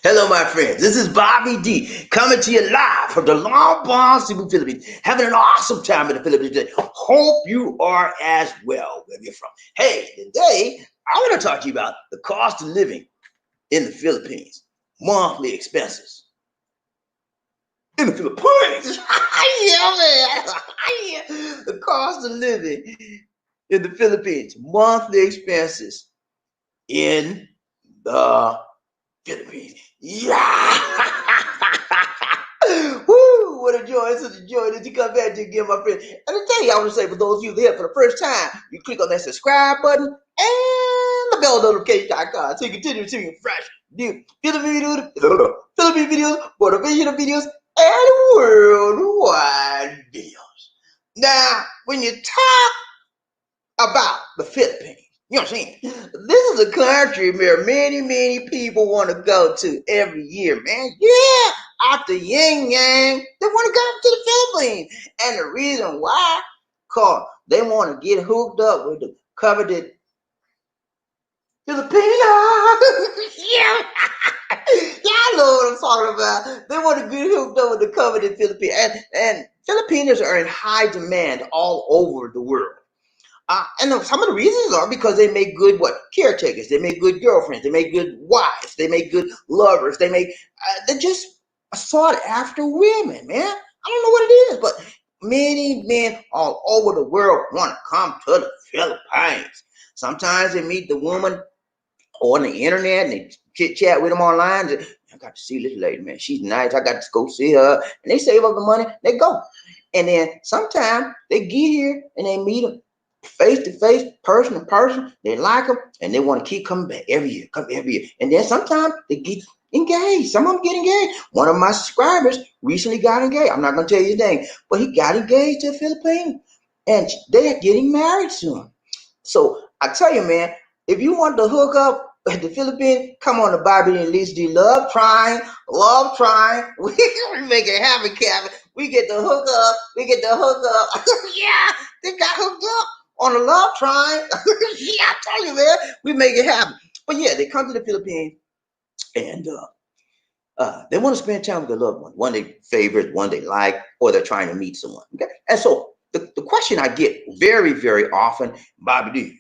Hello, my friends. This is Bobby D coming to you live from the Long Bon Cebu, Philippines. Having an awesome time in the Philippines today. Hope you are as well wherever you're from. Hey, today I want to talk to you about the cost of living in the Philippines, monthly expenses in the Philippines. Yeah, man. Yeah. The cost of living in the Philippines, monthly expenses in the Philippines. Yeah. Woo, what a joy. It's such a joy that you come back to again, my friend. And I tell you, I want to say for those of you here for the first time, you click on that subscribe button and the bell notification icon so you continue to see fresh new Philippine videos, motivational videos, and worldwide videos. Now, when you talk about the Philippines, you know what I'm saying? This is a country where many people want to go to every year, man. Yeah, after yin yang, they want to go to the Philippines. And the reason why, cause they want to get hooked up with the coveted Filipino. Yeah. Y'all know what I'm talking about. They want to get hooked up with the coveted Filipino. And Filipinos are in high demand all over the world. And some of the reasons are because they make good caretakers. They make good girlfriends. They make good wives. They make good lovers. They're just sought after women, man. I don't know what it is, but many men all over the world want to come to the Philippines. Sometimes they meet the woman on the internet and they chit chat with them online. I got to see this lady, man. She's nice. I got to go see her. And they save up the money. They go. And then sometimes they get here and they meet them face to face, person to person. They like them and they want to keep coming back every year, come every year. And then sometimes they get engaged. Some of them get engaged. One of my subscribers recently got engaged. I'm not going to tell you his name, but he got engaged to a Filipino and they're getting married soon. So I tell you, man, if you want to hook up at the Philippines, come on to Bobby and Lisa D. Love trying. We make it happen, Kevin. We get the hook up. Yeah, they got hooked up on a love trying. Yeah, I tell you, man, we make it happen. But yeah, they come to the Philippines and they want to spend time with their loved one they favorite, one they like, or they're trying to meet someone. Okay, and so the question I get very often, Bobby D,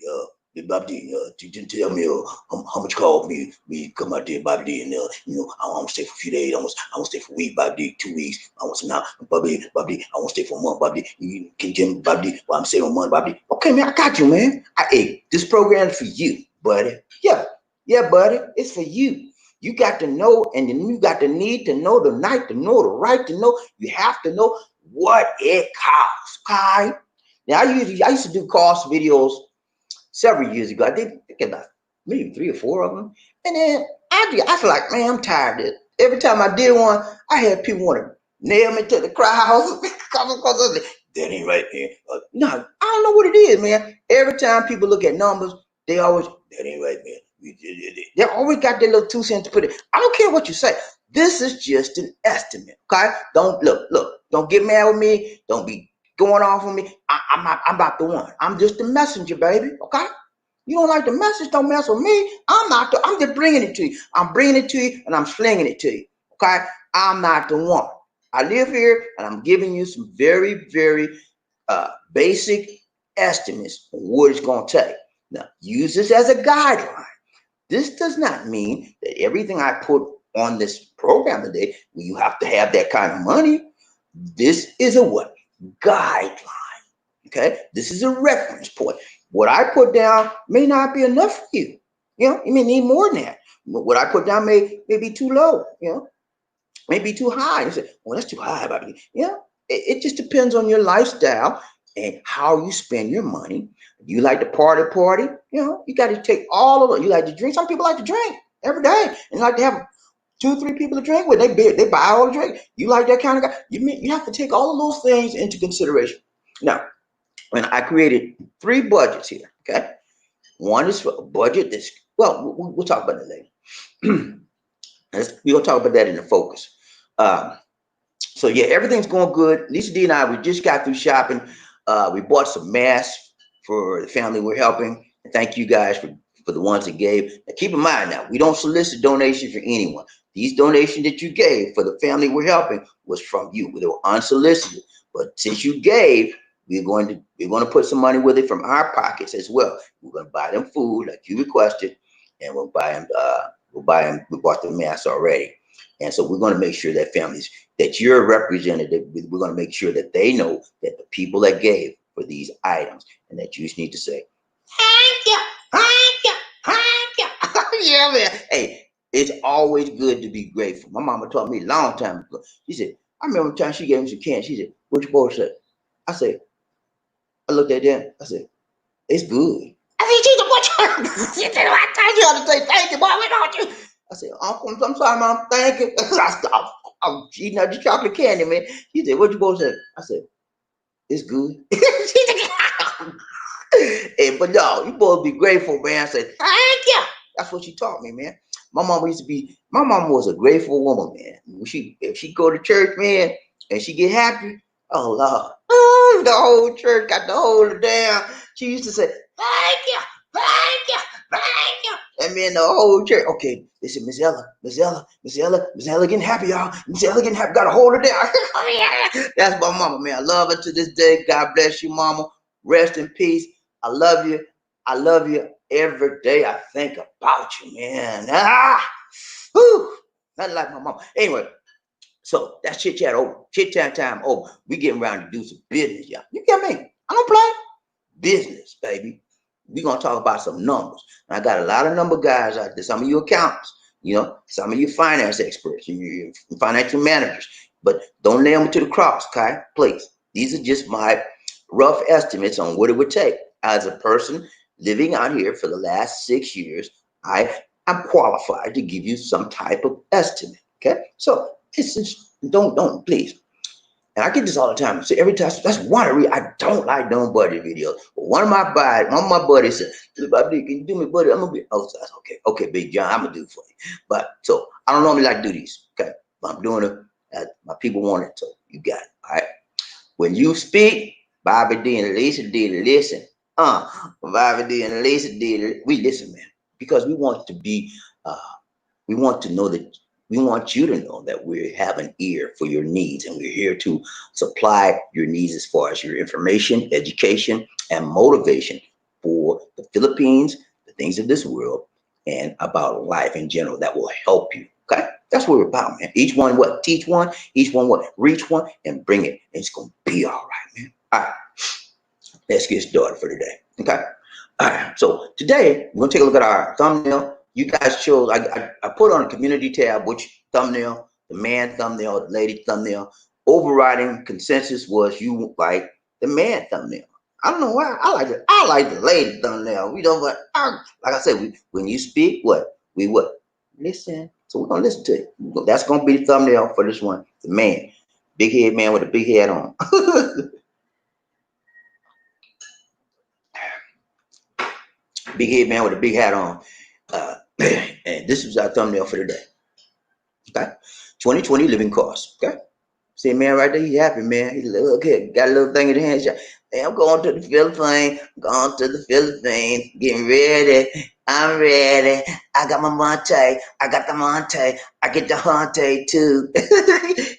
you didn't tell me how much called me come out there, Bobby D, and I want to stay for a few days. I want to stay for a week, Bobby D, 2 weeks. I want to now, Bobby D, I want to stay for a month, Bobby D. You can tell me, Bobby D, while I'm saving money, Bobby D. Okay, man, I got you, man. Hey, this program is for you, buddy. Yeah, buddy, it's for you. You got to know, and then you got the need to know, the night to know, the right to know. You have to know what it costs. Okay. Now I used to do cost videos several years ago. I did about maybe 3 or 4 of them, and then I feel like, man, I'm tired of it. Every time I did one, I had people want to nail me to the crowd because that ain't right, man. No, I don't know what it is, man. Every time people look at numbers, they always that ain't right, man. They always got their little 2 cents to put it. I don't care what you say. This is just an estimate, okay? Don't look. Don't get mad with me. Don't be going off on me. I'm not the one. I'm just the messenger, baby. Okay? You don't like the message, don't mess with me. I'm just bringing it to you. I'm bringing it to you and I'm slinging it to you. Okay? I'm not the one. I live here and I'm giving you some very basic estimates on what it's going to take. Now, use this as a guideline. This does not mean that everything I put on this program today, you have to have that kind of money. This is a what? Guideline. Okay? This is a reference point. What I put down may not be enough for you. You may need more than that. What I put down may be too low, may be too high. You say, well, that's too high, Bobby. It just depends on your lifestyle and how you spend your money. You like to party, you got to take all of it. You like to drink. Some people like to drink every day and like to have 2-3 people to drink with. They buy all the drink. You like that kind of guy. You have to take all of those things into consideration. Now, when I created 3 budgets here, okay? One is for a budget that's, well, we'll talk about that later. We're going to talk about that in the focus. So yeah, everything's going good. Lisa D and I, we just got through shopping. We bought some masks for the family we're helping. Thank you guys for for the ones that gave. Now, keep in mind now, we don't solicit donations for anyone. These donations that you gave for the family we're helping was from you. They were unsolicited. But since you gave, we're going to put some money with it from our pockets as well. We're going to buy them food like you requested, and we'll buy them. We bought the masks already, and so we're going to make sure that families that you're a representative. We're going to make sure that they know that the people that gave for these items, and that you just need to say thank you, thank you, thank you. Yeah, man. Hey, it's always good to be grateful. My mama taught me a long time ago. She said, I remember the time she gave me some candy. She said, "What you supposed to say?" I said, I looked at them. I said, "It's good." I said, "Jesus, what you?" She said, "I told you to say thank you, boy. What don't you?" I said, "Uncle, I'm sorry, Mom. Thank you." I'm eating out the chocolate candy, man. She said, "What you supposed to say?" I said, "It's good." She said, hey, but no, you supposed to be grateful, man. I said, "Thank you." That's what she taught me, man. My mama was a grateful woman, man. If she go to church, man, and she get happy, oh Lord, the whole church got to hold her down. She used to say, "Thank you, thank you, thank you." And man, the whole church, okay, they said, Miss Ella getting happy, y'all. Miss Ella getting happy, gotta hold her down. That's my mama, man. I love her to this day. God bless you, mama. Rest in peace. I love you. I love you every day. I think about you, man. Whew, nothing like my mama. Anyway, so that's chit chat over. Chit chat time over. We getting around to do some business, y'all. You get me? I don't play business, baby. We gonna talk about some numbers. And I got a lot of number guys out there. Some of you accountants, some of you finance experts, you financial managers. But don't nail me to the cross, okay? Please. These are just my rough estimates on what it would take. As a person living out here for the last 6 years, I'm qualified to give you some type of estimate. Okay, so it's just don't please. And I get this all the time. So every time, that's one reason I don't like doing budget videos. But one of my buddies said, "Can you do me budget? I'm gonna be." Oh, so okay, Big John, I'm gonna do it for you. But so I don't normally like to do these. Okay, but I'm doing it. My people want it, so you got it. All right. When you speak, Bobby D and Lisa did listen. Bobby D and Lisa did. We listen, man, because we want to be. We want to know that. We want you to know that we have an ear for your needs, and we're here to supply your needs as far as your information, education, and motivation for the Philippines, the things of this world, and about life in general that will help you. Okay, that's what we're about, man. Each one what? Teach one. Each one what? Reach one and bring it. And it's gonna be all right, man. All right, let's get started for today. Okay. All right. So today we're gonna take a look at our thumbnail. You guys chose. I put on a community tab which thumbnail, the man thumbnail, the lady thumbnail. Overriding consensus was you like the man thumbnail. I don't know why. I like the lady thumbnail. But like I said, when you speak, we listen. So we're gonna listen to it. That's gonna be the thumbnail for this one. The man, big head man with a big head on. Big head man with a big hat on. And this is our thumbnail for today. Okay, 2020 living costs. Okay, see man right there, he happy man. He's okay, got a little thing in his hand. Hey, I'm going to the Philippines. Going to the Philippines. Getting ready. I'm ready. I got my Monte. I got the Monte. I get the Hante too.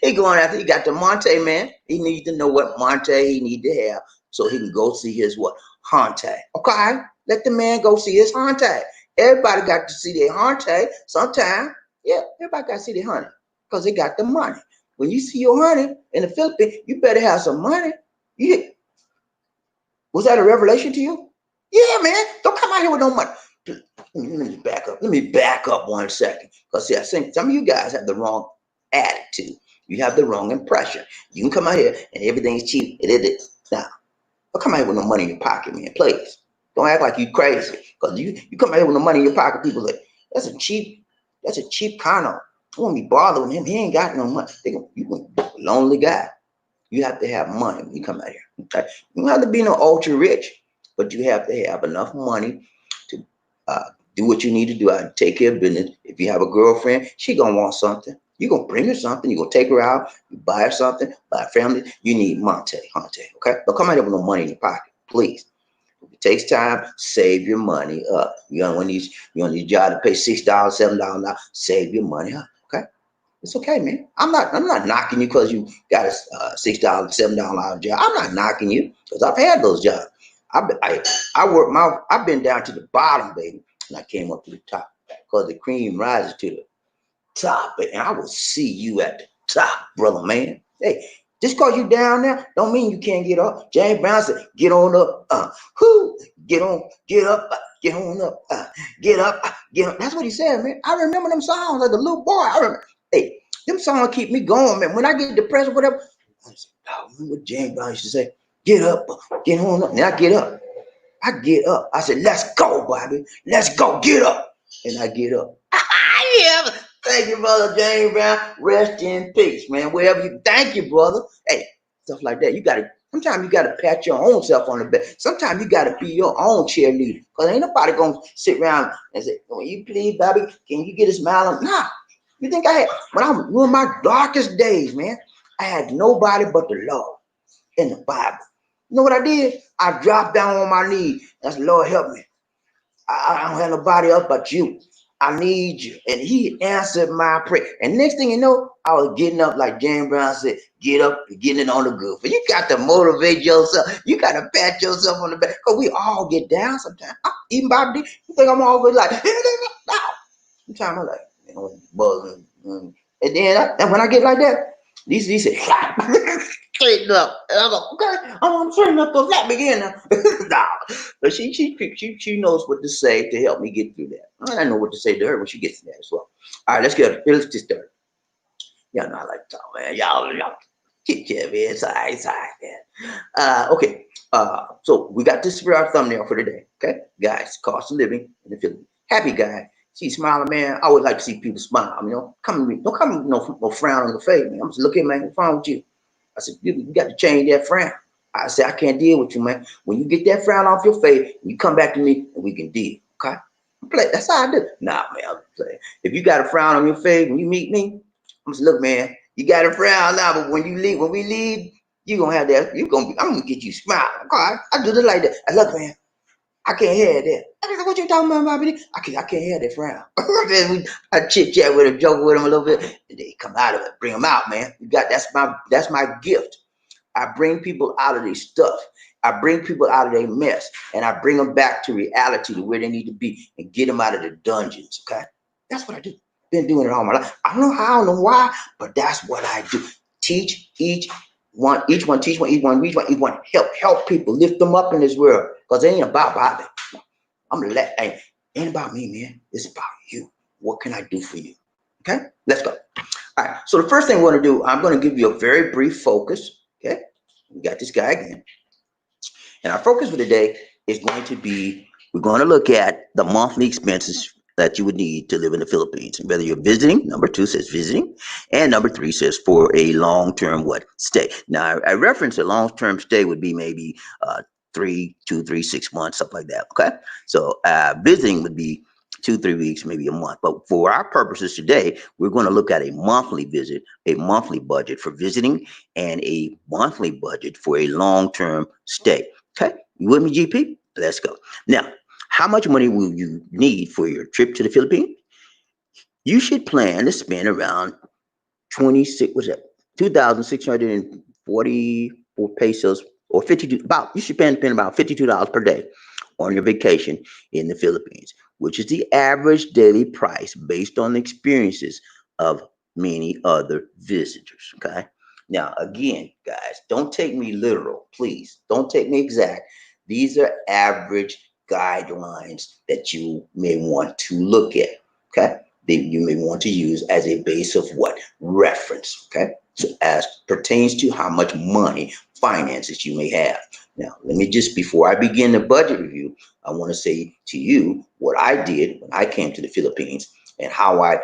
He going after. He got the Monte, man. He needs to know what Monte he need to have so he can go see his what Hante. Okay, let the man go see his Hante. Everybody got to see their Hante sometime. Yeah, everybody got to see their honey because they got the money. When you see your honey in the Philippines, you better have some money. Yeah. Was that a revelation to you? Yeah, man. Don't come out here with no money. Let me back up. Let me back up 1 second. Because see, I think some of you guys have the wrong attitude. You have the wrong impression. You can come out here and everything's cheap. It is. Now, don't come out here with no money in your pocket, man. Please. Don't act like you crazy. Because you come out here with no money in your pocket, people like, that's a cheap condo. I won't be bothering him. He ain't got no money. You a lonely guy. You have to have money when you come out here. Okay? You don't have to be no ultra rich, but you have to have enough money to do what you need to do and take care of business. If you have a girlfriend, she gonna want something. You're gonna bring her something. You're gonna take her out. You buy her something. Buy a family. You need Monte. Okay? Don't come out here with no money in your pocket, please. It takes time. Save your money up. You don't need job to pay $6, $7 an hour. Save your money up. Okay. It's okay, man. I'm not knocking you because you got a $6, $7 job. I'm not knocking you because I've had those jobs. I've been down to the bottom, baby, and I came up to the top because the cream rises to the top, and I will see you at the top, brother, man. Hey, just cause you down there, don't mean you can't get up. James Brown said, "Get on up, get on, get up, get on up, get up, get up." That's what he said, man. I remember them songs like a little boy. I remember, hey, them songs keep me going, man. When I get depressed or whatever, I say, "Oh, remember what James Brown used to say? Get up, get on up." And I get up. I get up. I said, "Let's go, Bobby. Let's go. Get up." And I get up. Yeah. Thank you, brother James Brown. Rest in peace, man. Wherever you, thank you, brother. Hey, stuff like that. Sometimes you gotta pat your own self on the back. Sometimes you gotta be your own cheerleader. Cause ain't nobody gonna sit around and say, "Oh, you please, Bobby, can you get a smile on?" Nah. You think when I was in my darkest days, man, I had nobody but the Lord in the Bible. You know what I did? I dropped down on my knees. I said, "Lord, help me. I don't have nobody else but you. I need you." And he answered my prayer. And next thing you know, I was getting up like James Brown said, get up and getting it on the good. But you got to motivate yourself. You got to pat yourself on the back. Because we all get down sometimes. Even Bobby, you think I'm always like, no. Sometimes I'm like, buzzing. And then when I get like that, these say, straighten up. And I go, okay, I'm straighten up, because let me in now. No. But she knows what to say to help me get through that. And I know what to say to her when she gets to that as well. All right, let's just start. Y'all know I like to talk, man. Y'all keep chat, man. It's all right, man. Okay. So we got this for our thumbnail for today. Okay, guys, cost of living in the Philippines. Happy guy. See smiling, man. I always like to see people smile. Don't come no frown on the face, man. I'm just looking, man. What's wrong with you? I said, you got to change that frown. I said, I can't deal with you, man. When you get that frown off your face, you come back to me and we can deal. Okay? That's how I do. Nah, man, I'm playing. If you got a frown on your face when you meet me, I'm just look, man, you got a frown now, but when we leave, you gonna have that. I'm gonna get you smiling. Okay? I do it like that. I look, man, I can't hear that. I said, what you talking about, Bobby? I can't hear that frown. I chit chat with him, joke with him a little bit, and they come out of it. Bring them out, man. That's my gift. I bring people out of their stuff. I bring people out of their mess, and I bring them back to reality, to where they need to be, and get them out of the dungeons. Okay, that's what I do. Been doing it all my life. I don't know how, I don't know why, but that's what I do. Teach each one. Help people, lift them up in this world, because it ain't about Bobby. Ain't about me, man. It's about you. What can I do for you? Okay, let's go. All right. So the first thing we're going to do, I'm going to give you a very brief focus. Okay, we got this guy again. And our focus for today is going to be, we're going to look at the monthly expenses that you would need to live in the Philippines. Whether you're visiting, number 2 says visiting, and number 3 says for a long-term stay. Now, I reference a long-term stay would be maybe 3, 2, 3, 6 months, something like that. Okay, so visiting would be 2, 3 weeks, maybe a month. But for our purposes today, we're going to look at a monthly visit, a monthly budget for visiting, and a monthly budget for a long-term stay. Okay, you with me, GP? Let's go. Now, how much money will you need for your trip to the Philippines? You should plan to spend around 2,644 pesos, or 52. You should spend about $52 per day on your vacation in the Philippines, which is the average daily price based on the experiences of many other visitors. Okay. Now, again, guys, don't take me literal, please. Don't take me exact. These are average guidelines that you may want to look at. Okay. That you may want to use as a base of reference. Okay. So as pertains to how much money, finances you may have. Now, let me just, before I begin the budget review, I want to say to you what I did when I came to the Philippines and how I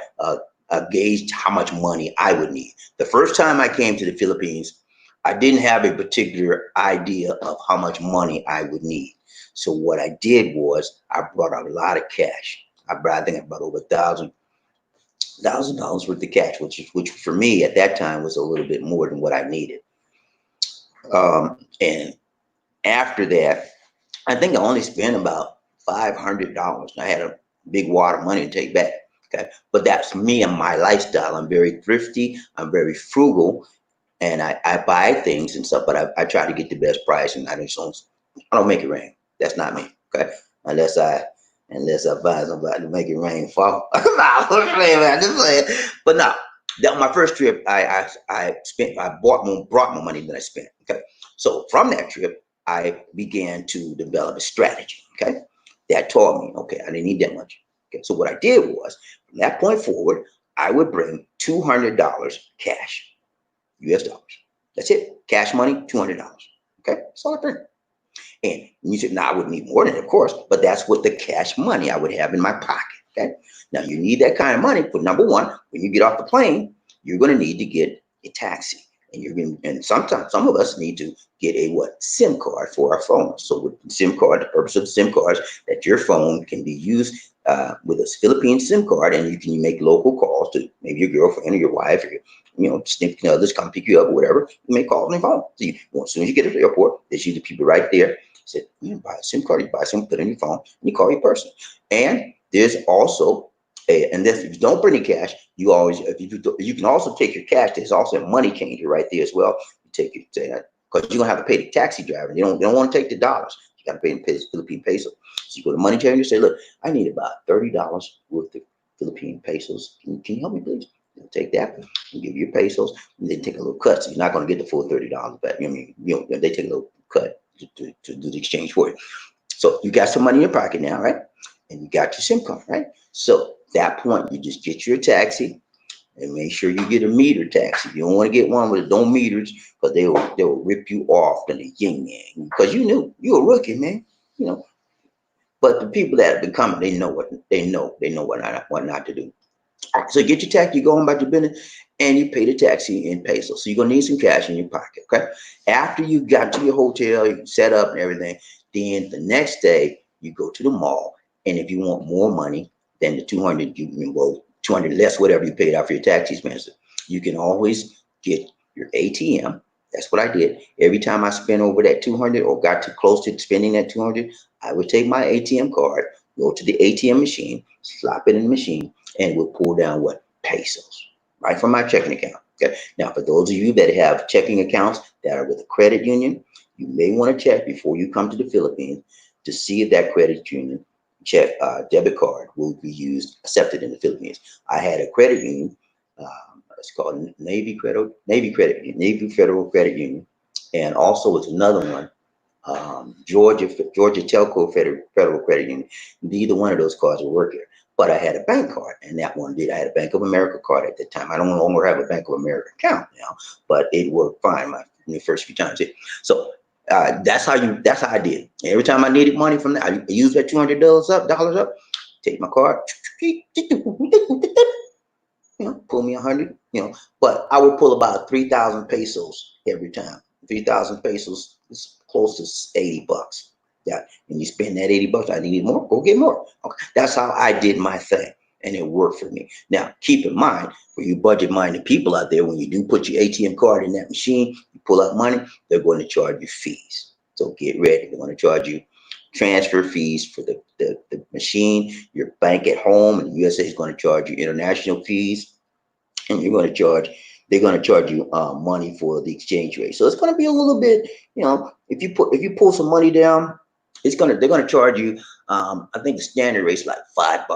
gauged how much money I would need. The first time I came to the Philippines, I didn't have a particular idea of how much money I would need. So what I did was I brought out a lot of cash. I think I brought over $1,000 worth of cash, which for me at that time was a little bit more than what I needed. And after that, I think I only spent about $500. I had a big wad of money to take back. Okay, but that's me and my lifestyle. I'm very thrifty. I'm very frugal, and I buy things and stuff. But I try to get the best price, and I don't make it rain. That's not me. Okay, unless I unless I buy somebody to make it rain fall. Nah, I'm playing, man. Just playing. But no, that my first trip, I brought more money than I spent. Okay, so from that trip, I began to develop a strategy. Okay, that taught me, okay, I didn't need that much. Okay, so what I did was from that point forward, I would bring $200 cash, US dollars. That's it, cash money, $200. Okay, that's all I bring. And you said, now I would need more than it, of course, but that's what the cash money I would have in my pocket. Okay. Now you need that kind of money for number one, when you get off the plane, you're going to need to get a taxi. And you're going to, and sometimes some of us need to get a what SIM card for our phone. So with the SIM card, the purpose of the SIM cards that your phone can be used with a Philippine SIM card, and you can make local calls to maybe your girlfriend or your wife or your significant others come pick you up or whatever. You make calls on your phone. So as soon as you get to the airport, there's usually people right there. Said, you buy a SIM card, you buy some, put it in your phone, and you call your person. And there's also and if you don't bring the cash, you always, you can also take your cash. There's also a money changer right there as well. You take it because you're gonna have to pay the taxi driver. They don't want to take the dollars. You got to pay in Philippine peso. So you go to money changer, say, look, I need about $30 worth of Philippine pesos. Can you help me, please? They'll take that and give you your pesos, and then take a little cut. So you're not going to get the full $30 back. They take a little cut to do the exchange for you. So you got some money in your pocket now, right? And you got your SIM card, right? So at that point, you just get your taxi and make sure you get a meter taxi. You don't want to get one with no meters because they'll rip you off to the yin yang because you knew you a rookie, man. You know, but the people that have been coming, they know what not to do. So get your taxi, you go on about your business, and you pay the taxi in pesos. So you're gonna need some cash in your pocket. Okay. After you got to your hotel, you set up and everything, then the next day you go to the mall. And if you want more money than the 200, 200 less whatever you paid out for your taxi expenses, you can always get your ATM. That's what I did. Every time I spent over that 200 or got too close to spending that 200, I would take my ATM card, go to the ATM machine, slap it in the machine, and will pull down what pesos right from my checking account. Okay. Now, for those of you that have checking accounts that are with a credit union, you may want to check before you come to the Philippines to see if that credit union check debit card will be used accepted in the Philippines. I had a credit union. It's called Navy Federal Credit Union, and also it's another one, Georgia Telco Federal Credit Union. Neither one of those cards will work here. But I had a bank card, and that one did. I had a Bank of America card at the time. I don't no longer have a Bank of America account now, but it worked fine the first few times. So that's how I did. Every time I needed money from that, I used that $200 up, take my card, pull me 100, but I would pull about 3,000 pesos every time. 3,000 pesos is close to $80. Yeah, and you spend that $80, I need more, go get more. Okay, that's how I did my thing, and it worked for me. Now, keep in mind, for you budget-minded people out there, when you do put your ATM card in that machine, you pull out money, they're going to charge you fees. So get ready. They're going to charge you transfer fees for the machine. Your bank at home in the USA is going to charge you international fees, and they're going to charge you money for the exchange rate. So it's going to be a little bit, if you pull some money down, they're going to charge you. I think the standard rate's like $5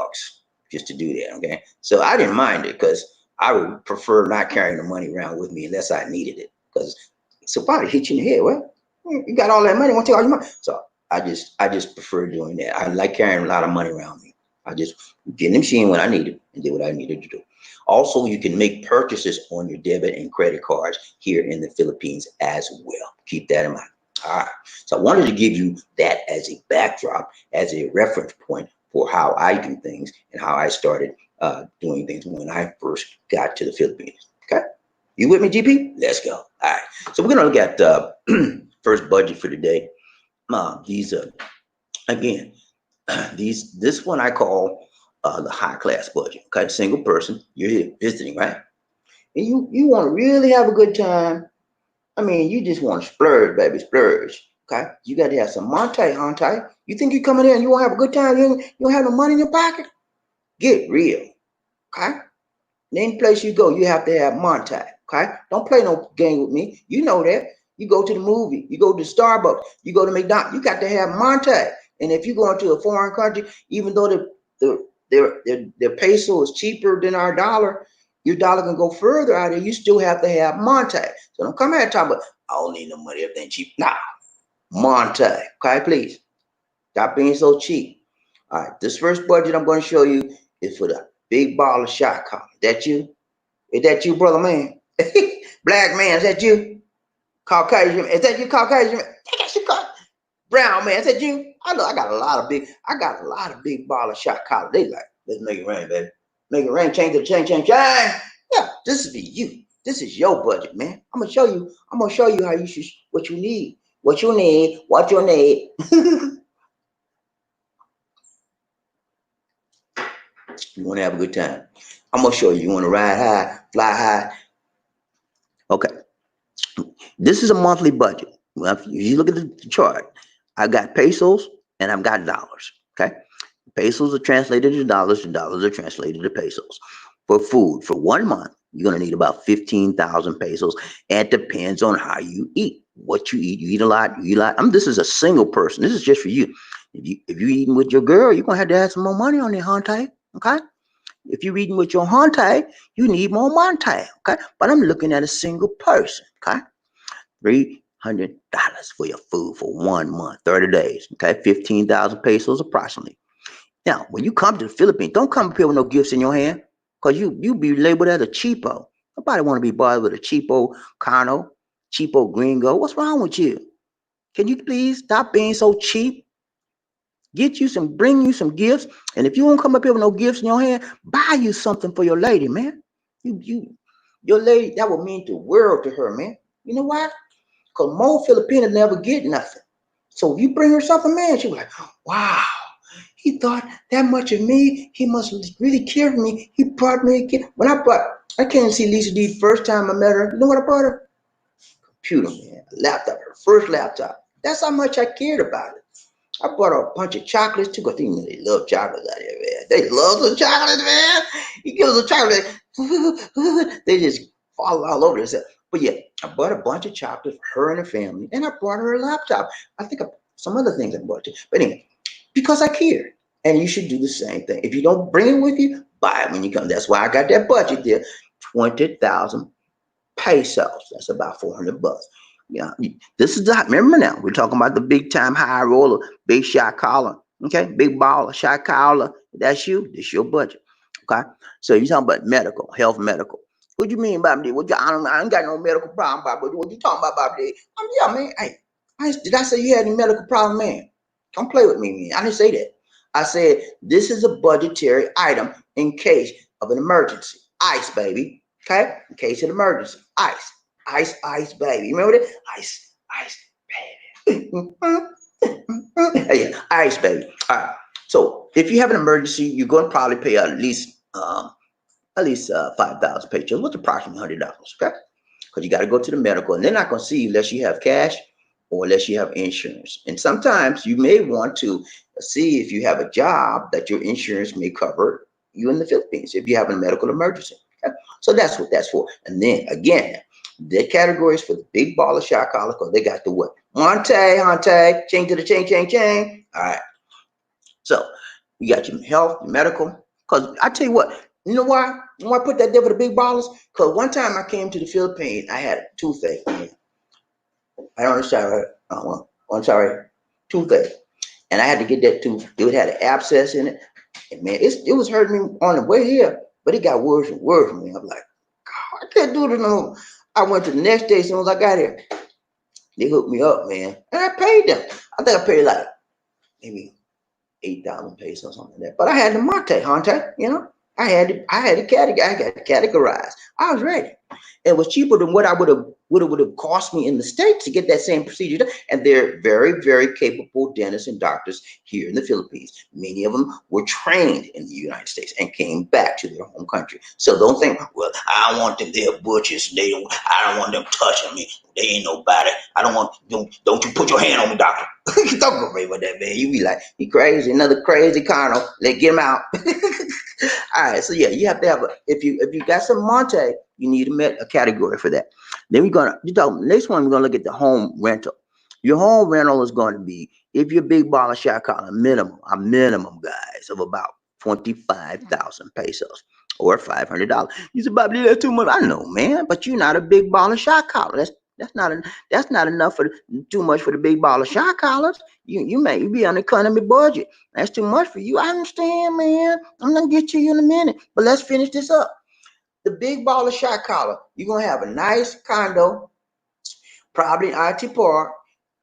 just to do that. Okay, so I didn't mind it because I would prefer not carrying the money around with me unless I needed it, because somebody hit you in the head. Well, you got all that money, want to take all your money? So I just prefer doing that. I like carrying a lot of money around me. I just get in the machine when I need it and do what I needed to do. Also, you can make purchases on your debit and credit cards here in the Philippines as well. Keep that in mind. All right. So I wanted to give you that as a backdrop, as a reference point for how I do things and how I started doing things when I first got to the Philippines. Okay. You with me, GP? Let's go. All right. So we're going to look at the first budget for today. These again, this one I call the high class budget. Okay, single person, you're here visiting, right? And you want to really have a good time. I mean, you just want to splurge, baby, splurge. Okay, you got to have some Monte, Hante. You think you coming in and you won't have a good time? You don't have no money in your pocket? Get real. Okay, any place you go, you have to have Monte. Okay, don't play no game with me. You know that. You go to the movie, you go to Starbucks, you go to McDonald's. You got to have Monte. And if you go into a foreign country, even though their peso is cheaper than our dollar, your dollar can go further out there. You still have to have Monte. So don't come here and talk about I don't need no money, everything cheap. Nah, Monte. Okay, please. Stop being so cheap. All right, this first budget I'm going to show you is for the big ball of shot collar. That you? Is that you, brother man? Black man, is that you? Caucasian, is that you, Caucasian? That's you, brown man, is that you? I know I got a lot of big ball of shot collar. They like, let's make it rain, baby. Make it rain, change the change. Yeah, this is for you. This is your budget, man. I'm gonna show you how you should what you need. What you need. You want to have a good time. I'm gonna show you. You want to ride high, fly high. Okay. This is a monthly budget. Well, if you look at the chart, I've got pesos and I've got dollars. Okay. Pesos are translated to dollars. The dollars are translated to pesos. For food, for 1 month, you're gonna need about 15,000 pesos. And it depends on how you eat. What you eat. You eat a lot. You eat a lot. This is a single person. This is just for you. If you eating with your girl, you're gonna have to add some more money on there, Hante. Okay. If you're eating with your Hante, you need more Monte. Okay. But I'm looking at a single person. Okay. $300 for your food for 1 month, 30 days. Okay. 15,000 pesos approximately. Now, when you come to the Philippines, don't come up here with no gifts in your hand, because you be labeled as a cheapo. Nobody want to be bothered with a cheapo Cano, cheapo gringo. What's wrong with you? Can you please stop being so cheap? Bring you some gifts. And if you won't come up here with no gifts in your hand, buy you something for your lady, man. Your lady, that would mean the world to her, man. You know why? Because most Filipinos never get nothing. So if you bring her something, man, she'll be like, wow, he thought that much of me. He must really care for me. He brought me a gift. I came to see Lisa D the first time I met her. You know what I brought her? Computer, man. A laptop, her first laptop. That's how much I cared about it. I bought her a bunch of chocolates too, because they love chocolates out here, man. They love the chocolates, man. You give them a chocolate, they just fall all over themselves. But yeah, I bought a bunch of chocolates for her and her family, and I brought her a laptop. I think some other things I bought too. But anyway, because I care. And you should do the same thing. If you don't bring it with you, buy it when you come. That's why I got that budget there. 20,000 pesos. That's about 400 bucks. Yeah, this is the, remember now, we're talking about the big time high roller, big shot collar. Okay, big baller, shot collar. That's you. This your budget. Okay, so you're talking about medical, health, medical. What you mean, Bobby? I ain't got no medical problem, Bobby. What you talking about, Bobby? Yeah, man. Did I say you had any medical problem, man? Don't play with me, man. I didn't say that. I said this is a budgetary item in case of an emergency. Ice, baby. Okay, in case of an emergency. Ice, baby. Remember that? Ice, baby. Yeah, ice, baby. All right. So if you have an emergency, you're going to probably pay at least 5,000 pesos, which is approximately $100. Okay, because you got to go to the medical, and they're not going to see you unless you have cash or unless you have insurance. And sometimes you may want to see if you have a job that your insurance may cover you in the Philippines if you have a medical emergency. Okay? So that's what that's for. And then again, the categories for the big baller shot collar, because they got the what? Hante, chain to the chain. All right. So you got your health, your medical. Because I tell you what, you know why? Why I put that there for the big ballers? Because one time I came to the Philippines, I had a toothache. I don't understand. I'm sorry, toothache. And I had to get that tooth. It had an abscess in it. And man, it was hurting me on the way here, but it got worse and worse for me. I'm like, God, I can't do this no more. I went to the next day as soon as I got here. They hooked me up, man. And I paid them. I think I paid like maybe 8,000 pesos or something like that. But I had the Monte, Hante, you know. I got it categorized. I was ready. It was cheaper than what I would have cost me in the States to get that same procedure done. And they're very, very capable dentists and doctors here in the Philippines. Many of them were trained in the United States and came back to their home country. So don't think, well, I don't want them, they're butchers. I don't want them touching me. They ain't nobody. I don't want, don't you put your hand on me, doctor. Don't go right with that, man. You be like, he crazy, another crazy condo. Let's get him out. All right, so yeah, you have to have if you got some Monte, you need a category for that. Then next one we're gonna look at the home rental. Your home rental is going to be, if you're a big baller shot caller, a minimum guys of about 25,000 pesos or $500. You said, Bobby, that's too much. I know, man, but you're not a big baller shot caller. That's not enough for too much for the big baller shot callers. You may be on the economy budget. That's too much for you. I understand, man. I'm gonna get to you in a minute, but let's finish this up. The big baller shot caller, you're gonna have a nice condo, probably in IT Park.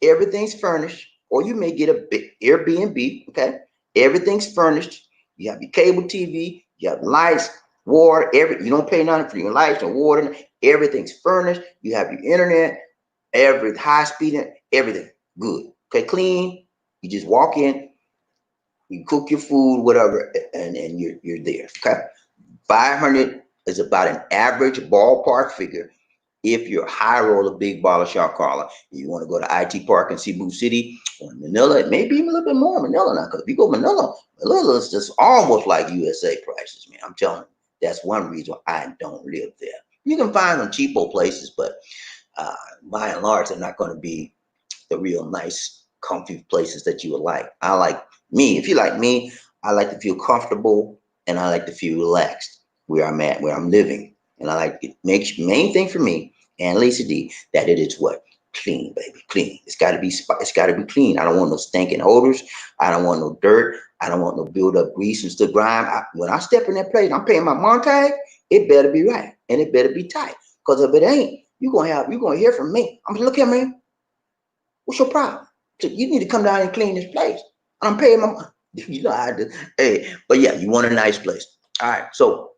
Everything's furnished, or you may get a big Airbnb. Okay, everything's furnished. You have your cable TV, you have lights, water. You don't pay nothing for your lights or water. Everything's furnished. You have your internet, every high speed, everything good. Okay, clean. You just walk in, you cook your food, whatever, and you're there. Okay, 500 is about an average ballpark figure. If you're a high roller, big baller shot caller, you want to go to IT Park in Cebu City or Manila, it may be even a little bit more Manila now. Because if you go Manila is just almost like USA prices, man. I'm telling you, that's one reason I don't live there. You can find some cheapo places, but by and large, they're not going to be the real nice, comfy places that you would like. If you like me, I like to feel comfortable and I like to feel relaxed where I'm at, where I'm living. And I like it makes main thing for me and Lisa D that it is what? Clean, baby, clean. It's gotta be clean. I don't want no stinking odors. I don't want no dirt. I don't want no build up grease and stuff grime. When I step in that place, I'm paying my Montague, it better be right and it better be tight. Because if it ain't, you're gonna hear from me. I'm gonna look at me. What's your problem? So you need to come down and clean this place. I'm paying my money. You know how I do. Hey, but yeah, you want a nice place. All right, so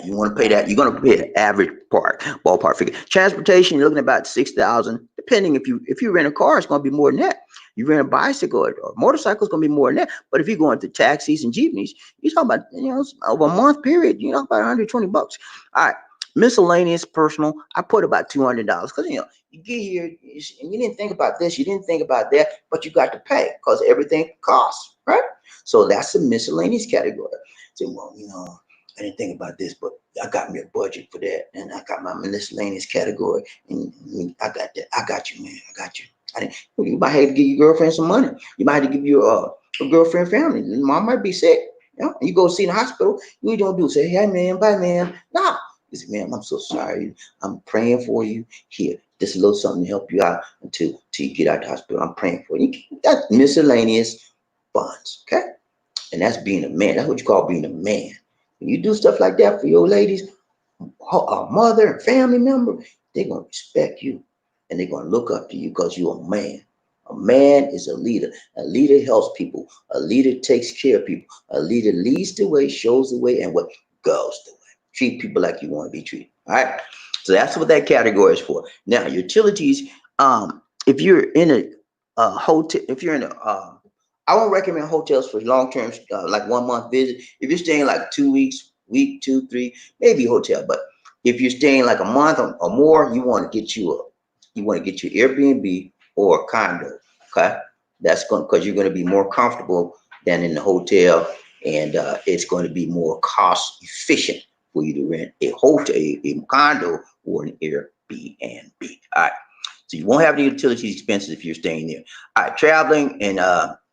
you want to pay that. You're going to pay the average ballpark figure. Transportation, you're looking at about 6,000. Depending if you rent a car, it's going to be more than that. You rent a bicycle or motorcycle, it's going to be more than that. But if you're going to taxis and jeepneys, you're talking about over a month period. You know about 120 bucks. All right, miscellaneous personal. I put about $200 because you get here and you didn't think about this, you didn't think about that, but you got to pay because everything costs, right? So that's the miscellaneous category. So, well, I didn't think about this, but I got me a budget for that, and I got my miscellaneous category, and I got that. I got you, man. I got you. You might have to give your girlfriend some money. You might have to give your a girlfriend family. Mom might be sick. You go see in the hospital. You don't do say, hey man, bye man. Nah. You say, man, I'm so sorry. I'm praying for you. Here, just a little something to help you out until you get out of the hospital. I'm praying for you. That's miscellaneous funds, okay? And that's being a man. That's what you call being a man. When you do stuff like that for your ladies, a mother and family member, they're going to respect you and they're going to look up to you because you're a man. A man is a leader. A leader helps people. A leader takes care of people. A leader leads the way, shows the way, and what goes the way. Treat people like you want to be treated. All right. So that's what that category is for. Now, utilities. If you're in a hotel, if you're in a I won't recommend hotels for long-term, like 1 month visit. If you're staying like 2 weeks, week, 2, 3, maybe a hotel. But if you're staying like a month or more, you want to get your Airbnb or a condo. Okay, that's going because you're going to be more comfortable than in the hotel, and it's going to be more cost efficient for you to rent a hotel, a condo, or an Airbnb. All right. So you won't have any utilities expenses if you're staying there. All right, traveling, and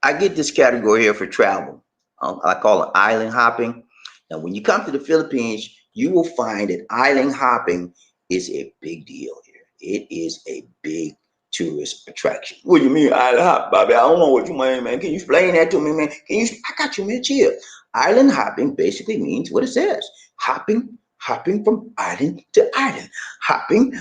I get this category here for travel. I call it island hopping. Now, when you come to the Philippines, you will find that island hopping is a big deal here. It is a big tourist attraction. What do you mean island hop, Bobby? I don't know what you mean, man. Can you explain that to me, man? I got you, man. Chill. Island hopping basically means what it says: hopping from island to island, hopping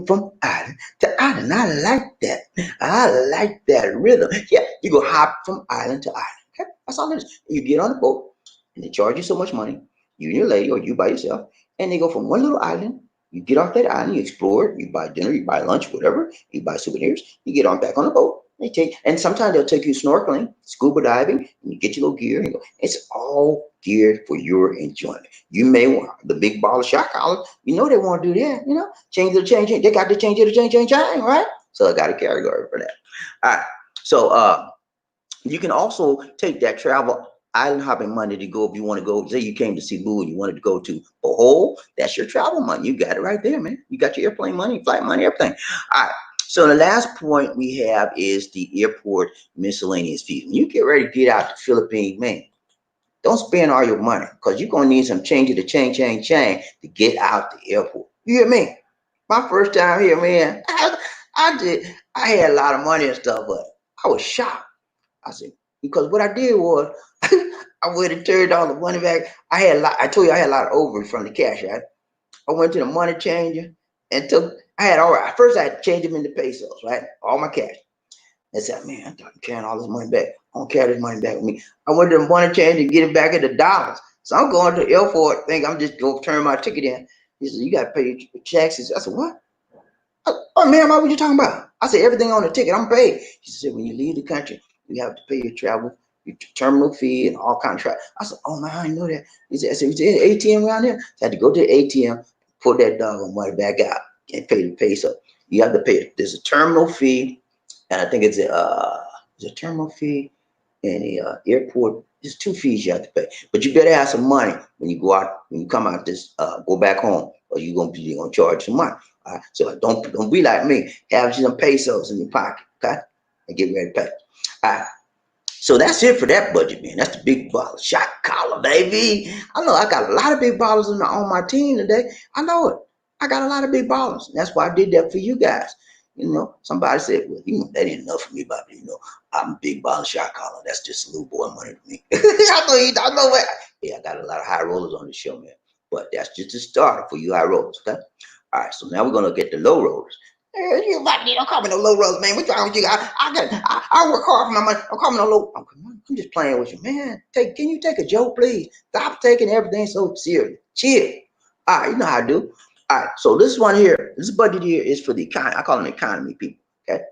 from island to island. I like that. I like that rhythm. Yeah, you go hop from island to island. Okay, that's all it is. You get on the boat, and they charge you so much money. You and your lady, or you by yourself, and they go from one little island You get off that island, you explore it, you buy dinner, you buy lunch, whatever, you buy souvenirs, you get on back on the boat. And sometimes they'll take you snorkeling, scuba diving, and you get your little gear and you go. It's all geared for your enjoyment. You may want the big ball of shot collars, they want to do that, change the change, they got to change it to change, right? So I got a category for that. All right. So you can also take that travel island hopping money to go if you want to go. Say you came to Cebu and you wanted to go to Bohol. That's your travel money. You got it right there, man. You got your airplane money, flight money, everything. All right. So the last point we have is the airport miscellaneous fees. When you get ready to get out to Philippines, man, don't spend all your money because you're gonna need some change to change to get out the airport. You hear me? My first time here, man, I had a lot of money and stuff, but I was shocked. I said, because what I did was I went and turned all the money back. I had a lot, I told you I had a lot of over from the cash, right? I went to the money changer and I had all right. First I had to change them into pesos, right? All my cash. I said, man, I'm carrying all this money back. I don't carry this money back with me. I went to the money changer and get it back into dollars. So I'm going to the airport, think I'm just going to turn my ticket in. He said, you got to pay your taxes. I said, what? Oh, man, what you talking about? I said, everything on the ticket, I'm paid. She said, when you leave the country, you have to pay your travel, your terminal fee, and all kinds of travel. I said, oh, man, I didn't know that. He said, is there an ATM around there? So I had to go to the ATM, pull that doggone money back out, and pay the pay. So you have to pay. There's a terminal fee, and I think it's a terminal fee and a airport. There's two fees you have to pay. But you better have some money when you go out, when you come out this, go back home, or you're gonna charge some money. So don't be like me. Have some pesos in your pocket, okay? And get ready to pay. All right. So that's it for that budget, man. That's the big baller shot collar, baby. I know I got a lot of big ballers on my team today. I know it. I got a lot of big ballers. That's why I did that for you guys. Somebody said, well, that ain't enough for me, Bobby. I'm a big baller shot collar. That's just a little boy money to me. I know what. Yeah, I got a lot of high rollers on the show, man. But that's just a starter for you high rollers, okay? All right, so now we're gonna get the low rollers. Hey, you about don't call me no low rollers, man. What's wrong with you? I work hard for my money. Don't call me no low. I'm just playing with you, man. Can you take a joke, please? Stop taking everything so serious. Chill. All right, you know how I do. All right, so this one here, this budget here is for the economy. I call them economy people. Okay,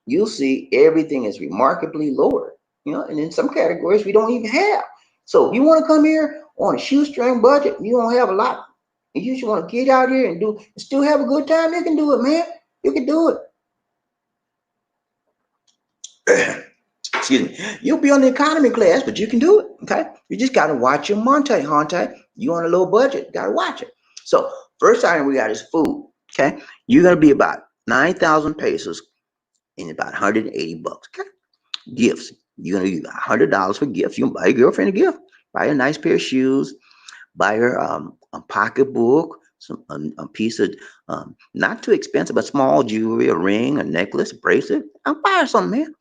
you'll see everything is remarkably lower. And in some categories we don't even have. So if you want to come here on a shoestring budget, you don't have a lot. You just want to get out here and still have a good time. You can do it, man. You can do it. Excuse me. You'll be on the economy class, but you can do it. Okay. You just gotta watch your Monte. You on a low budget, gotta watch it. So first item we got is food. Okay. You're gonna be about 9,000 pesos in about 180 bucks. Okay. Gifts. You're gonna use $100 for gifts. You can buy your girlfriend a gift, buy a nice pair of shoes, buy her a pocketbook, a piece of not too expensive, but small jewelry, a ring, a necklace, a bracelet. I'll buy her something, man.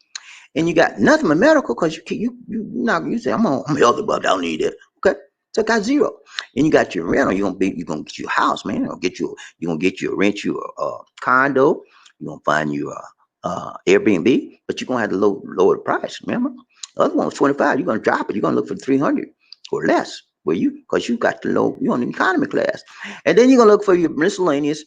And you got nothing but medical because you say I'm healthy, but I don't need it. Okay, so I got zero. And you got your rental. You're gonna get you a house, man. You're gonna get you rent you a condo. You're gonna find you a Airbnb, but you're gonna have to lower the price. Remember, the other one was 25. You're gonna drop it. You're gonna look for 300 or less. Because you got the low, you're on the economy class, and then you're gonna look for your miscellaneous,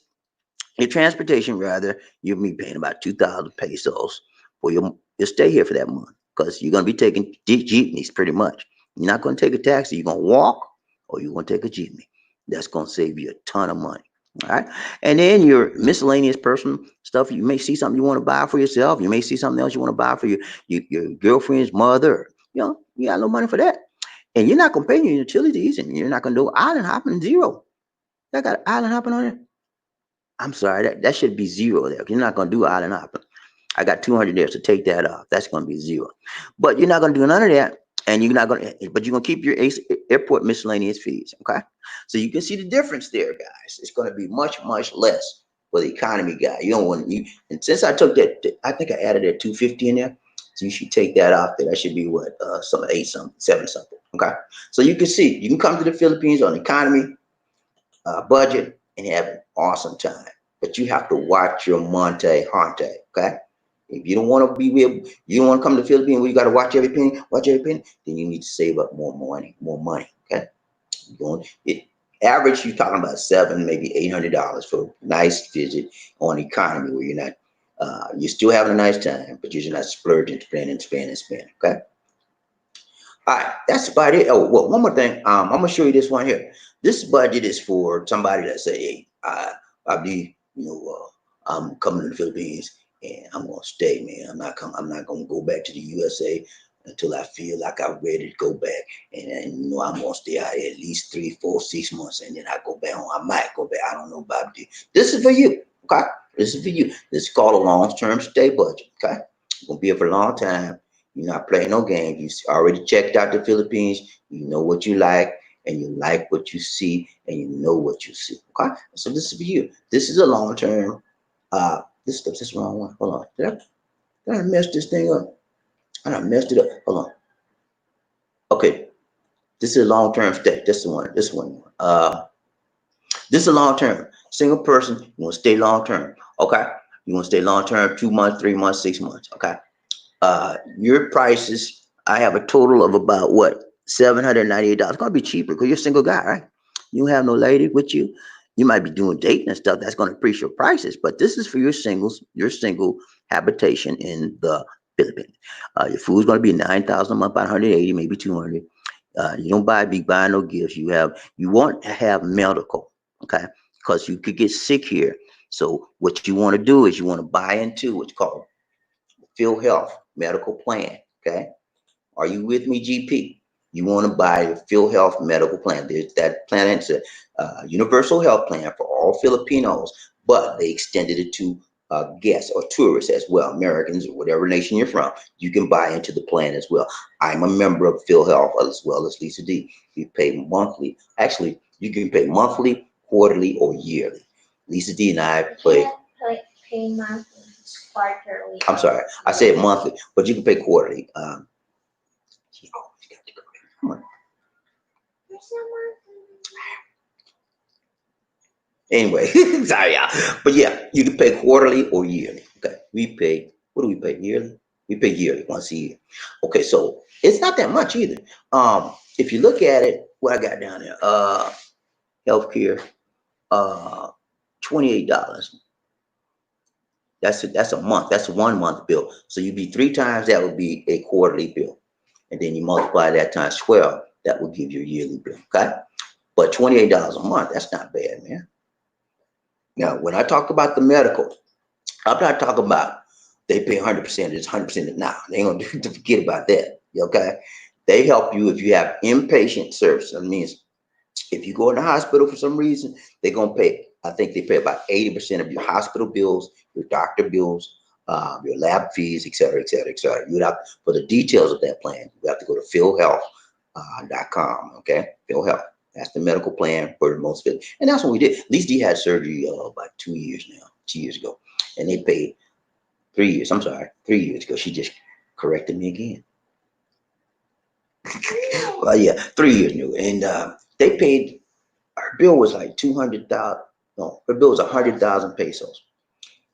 your transportation rather. You'll be paying about 2,000 pesos for your stay here for that month because you're gonna be taking jeepneys pretty much. You're not gonna take a taxi. You're gonna walk or you're gonna take a jeepney. That's gonna save you a ton of money. All right. And then your miscellaneous personal stuff. You may see something you want to buy for yourself. You may see something else you want to buy for your girlfriend's mother. You got no money for that. And you're not gonna pay your utilities, and you're not gonna do island hopping zero. I got island hopping on it. I'm sorry, that should be zero there. You're not gonna do island hopping. I got 200 there, so take that off. That's gonna be zero. But you're not gonna do none of that, and but you're gonna keep your airport miscellaneous fees. Okay, so you can see the difference there, guys. It's gonna be much less for the economy guy. You don't want you. And since I took that, I think I added that 250 in there. So you should take that off there. That should be what some 8 something, 7 something. Okay, so you can see you can come to the Philippines on economy budget and have an awesome time. But you have to watch your Monte Hante, okay? If you don't want to be with, you don't want to come to the Philippines where you got to watch every penny, then you need to save up more money, okay? Average, you're talking about seven, maybe $800 for a nice visit on economy where you're not, you're still having a nice time, but you're not splurging, spending. Okay. All right, that's about it. Oh, well, one more thing. I'm gonna show you this one here. This budget is for somebody that say, "Hey, I'll be, I'm coming to the Philippines and I'm gonna stay, man. I'm not gonna go back to the USA until I feel like I'm ready to go back. And I'm gonna stay out here at least 3, 4, 6 months, and then I go back home. I might go back. I don't know about this. This is for you, okay? This is for you. This is called a long-term stay budget, okay? You're gonna be here for a long time. You're not playing no games. You already checked out the Philippines. You know what you like, and you like what you see, and you know what you see. Okay, so this is for you. This is a long term. This is the wrong one. Hold on. Did I mess this thing up? I done messed it up. Hold on. Okay, this is a long term stay. This is the one. This one. This is a long term. Single person. You want to stay long term. Okay. You want to stay long term. 2 months, 3 months, 6 months. Okay. Your prices, I have a total of about what, $798. It's gonna be cheaper because you're a single guy, right? You have no lady with you. You might be doing dating and stuff. That's gonna increase your prices, but this is for your single habitation in the Philippines. Your food's gonna be 9,000 a month, about 180, maybe 200. You don't be buying no gifts. You want to have medical, okay? Because you could get sick here. So what you want to do is you want to buy into what's called Phil Health medical plan. Okay. Are you with me, GP? You want to buy a Phil Health medical plan. There's that plan. It's a universal health plan for all Filipinos, but they extended it to guests or tourists as well, Americans or whatever nation you're from. You can buy into the plan as well. I'm a member of Phil Health as well as Lisa D. You pay monthly. Actually, you can pay monthly, quarterly, or yearly. Lisa D and I pay monthly, quarterly. I'm sorry, I said monthly, but you can pay quarterly. Come on. Anyway, sorry, y'all. But yeah, you can pay quarterly or yearly. Okay, we pay. What do we pay yearly? We pay yearly once a year. Okay, so it's not that much either. If you look at it, what I got down there, healthcare, uh, $28. That's a month. That's a 1 month bill. So you'd be three times that would be a quarterly bill, and then you multiply that times 12. That would give you a yearly bill. Okay, but $28 a month. That's not bad, man. Now, when I talk about the medical, I'm not talking about they pay 100%. It's 100%. Now they ain't gonna forget about that. Okay, they help you if you have inpatient service. That means if you go in the hospital for some reason, they're gonna pay. I think they pay about 80% of your hospital bills, your doctor bills, your lab fees, et cetera, et cetera, et cetera. You have for the details of that plan. You have to go to philhealth.com. Okay, PhilHealth. That's the medical plan for the most fit, and that's what we did. At least he had surgery about 2 years now, 2 years ago, and they paid 3 years. I'm sorry, 3 years ago. She just corrected me again. Well, yeah, 3 years new, and they paid. Her bill was like 200,000. No, her bill was 100,000 pesos,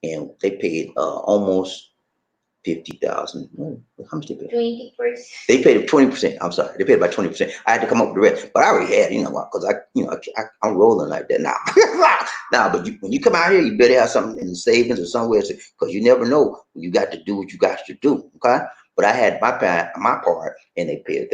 and they paid almost 50,000. How much they paid? 20%. They paid 20%. I'm sorry, they paid about 20%. I had to come up with the rest, but I already had, because I'm rolling like that now. Now, but when you come out here, you better have something in the savings or somewhere, because you never know when you got to do what you got to do. Okay, but I had my part, and they paid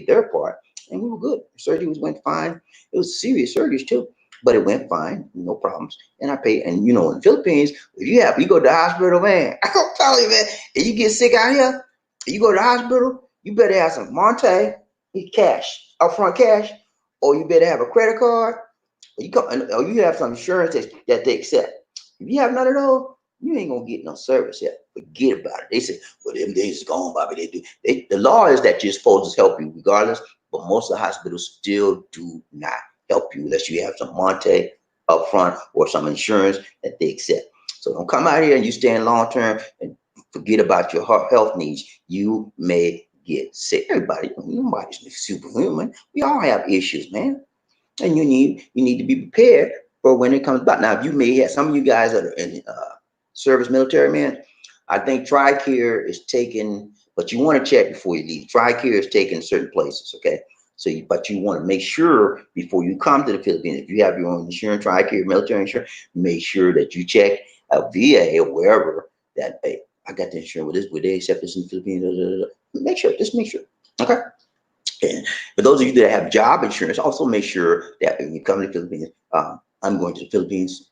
their part, and we were good. Surgery went fine. It was serious surgeries too, but it went fine, no problems. And I paid, and in the Philippines, if you go to the hospital, man, I'm telling you, man, if you get sick out here, you go to the hospital, you better have some Monte cash, upfront cash, or you better have a credit card, or you have some insurance that they accept. If you have none of those, you ain't gonna get no service yet. Forget about it. They say, well, them days is gone, Bobby. The law is that you're supposed to help you regardless, but most of the hospitals still do not help you unless you have some Monte upfront or some insurance that they accept. So don't come out here and you stand long term and forget about your health needs. You may get sick. Nobody's superhuman. We all have issues, man, and you need to be prepared for when it comes back. Now, if you may have some of you guys that are in service military, man, I think TRICARE is taken, but you want to check before you leave. TRICARE is taken certain places, okay? So, but you want to make sure before you come to the Philippines, if you have your own insurance, TRICARE, military insurance, make sure that you check a VA or wherever that, hey, I got the insurance with this. Would they accept this in the Philippines? Make sure, just make sure. Okay. And for those of you that have job insurance, also make sure that when you come to the Philippines, I'm going to the Philippines.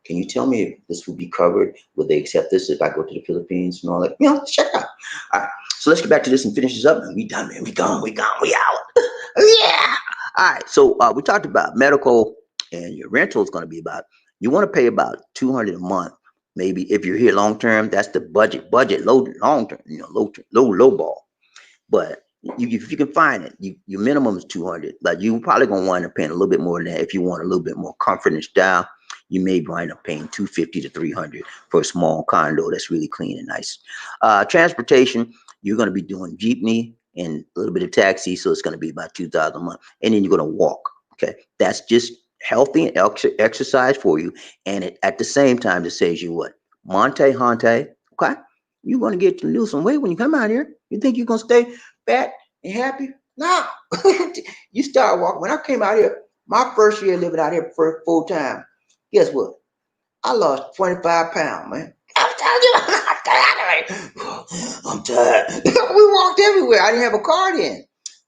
Can you tell me if this will be covered? Will they accept this if I go to the Philippines and all that? Check it out. All right. So let's get back to this and finish this up. And we done, man. We gone. We out. Yeah. All right. So we talked about medical, and your rental is going to be about, you want to pay about 200 a month. Maybe if you're here long term, that's the budget, low, long term, low ball. But if you can find it, your minimum is 200, but you probably gonna wind up paying a little bit more than that if you want a little bit more comfort and style. You may wind up paying 250 to 300 for a small condo that's really clean and nice. Transportation, you're gonna be doing jeepney and a little bit of taxi, so it's gonna be about 2,000 a month, and then you're gonna walk. Okay, that's just healthy and exercise for you, and at the same time, it saves you what? Monte Hante. Okay, you're gonna get to lose some weight when you come out here. You think you're gonna stay fat and happy? No. You start walking. When I came out here, my first year living out here for full time, guess what? I lost 25 pounds, man. I'm telling you, I'm tired. I'm tired. We walked everywhere. I didn't have a car then.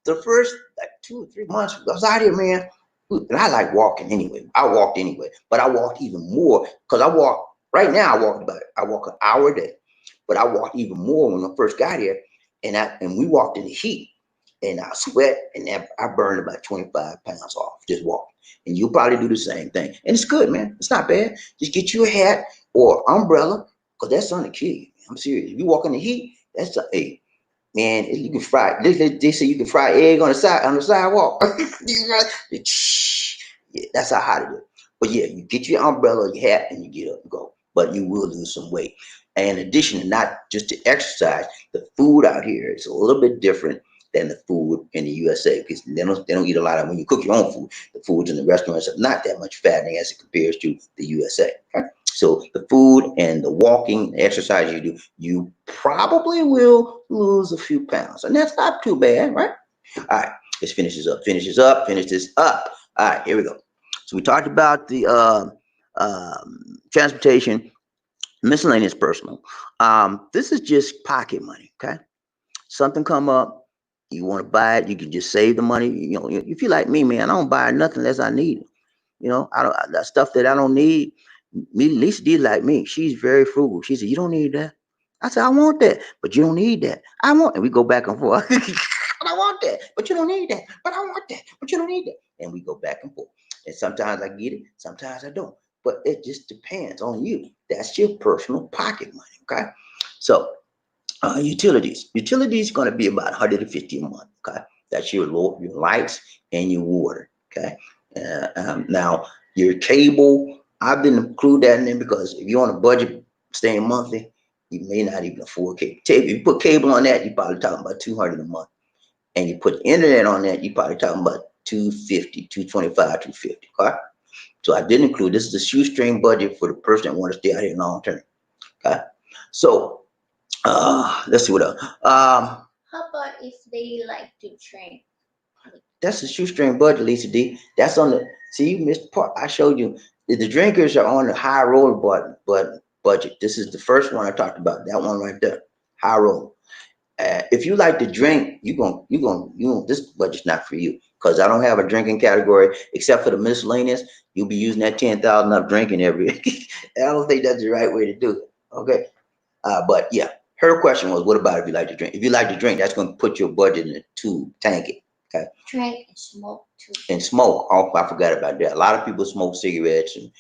The first like 2 or 3 months I was out here, man. And I like walking anyway. I walked anyway, but I walked even more because I walk right now. I walk an hour a day, but I walked even more when I first got here, and we walked in the heat, and I sweat, and I burned about 25 pounds off just walking. And you'll probably do the same thing, and it's good, man. It's not bad. Just get you a hat or umbrella, because that's on the key. I'm serious. If you walk in the heat, that's a man. You can fry. They say you can fry egg on the sidewalk. Yeah, that's how hot it is. But yeah, you get your umbrella, your hat, and you get up and go. But you will lose some weight. And in addition to not just to exercise, the food out here is a little bit different than the food in the USA, because they don't eat a lot of, when you cook your own food, the foods in the restaurants have not that much fattening as it compares to the USA. Okay? So the food and the walking, the exercise you do, you probably will lose a few pounds, and that's not too bad, right? All right, let's finish this up. Finish this up. All right, here we go. So we talked about the transportation, miscellaneous personal. This is just pocket money. Okay, something come up, you want to buy it, you can just save the money. If you like me, man, I don't buy nothing unless I need it. I don't, that stuff that I don't need. Lisa D like me. She's very frugal. She said, "You don't need that." I said, "I want that, but you don't need that. I want," and we go back and forth. I want that, but you don't need that. But I want that, but you don't need that. And we go back and forth. And sometimes I get it, sometimes I don't. But it just depends on you. That's your personal pocket money. Okay. So utilities. Utilities going to be about 150 a month. Okay, that's your lights and your water. Okay, now your cable, I didn't include that in there because if you're on a budget, staying monthly, you may not even afford cable. If you put cable on that, you're probably talking about 200 a month, and you put internet on that, you're probably talking about 250, 225, 250. Okay, so I didn't include, this is the shoestring budget for the person that want to stay out here long term. Okay, so let's see what else. How about if they like to drink? That's the shoestring budget, Lisa D. That's on the, see, you missed the part. I showed you the drinkers are on the high roller budget. This is the first one I talked about. That one right there, high roller. If you like to drink, this budget's not for you, because I don't have a drinking category except for the miscellaneous. You'll be using that 10,000 up drinking every. I don't think that's the right way to do it. Okay. But yeah, her question was, what about if you like to drink? If you like to drink, that's going to put your budget in a tube, tank it. Okay. Drink and smoke too. And smoke. Oh, I forgot about that. A lot of people smoke cigarettes and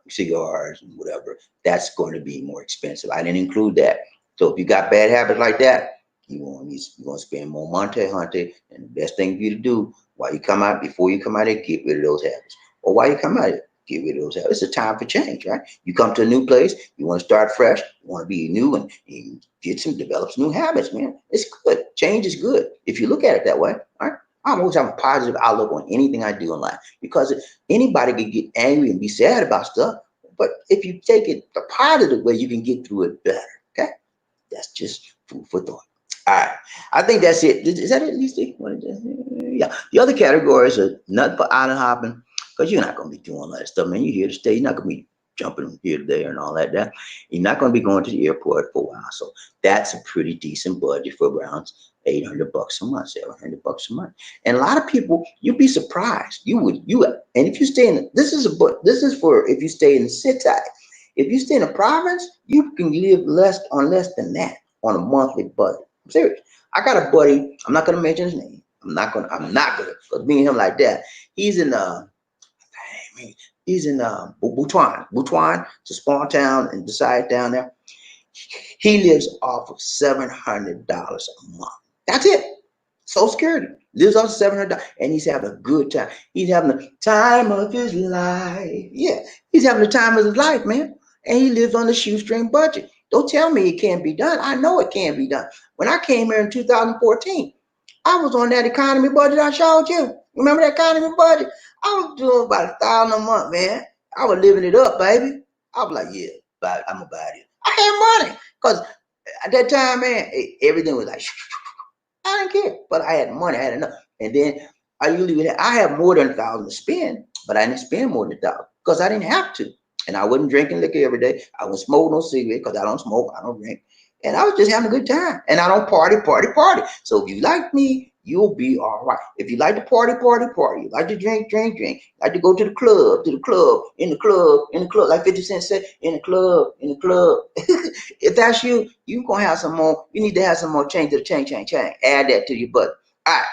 cigars and whatever. That's going to be more expensive. I didn't include that. So if you got bad habits like that, you're going to spend more money hunting. And the best thing for you to do while you come out, before you come out here, get rid of those habits. Or while you come out here, get rid of those habits. It's a time for change, right? You come to a new place, you want to start fresh, you want to be new and develop some new habits, man. It's good. Change is good if you look at it that way, right? I always have a positive outlook on anything I do in life, because anybody can get angry and be sad about stuff, but if you take it the positive way, you can get through it better. Okay, that's just food for thought. All right. I think that's it. Is that it, at least? Yeah. The other categories are nothing but island hopping because you're not going to be doing all that stuff, man. You're here to stay. You're not going to be jumping here to there and all that. You're not going to be going to the airport for a while. So that's a pretty decent budget for around $800 a month, $700 a month. And a lot of people, you'd be surprised. And if you stay in, this is for if you stay in the city. If you stay in a province, you can live less than that on a monthly budget. I'm serious. I got a buddy. I'm not gonna mention his name. I'm not gonna. Cause me and him like that. He's in man, he's in Butuan. Butuan, it's a small town and beside down there. He lives off of $700 a month. That's it. Social Security lives off $700, and he's having a good time. He's having the time of his life. Yeah, he's having the time of his life, man. And he lives on the shoestring budget. Don't tell me it can't be done. I know it can be done. When I came here in 2014, I was on that economy budget I showed you. Remember that economy budget? I was doing about 1,000 a month, man. I was living it up, baby. I was like, yeah, I'm about it. I had money because at that time, man, everything was like I didn't care, but I had money, I had enough. And then I have more than 1,000 to spend, but I didn't spend more than 1,000 because I didn't have to. And I wasn't drinking liquor every day. I wasn't smoking no cigarette because I don't smoke, I don't drink. And I was just having a good time. And I don't party, party, party. So if you like me, you'll be all right. If you like to party, party, party, you like to drink, drink, drink, like to go to the club, in the club, in the club, like 50 Cent said, in the club, in the club. If that's you, you gonna have some more. You need to have some more change to the chain. Add that to your budget. All right,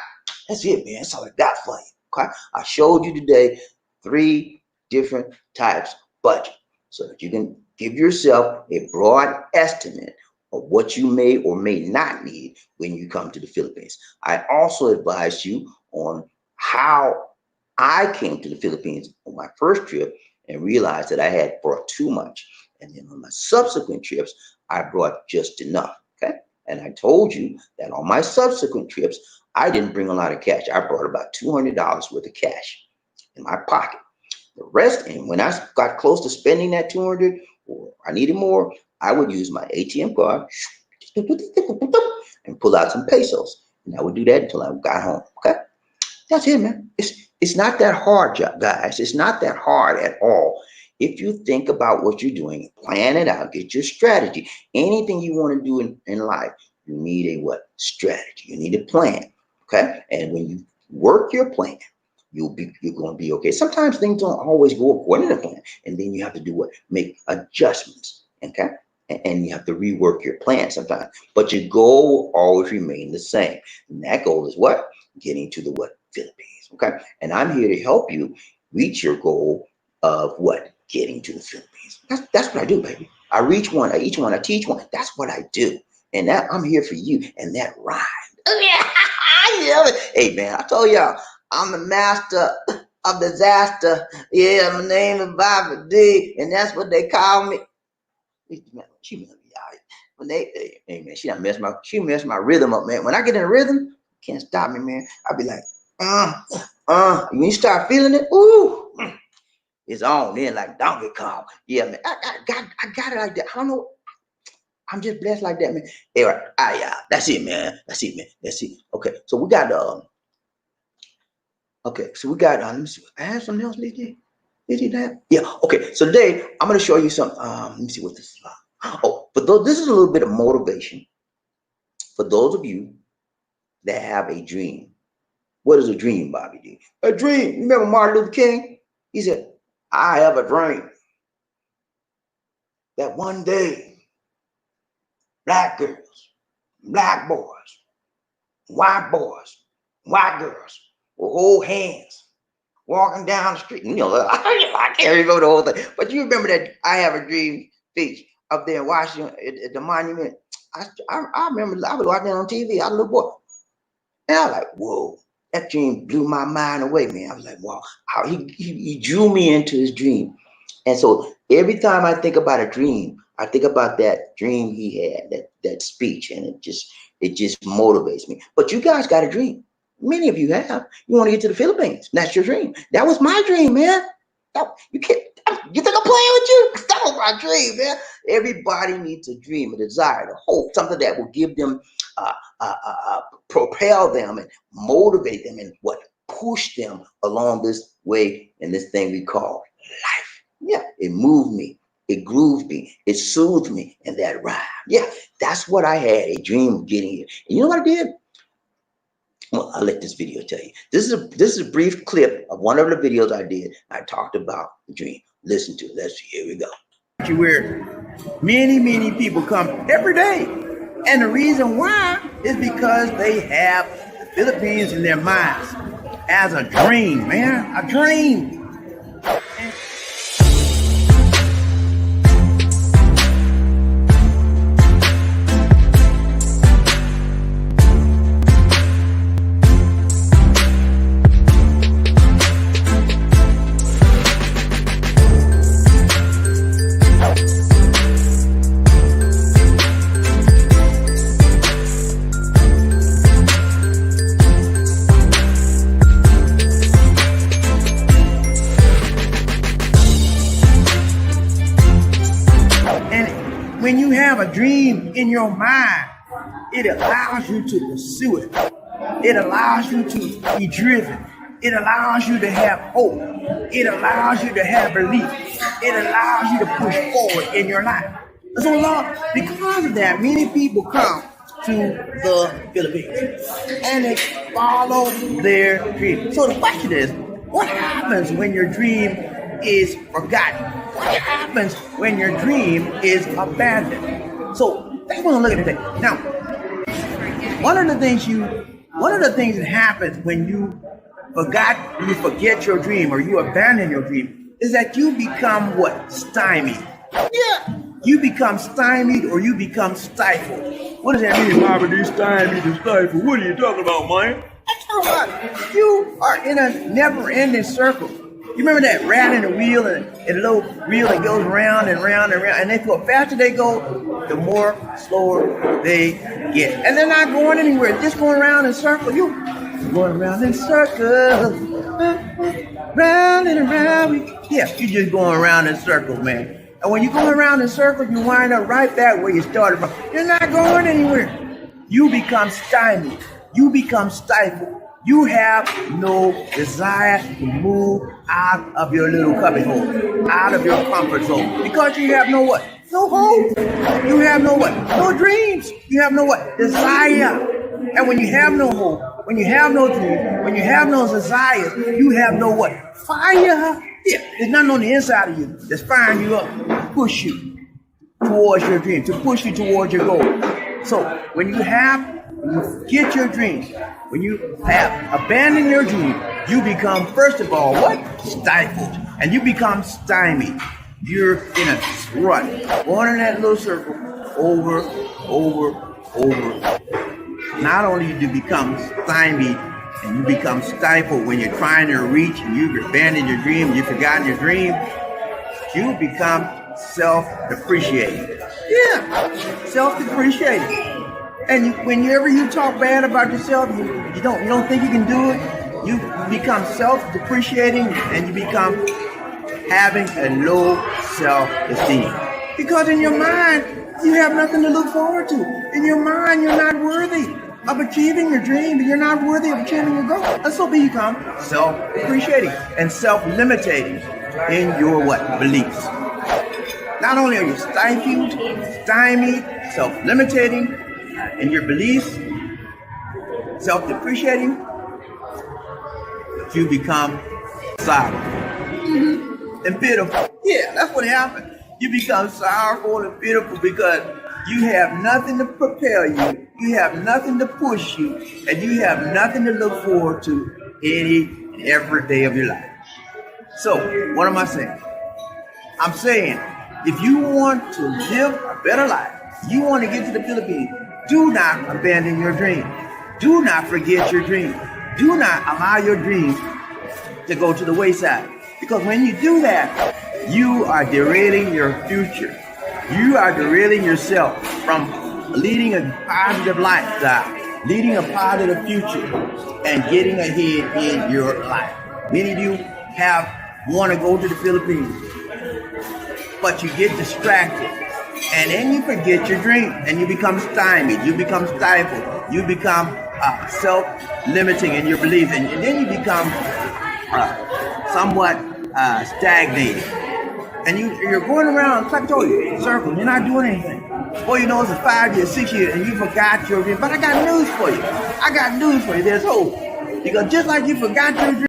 that's it, man. That's all I got for you. Okay, I showed you today 3 different types of budget so that you can give yourself a broad estimate of what you may or may not need when you come to the Philippines. I also advise you on how I came to the Philippines on my first trip and realized that I had brought too much. And then on my subsequent trips, I brought just enough. Okay. And I told you that on my subsequent trips, I didn't bring a lot of cash. I brought about $200 worth of cash in my pocket. The rest, and when I got close to spending that 200 or I needed more, I would use my ATM card and pull out some pesos. And I would do that until I got home. Okay. That's it, man. It's not that hard, guys. It's not that hard at all. If you think about what you're doing, plan it out, get your strategy. Anything you want to do in life, you need a what? Strategy. You need a plan. Okay. And when you work your plan, you're gonna be okay. Sometimes things don't always go according to the plan. And then you have to do what? Make adjustments. Okay. And you have to rework your plan sometimes. But your goal will always remain the same. And that goal is what? Getting to the what? Philippines. Okay. And I'm here to help you reach your goal of what? Getting to the Philippines. That's what I do, baby. I each one, I teach one. That's what I do. And that I'm here for you. And that rhyme. Oh, yeah. Yeah. Hey man, I told y'all I'm the master of disaster. Yeah, my name is Bobby D, and that's what they call me. She messed me out. When hey man, she messed my rhythm up, man. When I get in a rhythm, can't stop me, man. I be like, when you start feeling it, ooh, it's on then like Donkey Kong. Yeah, man. I got it like that. I don't know. I'm just blessed like that, man. Hey, right. Yeah, that's it, man. That's it, man. That's it. Okay, so we got let me see. I have something else, Lizzie. Lizzie, that? Yeah. Okay. So today I'm going to show you some. Let me see what this is about. Oh, for those, this is a little bit of motivation for those of you that have a dream. What is a dream, Bobby D? A dream. You remember Martin Luther King? He said, "I have a dream that one day black girls, black boys, white girls will hold hands walking down the street." You know, I can't remember the whole thing, but you remember that "I Have a Dream" speech up there in Washington at the monument. I remember I was watching it on TV. I was a little boy, and I was like, "Whoa!" That dream blew my mind away, man. I was like, "Wow!" How he drew me into his dream, and so every time I think about a dream, I think about that dream he had, that speech, and it just motivates me. But you guys got a dream. Many of you have. You want to get to the Philippines. That's your dream. That was my dream, man. You can't. You think I'm playing with you? That was my dream, man. Everybody needs a dream, a desire, a hope, something that will give them propel them and motivate them and what push them along this way and this thing we call life. Yeah, it moved me, it grooved me, it soothed me, and that rhyme. Yeah, that's what I had a dream of getting here. And you know what I did? Well, I'll let this video tell you. This is a brief clip of one of the videos I did. I talked about the dream. Listen to it. Let's see. Here we go. Where many people come every day, and the reason why is because they have the Philippines in their minds as a dream, man, a dream. When you have a dream in your mind, it allows you to pursue it. It allows you to be driven. It allows you to have hope. It allows you to have belief. It allows you to push forward in your life. So, Lord, because of that, many people come to the Philippines and they follow their dream. So the question is, what happens when your dream is forgotten? What happens when your dream is abandoned? So that's what I'm looking at today. Now, one of the things that happens when you forget your dream or you abandon your dream is that you become what? Stymied. Yeah. You become stymied or you become stifled. What does that mean, Robert? Stymied and stifled. What are you talking about, man? I'm talking about you are in a never-ending circle. You remember that rat in the wheel and the little wheel that goes round and round and round, and the faster they go, the more slower they get. And they're not going anywhere, just going around in circles. You're going around in circles, round and around. Yeah, you're just going around in circles, man. And when you're going around in circles, you wind up right back where you started from. You're not going anywhere. You become stymied. You become stifled. You have no desire to move out of your little cubbyhole, out of your comfort zone, because you have no what? No hope. You have no what? No dreams. You have no what? Desire. And when you have no hope, when you have no dreams, when you have no desires, you have no what? Fire. Yeah, there's nothing on the inside of you that's firing you up, to push you towards your dream, to push you towards your goal. So when you get your dreams, when you have abandoned your dream, you become, first of all, what? Stifled. And you become stymied. You're in a rut, going in that little circle over. Not only do you become stymied and you become stifled when you're trying to reach and you've abandoned your dream, you've forgotten your dream, you become self-depreciating. Yeah, self-depreciating. And whenever you talk bad about yourself, you don't think you can do it. You become self-depreciating and you become having a low self-esteem. Because in your mind, you have nothing to look forward to. In your mind, you're not worthy of achieving your dream. You're not worthy of achieving your goal. And so you become self-depreciating and self-limiting in your what? Beliefs. Not only are you stymied, self-limiting, in your beliefs, self-depreciating, but you become sorrowful and pitiful. Yeah, that's what happened. You become sorrowful and pitiful because you have nothing to propel you, you have nothing to push you, and you have nothing to look forward to any and every day of your life. So, what am I saying? I'm saying, if you want to live a better life, you want to get to the Philippines, do not abandon your dream. Do not forget your dream. Do not allow your dreams to go to the wayside. Because when you do that, you are derailing your future. You are derailing yourself from leading a positive lifestyle, leading a positive future, and getting ahead in your life. Many of you want to go to the Philippines, but you get distracted And then you forget your dream, and you become stymied, you become stifled, you become self-limiting in your beliefs, and then you become somewhat stagnated. And you're going around, like I told you, circles. You're not doing anything. Boy, you know, it's 5 years, 6 years, and you forgot your dream. But I got news for you. I got news for you. There's hope. Because just like you forgot your dream,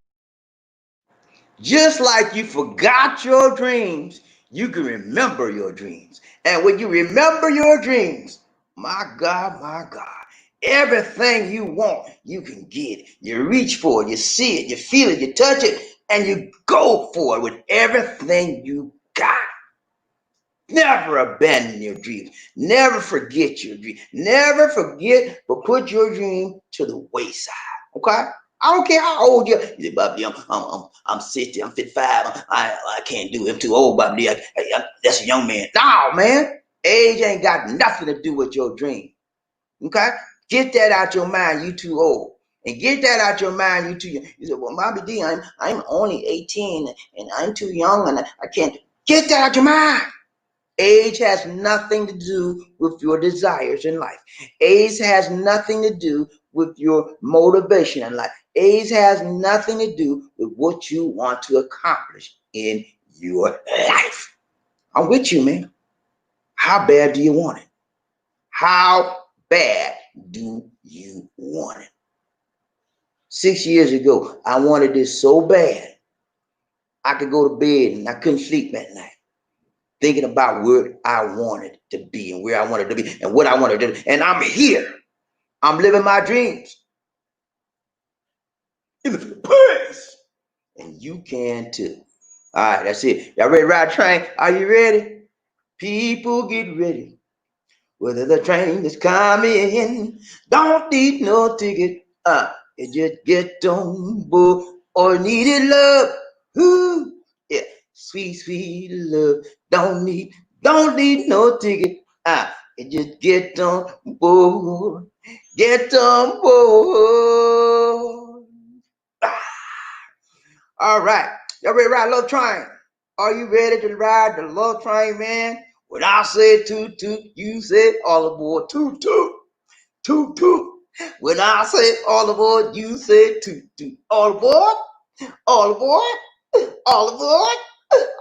just like you forgot your dreams, you can remember your dreams. And when you remember your dreams, my God, everything you want, you can get it. You reach for it, you see it, you feel it, you touch it, and you go for it with everything you got. Never abandon your dreams. Never forget your dream. Never forget, but put your dream to the wayside. Okay? I don't care how old you are. You say, Bobby, I'm 60, I'm 55. I can't do it. I'm too old, Bobby. That's a young man. No, man. Age ain't got nothing to do with your dream. Okay? Get that out your mind. You too old. And get that out your mind. You too young. You say, well, Bobby D, I'm only 18 and I'm too young and I can't. Get that out your mind. Age has nothing to do with your desires in life. Age has nothing to do with your motivation in life. Age has nothing to do with what you want to accomplish in your life. I'm with you, man. How bad do you want it? How bad do you want it? 6 years ago, I wanted this so bad. I could go to bed and I couldn't sleep at night, thinking about where I wanted to be and where I wanted to be and what I wanted to do. And I'm here. I'm living my dreams in the Philippines. And you can too. All right, that's it. Y'all ready to ride the train? Are you ready? People, get ready. Whether the train is coming, don't need no ticket. You just get on board or needed love. Ooh, yeah, sweet, sweet love. Don't need no ticket. You just get on board. Get on board. All right. Y'all ready to ride Love Train? Are you ready to ride the Love Train, man? When I say toot toot, you say all aboard. Toot toot, toot toot. When I say all aboard, you say toot toot. All aboard, all aboard, all aboard,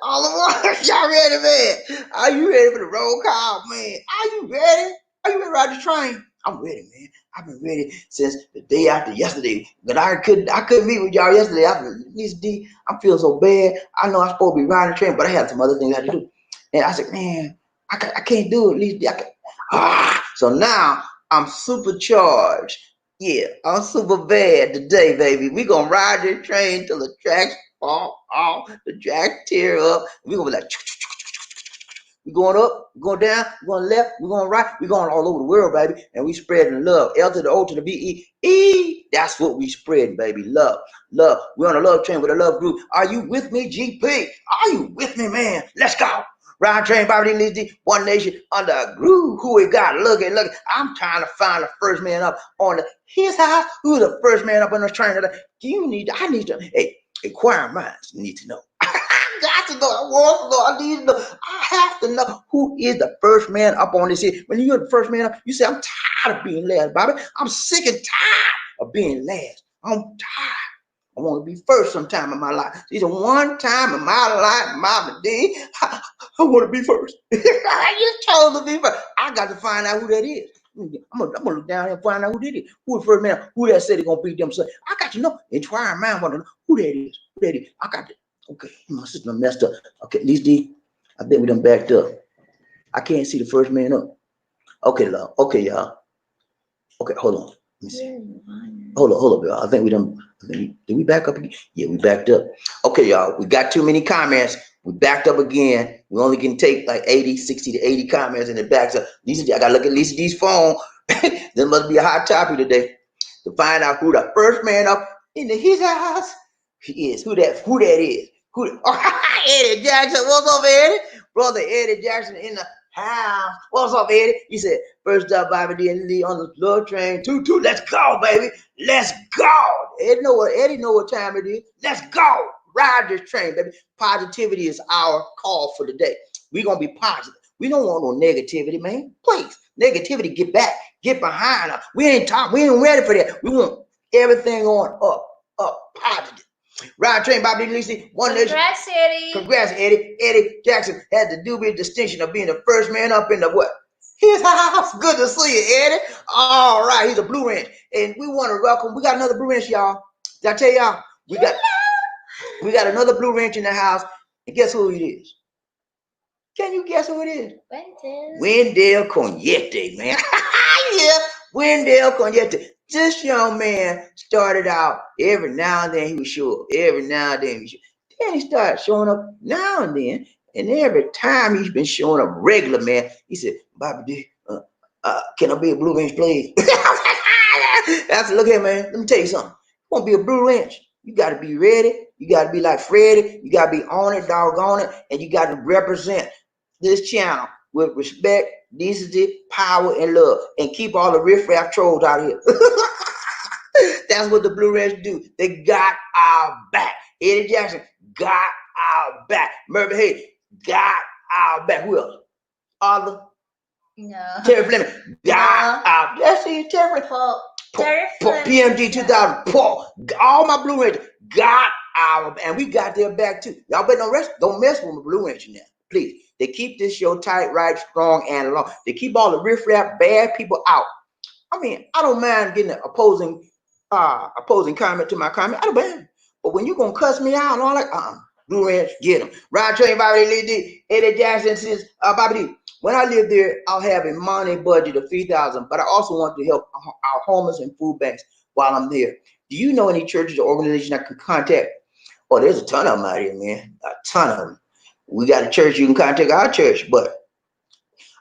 all aboard. Y'all ready, man? Are you ready for the roll call, man? Are you ready? Are you ready to ride the train? I'm ready, man. I've been ready since the day after yesterday. But I couldn't meet with y'all yesterday. I'm feeling so bad. I know I'm supposed to be riding the train, but I had some other things I had to do. And I said, man, I can't do it. At least I can. So now I'm supercharged. Yeah, I'm super bad today, baby. We gonna ride this train till the tracks fall off, the tracks tear up. We gonna be like, we going up, we going down, we going left, we going right, we going all over the world, baby. And we spreading love. L to the O to the B E E. That's what we spreading, baby. Love, love. We're on a love train with a love group. Are you with me, GP? Are you with me, man? Let's go. Ride train, Bobby Lee, One Nation under a groove. Who we got? Look at. I'm trying to find the first man up on his house. Who's the first man up on the train? I need to. Hey, inquiring minds need to know. I got to know. I want to know. I need to know. I have to know who is the first man up on this here. When you're the first man up, you say, I'm tired of being last, Bobby. I'm sick and tired of being last. I'm tired. I want to be first sometime in my life. It's one time in my life, Mama D, I want to be first. I just chose to be first. I got to find out who that is. I'm gonna look down here and find out who that is. Who the first man? Who that said he gonna beat them? So I got to know. Inquiring mind want to know who that is. Who that is? I got to. Okay, my system messed up. Okay, these D, I think we done backed up. I can't see the first man up. Okay, love. Okay, y'all. Okay, hold on. Let me see. Hold up, y'all. I think we done. Did we back up again? Yeah, we backed up. Okay, y'all. We got too many comments. We backed up again. We only can take like 80, 60 to 80 comments and it backs up. I gotta look at Lisa D's phone. There must be a hot topic today to find out who the first man up in his house is. Who that is. Eddie Jackson. What's up, Eddie? Brother Eddie Jackson in the house. What's up, Eddie? He said, first up, Bobby D and Lee on the love train. 2-2. Let's go, baby. Let's go. Eddie know what time it is. Let's go. Ride this train, baby. Positivity is our call for the day. We're gonna be positive. We don't want no negativity, man. Please, negativity, get back, get behind us. We ain't ready for that. We want everything on up, positive. Ride train, Bobby Lisi, one nation. Congrats, Eddie. Congrats, Eddie. Eddie Jackson had the dubious distinction of being the first man up in the what? His house. Good to see you, Eddie. All right, he's a Blue Ranch, and we want to welcome. We got another Blue Ranch, y'all. Did I tell y'all? We got another Blue Ranch in the house, and guess who it is? Can you guess who it is? Wendell Cognette, man. Yeah, Wendell Cognette. This young man started out every now and then he would show up. Every now and then he show up. Then he started showing up now and then. And every time he's been showing up regular, man, he said, Bobby D, can I be a Blue Ranch, please? I said, look here, man, let me tell you something. You want to be a Blue Ranch, you got to be ready. You got to be like Freddie. You got to be on it, doggone it. And you got to represent this channel with respect, decency, power, and love. And keep all the riffraff trolls out here. That's what the Blue Ranch do. They got our back. Eddie Jackson got our back. Murphy Hayes got our back. Who else? Arthur? No. Terry Fleming got our back. Let's see, Terry. Terry Fleming. PMG 2000. Paul. All my Blue Rangers got our back. And we got their back too. Y'all better don't mess with my Blue Ranger now. Please. They keep this show tight, right, strong, and long. They keep all the riffraff bad people out. I mean, I don't mind getting an opposing comment to my comment. I don't mind. But when you gonna cuss me out and all that, Blue Ranch, get them. Ride train, Bobby D. Eddie Jackson says, Bobby D. When I live there, I'll have a money budget of $3,000, but I also want to help our homeless and food banks while I'm there. Do you know any churches or organizations I can contact? Oh, there's a ton of them out here, man. A ton of them. We got a church, you can contact our church, but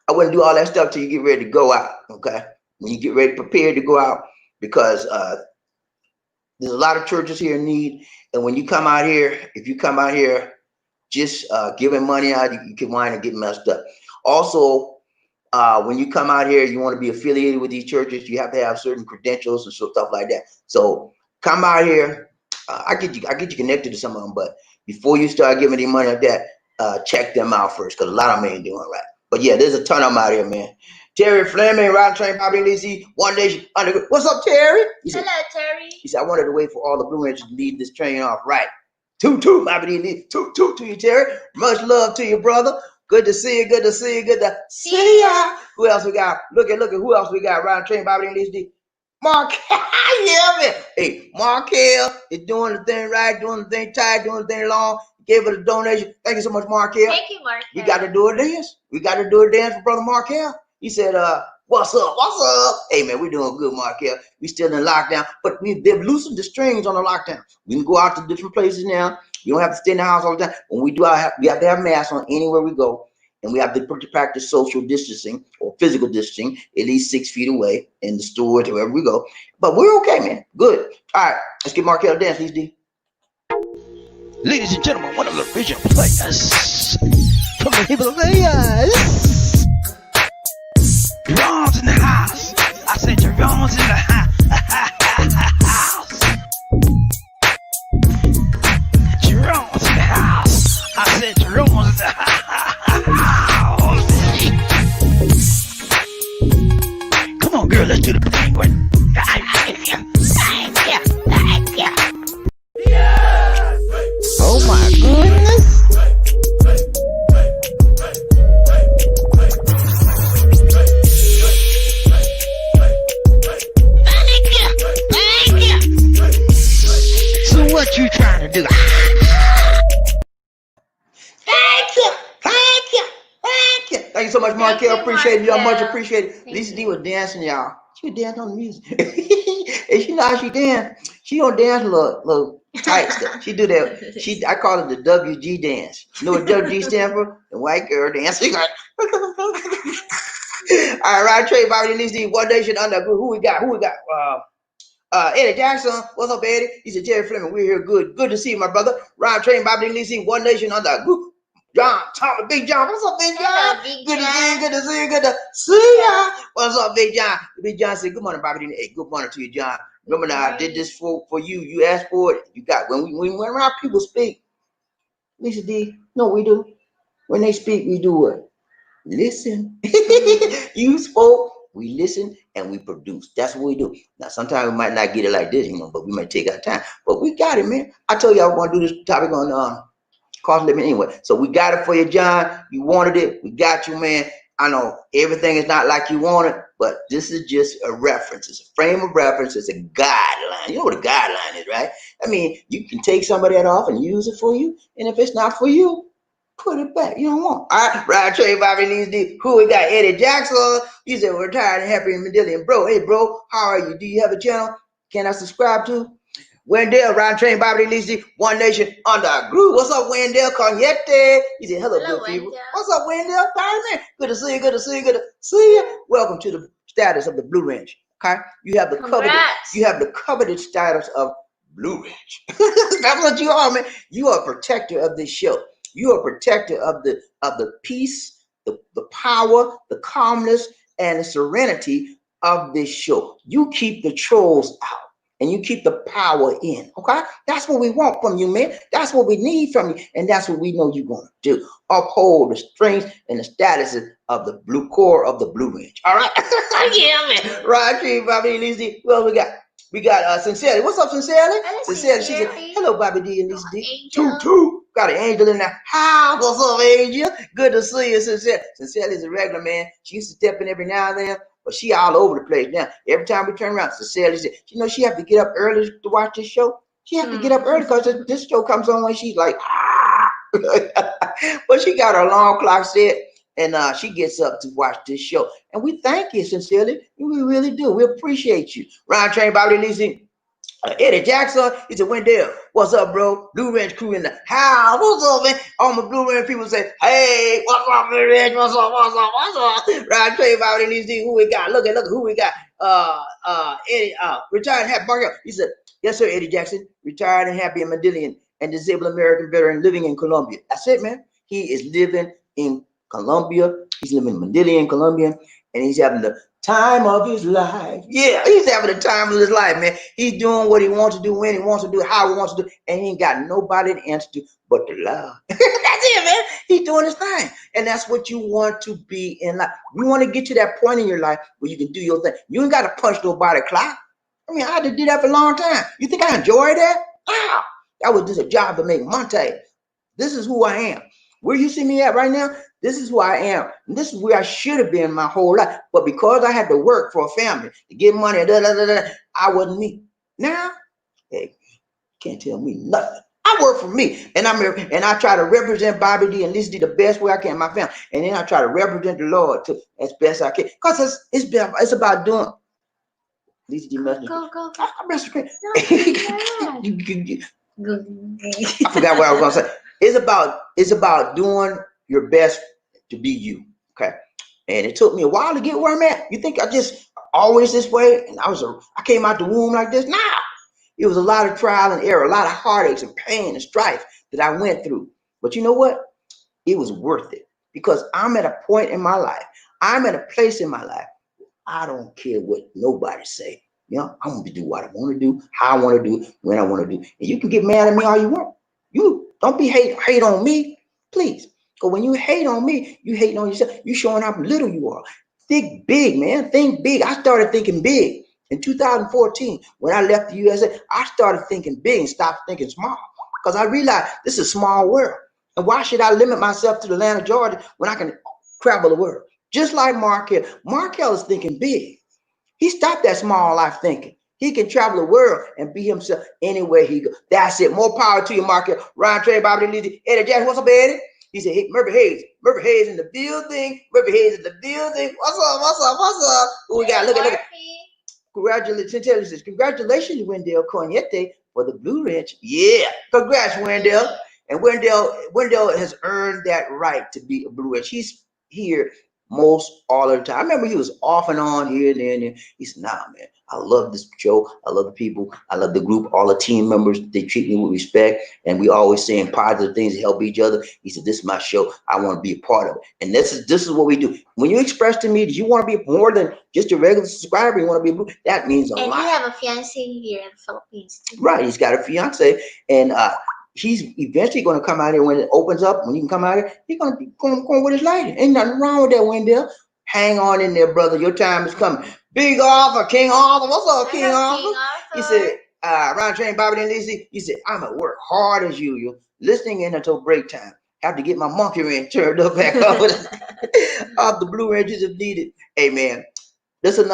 I wouldn't do all that stuff till you get ready to go out, okay? When you get ready, prepared to go out, because there's a lot of churches here in need, and when you come out here, if you come out here just giving money out, you can wind up getting messed up. Also, when you come out here, you want to be affiliated with these churches, you have to have certain credentials and stuff like that. So come out here, I get you connected to some of them, but before you start giving any money like that, check them out first, because a lot of them ain't doing right. But yeah, there's a ton of them out here, man. Terry Fleming, Ride Train, Bobby Lisi, One Nation Underground. What's up, Terry? Hello, Terry. He said, I wanted to wait for all the Blue Rangers to lead this train off right. Toot, Bobby Lisi. Toot to you, Terry. Much love to you, brother. Good to see you. Good to see you. Good to see ya. Who else we got? Look at who else we got. Ride Train, Bobby Lisi. Mark, yeah, man. Hey, Markel is doing the thing right, doing the thing tight, doing the thing long. Gave us a donation. Thank you so much, Markel. Thank you, Markel. We got to do a dance. We got to do a dance for Brother Markel. He said, what's up? What's up? Hey, man, we're doing good, Markel. We still in lockdown, but they've loosened the strings on the lockdown. We can go out to different places now. You don't have to stay in the house all the time. When we do, we have to have masks on anywhere we go. And we have to practice social distancing or physical distancing at least 6 feet away in the stores or wherever we go. But we're okay, man. Good. All right, let's get Markel a dance, please, D. Ladies and gentlemen, one of the original players from the Himalayas. Jerome's in the house. I said Jerome's in the house. Jerome's in the house. I said Jerome's in the house. Come on, girl, let's do the penguin. Oh my goodness. Thank you. So what you trying to do? Thank you so much, Markel. Appreciate it, y'all. Much appreciated. Lisa D was dancing, y'all. She was dancing on the music. And she know how she dance. She don't dance a little tight stuff. She do that. I call it the WG dance. You know what WG stand for? The white girl dance. She got. All right, Ride Trade, Bobby Lisi, One Nation Under. Who we got? Eddie Jackson. What's up, Eddie? He said, Terry Fleming, we're here. Good to see you, my brother. Ride Train, Bobby Lisi, One Nation Under. John, Tommy, Big John. What's up, Big John? Hello, Good to see ya. What's up, Big John? Big John said, good morning, Bobby. Hey, good morning to you, John. Remember now, I did this for you. You asked for it. You got when we went around, people speak. Lisa D, no, we do. When they speak, we do what? listen. You spoke, we listen, and we produce. That's what we do. Now, sometimes we might not get it like this, but we might take our time. But we got it, man. I told you I was going to do this topic on cost living anyway. So we got it for you, John. You wanted it. We got you, man. I know everything is not like you want it, but this is just a reference. It's a frame of reference. It's a guideline. You know what a guideline is, right? I mean, you can take some of that off and use it for you. And if it's not for you, put it back. You don't want. All right, Ryan Trey, Bobby needs the who we got? Eddie Jackson. He said we're retired and happy in Medellin. Bro, hey bro, how are you? Do you have a channel? Can I subscribe to? Wendell, Ryan Train, Bobby Lisi, One Nation under a groove. What's up, Wendell? Cognete. He said, hello, Hello, good people. Wendell. What's up, Wendell? Man, good to see you, good to see you, good to see you. Welcome to the status of the Blue Ridge. Okay? You have the coveted status of Blue Ridge. That's what you are, man. You are a protector of this show. You are a protector of the peace, the power, the calmness, and the serenity of this show. You keep the trolls out and you keep the power in. Okay? That's what we want from you, man. That's what we need from you. And that's what we know you're going to do. Uphold the strength and the statuses of the blue core of the Blue Ridge. All right? Yeah, man. Right, Tree, Bobby, Lizzie. Well, we got Sincerely. What's up, Sincerely? Sincerely. She said, hello, Bobby D and Lisa D. Toot. Got an angel in the house. What's up, Angel? Good to see you, Sincerely. Sincerely is a regular, man. She used to step in every now and then. But she all over the place now. Every time we turn around, Cecilia said, she have to get up early to watch this show. She have to get up early because this show comes on when she's like, ah. But she got her alarm clock set, and she gets up to watch this show. And we thank you, sincerely. We really do. We appreciate you. Ryan Train, Bobby Lisi, Eddie Jackson. He said, Wendell, what's up, bro? Blue Ridge crew in the house. What's up, man? All my Blue Ridge people say, hey, what's up, Blue Ridge? What's up? Ryan Trey, Bobby Lisi, who we got? Look at who we got. Eddie, retired and happy. He said, yes, sir, Eddie Jackson, retired and happy in Medellin and disabled American veteran living in Colombia. That's it, man. He is living in Colombia. He's living in Medellin, Colombia, and he's having the time of his life. Yeah, he's having the time of his life, man. He's doing what he wants to do, when he wants to do, how he wants to do, and he ain't got nobody to answer to but the love. That's it, man. He's doing his thing. And that's what you want to be in life. You want to get to that point in your life where you can do your thing. You ain't got to punch nobody clock. I mean, I had to do that for a long time. You think I enjoy that? Wow. That was just a job to make money. This is who I am. Where you see me at right now, this is who I am. And this is where I should have been my whole life. But because I had to work for a family to get money, I wasn't me. Now, hey, can't tell me nothing. I work for me, and I try to represent Bobby D and Lisa D the best way I can, my family, and then I try to represent the Lord too as best I can. Cause it's about doing. Lisa D message. Go. I'm messaging. I forgot what I was gonna say. It's about doing your best to be you. Okay. And it took me a while to get where I'm at. You think I just always this way? And I came out the womb like this? Nah. It was a lot of trial and error, a lot of heartaches and pain and strife that I went through. But you know what? It was worth it because I'm at a point in my life. I'm at a place in my life. I don't care what nobody say. I'm going to do what I want to do, how I want to do, when I want to do. And you can get mad at me all you want. You don't be hate on me, please. Because when you hate on me, you hating on yourself. You showing how little you are. Think big, man. Think big. I started thinking big in 2014 when I left the USA. I started thinking big and stopped thinking small because I realized this is a small world. And why should I limit myself to the land of Georgia when I can travel the world? Just like Markel. Markel is thinking big. He stopped that small life thinking. He can travel the world and be himself anywhere he goes. That's it. More power to you, Markel. Ryan Trey, Bobby Lee, Eddie Jackson. What's up, Eddie? He said, hey, Murphy Hayes in the building. Murphy Hayes in the building. What's up? Who we got? Look at. Congratulations, Wendell Cognete for the Blue Ridge. Yeah. Congrats, Wendell. And Wendell has earned that right to be a Blue Ridge. He's here most all of the time. I remember he was off and on here and there and there. He said, nah, man, I love this show. I love the people. I love the group, all the team members. They treat me with respect. And we always saying positive things to help each other. He said, this is my show. I want to be a part of it. And this is what we do. When you express to me that you want to be more than just a regular subscriber, you want to be a blue, that means a lot. And you have a fiancé here in the Philippines too. Right. He's got a fiance. And he's eventually going to come out here when it opens up. When he can come out here, he's going to be going with his lady. Ain't nothing wrong with that, Wendell. Hang on in there, brother. Your time is coming. Big Arthur, King Arthur. What's up, King Arthur? King He Arthur. said, Ron Train, Bobby and Lizzie. He said, I'm at work hard as usual, listening in until break time. Have to get my monkey wrench turned up back up off the blue wrenches if needed. Hey man, this is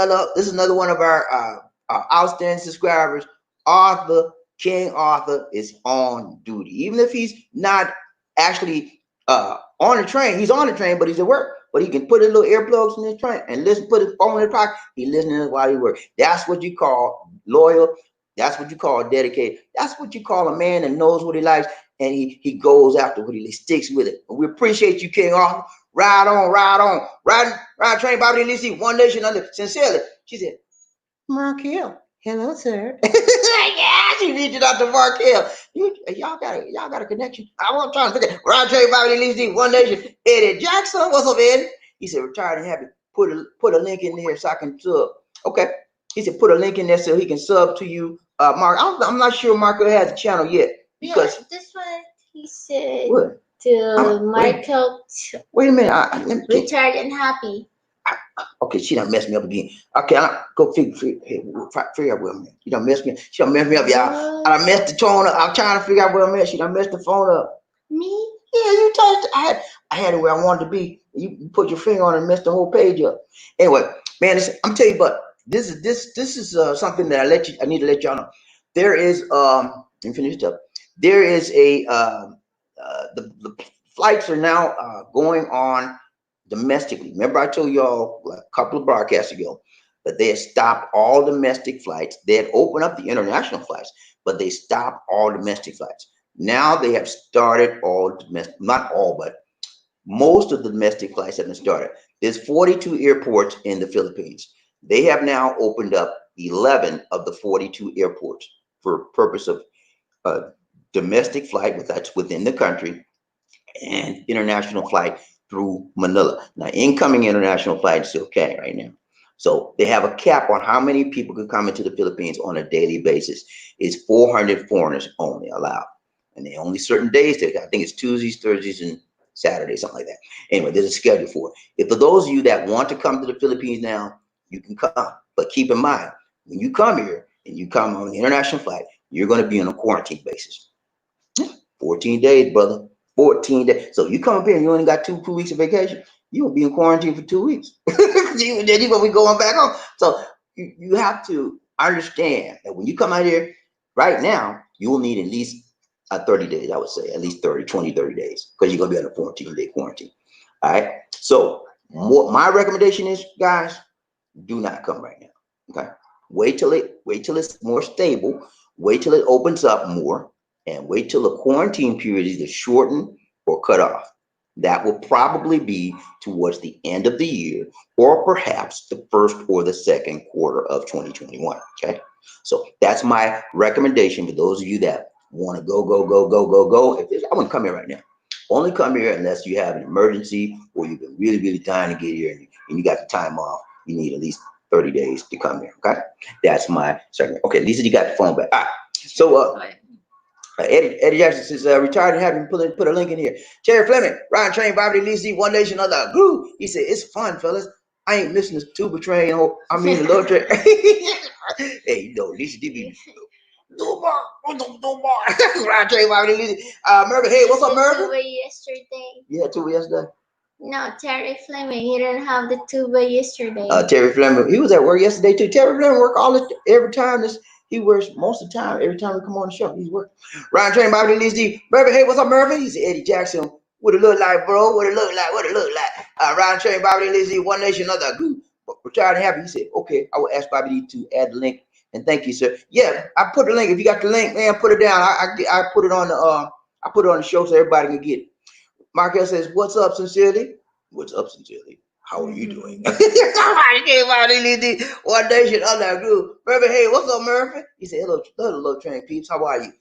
another one of our outstanding subscribers. Arthur, King Arthur is on duty. Even if he's not actually on the train, he's on the train, but he's at work. But he can put his little earplugs in his train and listen, put his phone in his pocket. He's listening while he works. That's what you call loyal. That's what you call dedicated. That's what you call a man that knows what he likes and he goes after what he sticks with it. We appreciate you, King Arthur. Ride on, ride on. Ride train, Bobby and Lizzie, one nation under. Sincerely. She said, Markel. Hello, sir. Yeah, she reached out to Markel. Y'all got a connection. I was trying to figure. Ride train, Bobby and Lizzie, one nation. Eddie Jackson, what's up, Eddie? He said, retired and happy. Put a link in there so I can sub. Okay. He said, put a link in there so he can sub to you. Mark, I'm not sure Markel has a channel yet. Because this one he said what? To Michael. Wait a minute. Retired and happy. Okay, she done messed me up again. Okay, go figure out where I'm at. She done messed me up. She done messed me up, y'all. I messed the phone up. I'm trying to figure out where I'm at. She done messed the phone up. Me? Yeah, you touched it. I had it where I wanted to be. You put your finger on it and messed the whole page up. Anyway, man, I'm telling you, but this is something that I need to let y'all know. There is let me finish it up. There is a the flights are now going on domestically. Remember, I told y'all a couple of broadcasts ago that they had stopped all domestic flights. They had opened up the international flights, but they stopped all domestic flights. Now they have started all domestic, not all, but most of the domestic flights have been started. There's 42 airports in the Philippines. They have now opened up 11 of the 42 airports for purpose of domestic flight, that's within the country, and international flight through Manila. Now, incoming international flight is okay right now. So they have a cap on how many people can come into the Philippines on a daily basis. It's 400 foreigners only allowed. And they only certain days, I think it's Tuesdays, Thursdays, and Saturdays, something like that. Anyway, there's a schedule for it. If for those of you that want to come to the Philippines now, you can come. But keep in mind, when you come here and you come on the international flight, you're going to be on a quarantine basis. 14 days, brother. 14 days. So you come up here and you only got two weeks of vacation, you will be in quarantine for 2 weeks. Then you're going to be going back home. So you have to understand that when you come out here right now, you will need at least 30 days, I would say, at least 30 days, because you're going to be on a 14-day quarantine. All right. So my recommendation is, guys, do not come right now. Okay. Wait till it's more stable. Wait till it opens up more. And wait till the quarantine period is either shortened or cut off. That will probably be towards the end of the year, or perhaps the first or the second quarter of 2021. Okay, so that's my recommendation for those of you that want to go. I wouldn't come here right now. Only come here unless you have an emergency or you've been really, really dying to get here and you got the time off. You need at least 30 days to come here. Okay, that's my second. Okay, Lisa, you got the phone back. All right. So Eddie Jackson says, retired and happy, put a link in here. Terry Fleming, Ryan Train, Bobby Lizzie, One Nation Under Group. He said, it's fun, fellas. I ain't missing this tuba train. The love train. Hey, you know, Lisa did be no more. Ryan Train, Bobby Lizzie. Murphy, hey, what's up, Murphy? Tuba yesterday. Yeah, tuba yesterday. No, Terry Fleming. He didn't have the tuba yesterday. Terry Fleming, he was at work yesterday too. Terry Fleming work every time he works most of the time. Every time we come on the show, he's working. Ryan Train, Bobby Lizzie, Murphy, hey, what's up, Murphy? He said, Eddie Jackson, what it look like, bro? What it look like? Ryan Train, Bobby Lizzie, One Nation, Another Group. Retired and happy. He said, okay, I will ask Bobby to add the link. And thank you, sir. Yeah, I put the link. If you got the link, man, put it down. I put it on the show so everybody can get it. Markel says, what's up, sincerely? What's up, sincerely? How are you doing? Somebody came out and One Nation Under Group. Murphy, hey, what's up, Murphy? He said, hello, train peeps. How are you?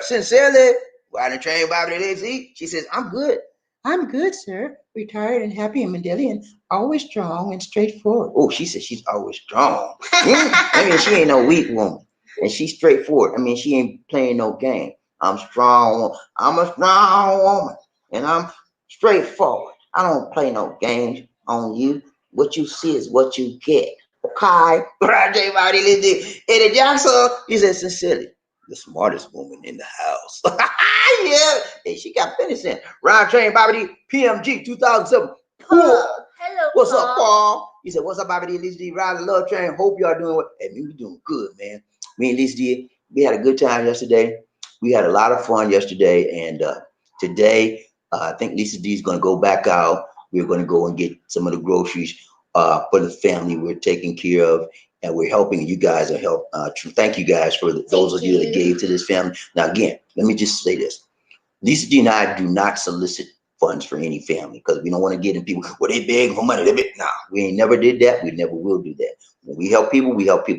Sincerely, riding train, Bobby Lizzie. She says, I'm good. I'm good, sir. Retired and happy and Mandelian. Always strong and straightforward. Oh, she said she's always strong. I mean, she ain't no weak woman. And she's straightforward. I mean, she ain't playing no game. I'm strong. I'm a strong woman, and I'm straightforward. I don't play no games on you. What you see is what you get. Okay, right, everybody, listen. Eddie Jackson, he said sincerely, the smartest woman in the house. Yeah, and she got finished in. Ryan Train, Bobby D, PMG 2007. Cool. Paul. Hello, What's up, Paul. Paul? He said, what's up, Bobby D, Lisa D, Riding the Love Train. Hope y'all doing well. Hey, man, we doing good, man. Me and Lisa D, we had a good time yesterday. We had a lot of fun yesterday, and today, I think Lisa D is going to go back out. We're going to go and get some of the groceries for the family we're taking care of, and we're helping you guys. Thank you guys for those of you that gave to this family. Now, again, let me just say this. Lisa D and I do not solicit funds for any family because we don't want to get in people, well, they beg for money. Nah, we ain't never did that. We never will do that. When we help people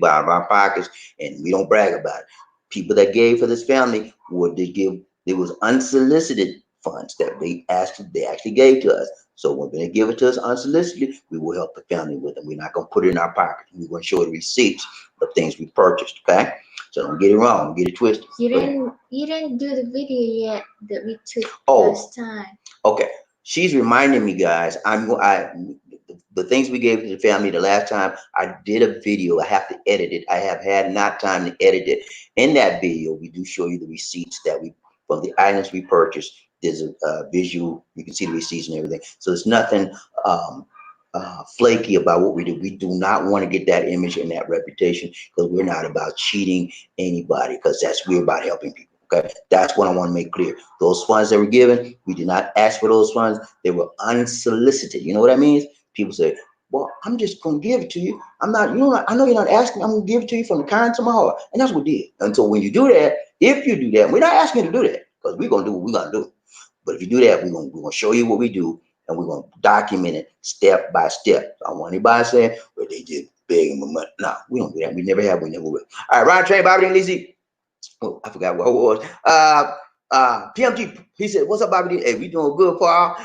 out of our pockets, and we don't brag about it. People that gave for this family, what they give, it was unsolicited funds that they actually gave to us. So when they give it to us unsolicited, we will help the family with them. We're not going to put it in our pocket. We're going to show the receipts of things we purchased, okay? So don't get it wrong, don't get it twisted. You didn't do the video yet that we took last time. Okay. She's reminding me, guys. The things we gave to the family the last time I did a video. I have to edit it. I have had not time to edit it. In that video, we do show you the receipts that we from the items we purchased. There's a visual. You can see the receipts and everything. So it's nothing flaky about what we do. We do not want to get that image and that reputation because we're not about cheating anybody, because we're about helping people. Okay, that's what I want to make clear. Those funds that were given, we did not ask for those funds. They were unsolicited. You know what that means? People say, well, I'm just going to give it to you. I'm not, I know you're not asking. I'm going to give it to you from the kindness of my heart. And that's what we did. And so when you do that, if you do that, we're not asking you to do that because we're going to do what we're going to do. But if you do that, we're going to show you what we do, and we're going to document it step by step. I don't want anybody saying, well, they did beg him money. No, we don't do that. We never have. We never will. All right, Ryan Train, Bobby and Lizzie. Oh, I forgot what it was. PMG, he said, what's up, Bobby? Hey, we doing good, Paul.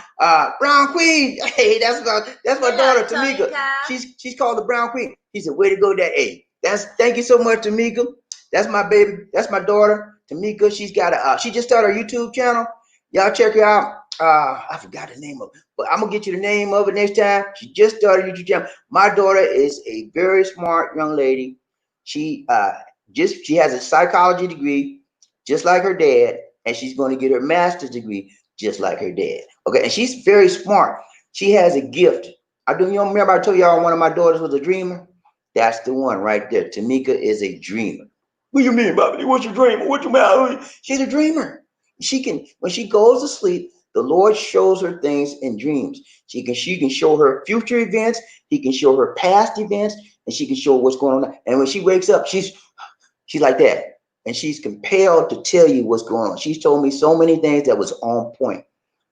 Brown Queen. Hey, that's my daughter, Tamika. She's called the Brown Queen. He said, way to go, Dad. Hey, thank you so much, Tamika. That's my baby. That's my daughter, Tamika. She's got she just started her YouTube channel. Y'all check her out. I forgot the name of it, but I'm gonna get you the name of it next time. She just started YouTube channel. My daughter is a very smart young lady. She has a psychology degree, just like her dad, and she's going to get her master's degree, just like her dad. Okay, and she's very smart. She has a gift. You don't remember I told y'all one of my daughters was a dreamer? That's the one right there. Tamika is a dreamer. What do you mean, Bobby? What's your dreamer? What you mean? She's a dreamer. When she goes to sleep, the Lord shows her things in dreams. She can show her future events. He can show her past events, and she can show what's going on. And when she wakes up, she's like that, and she's compelled to tell you what's going on. She's told me so many things that was on point.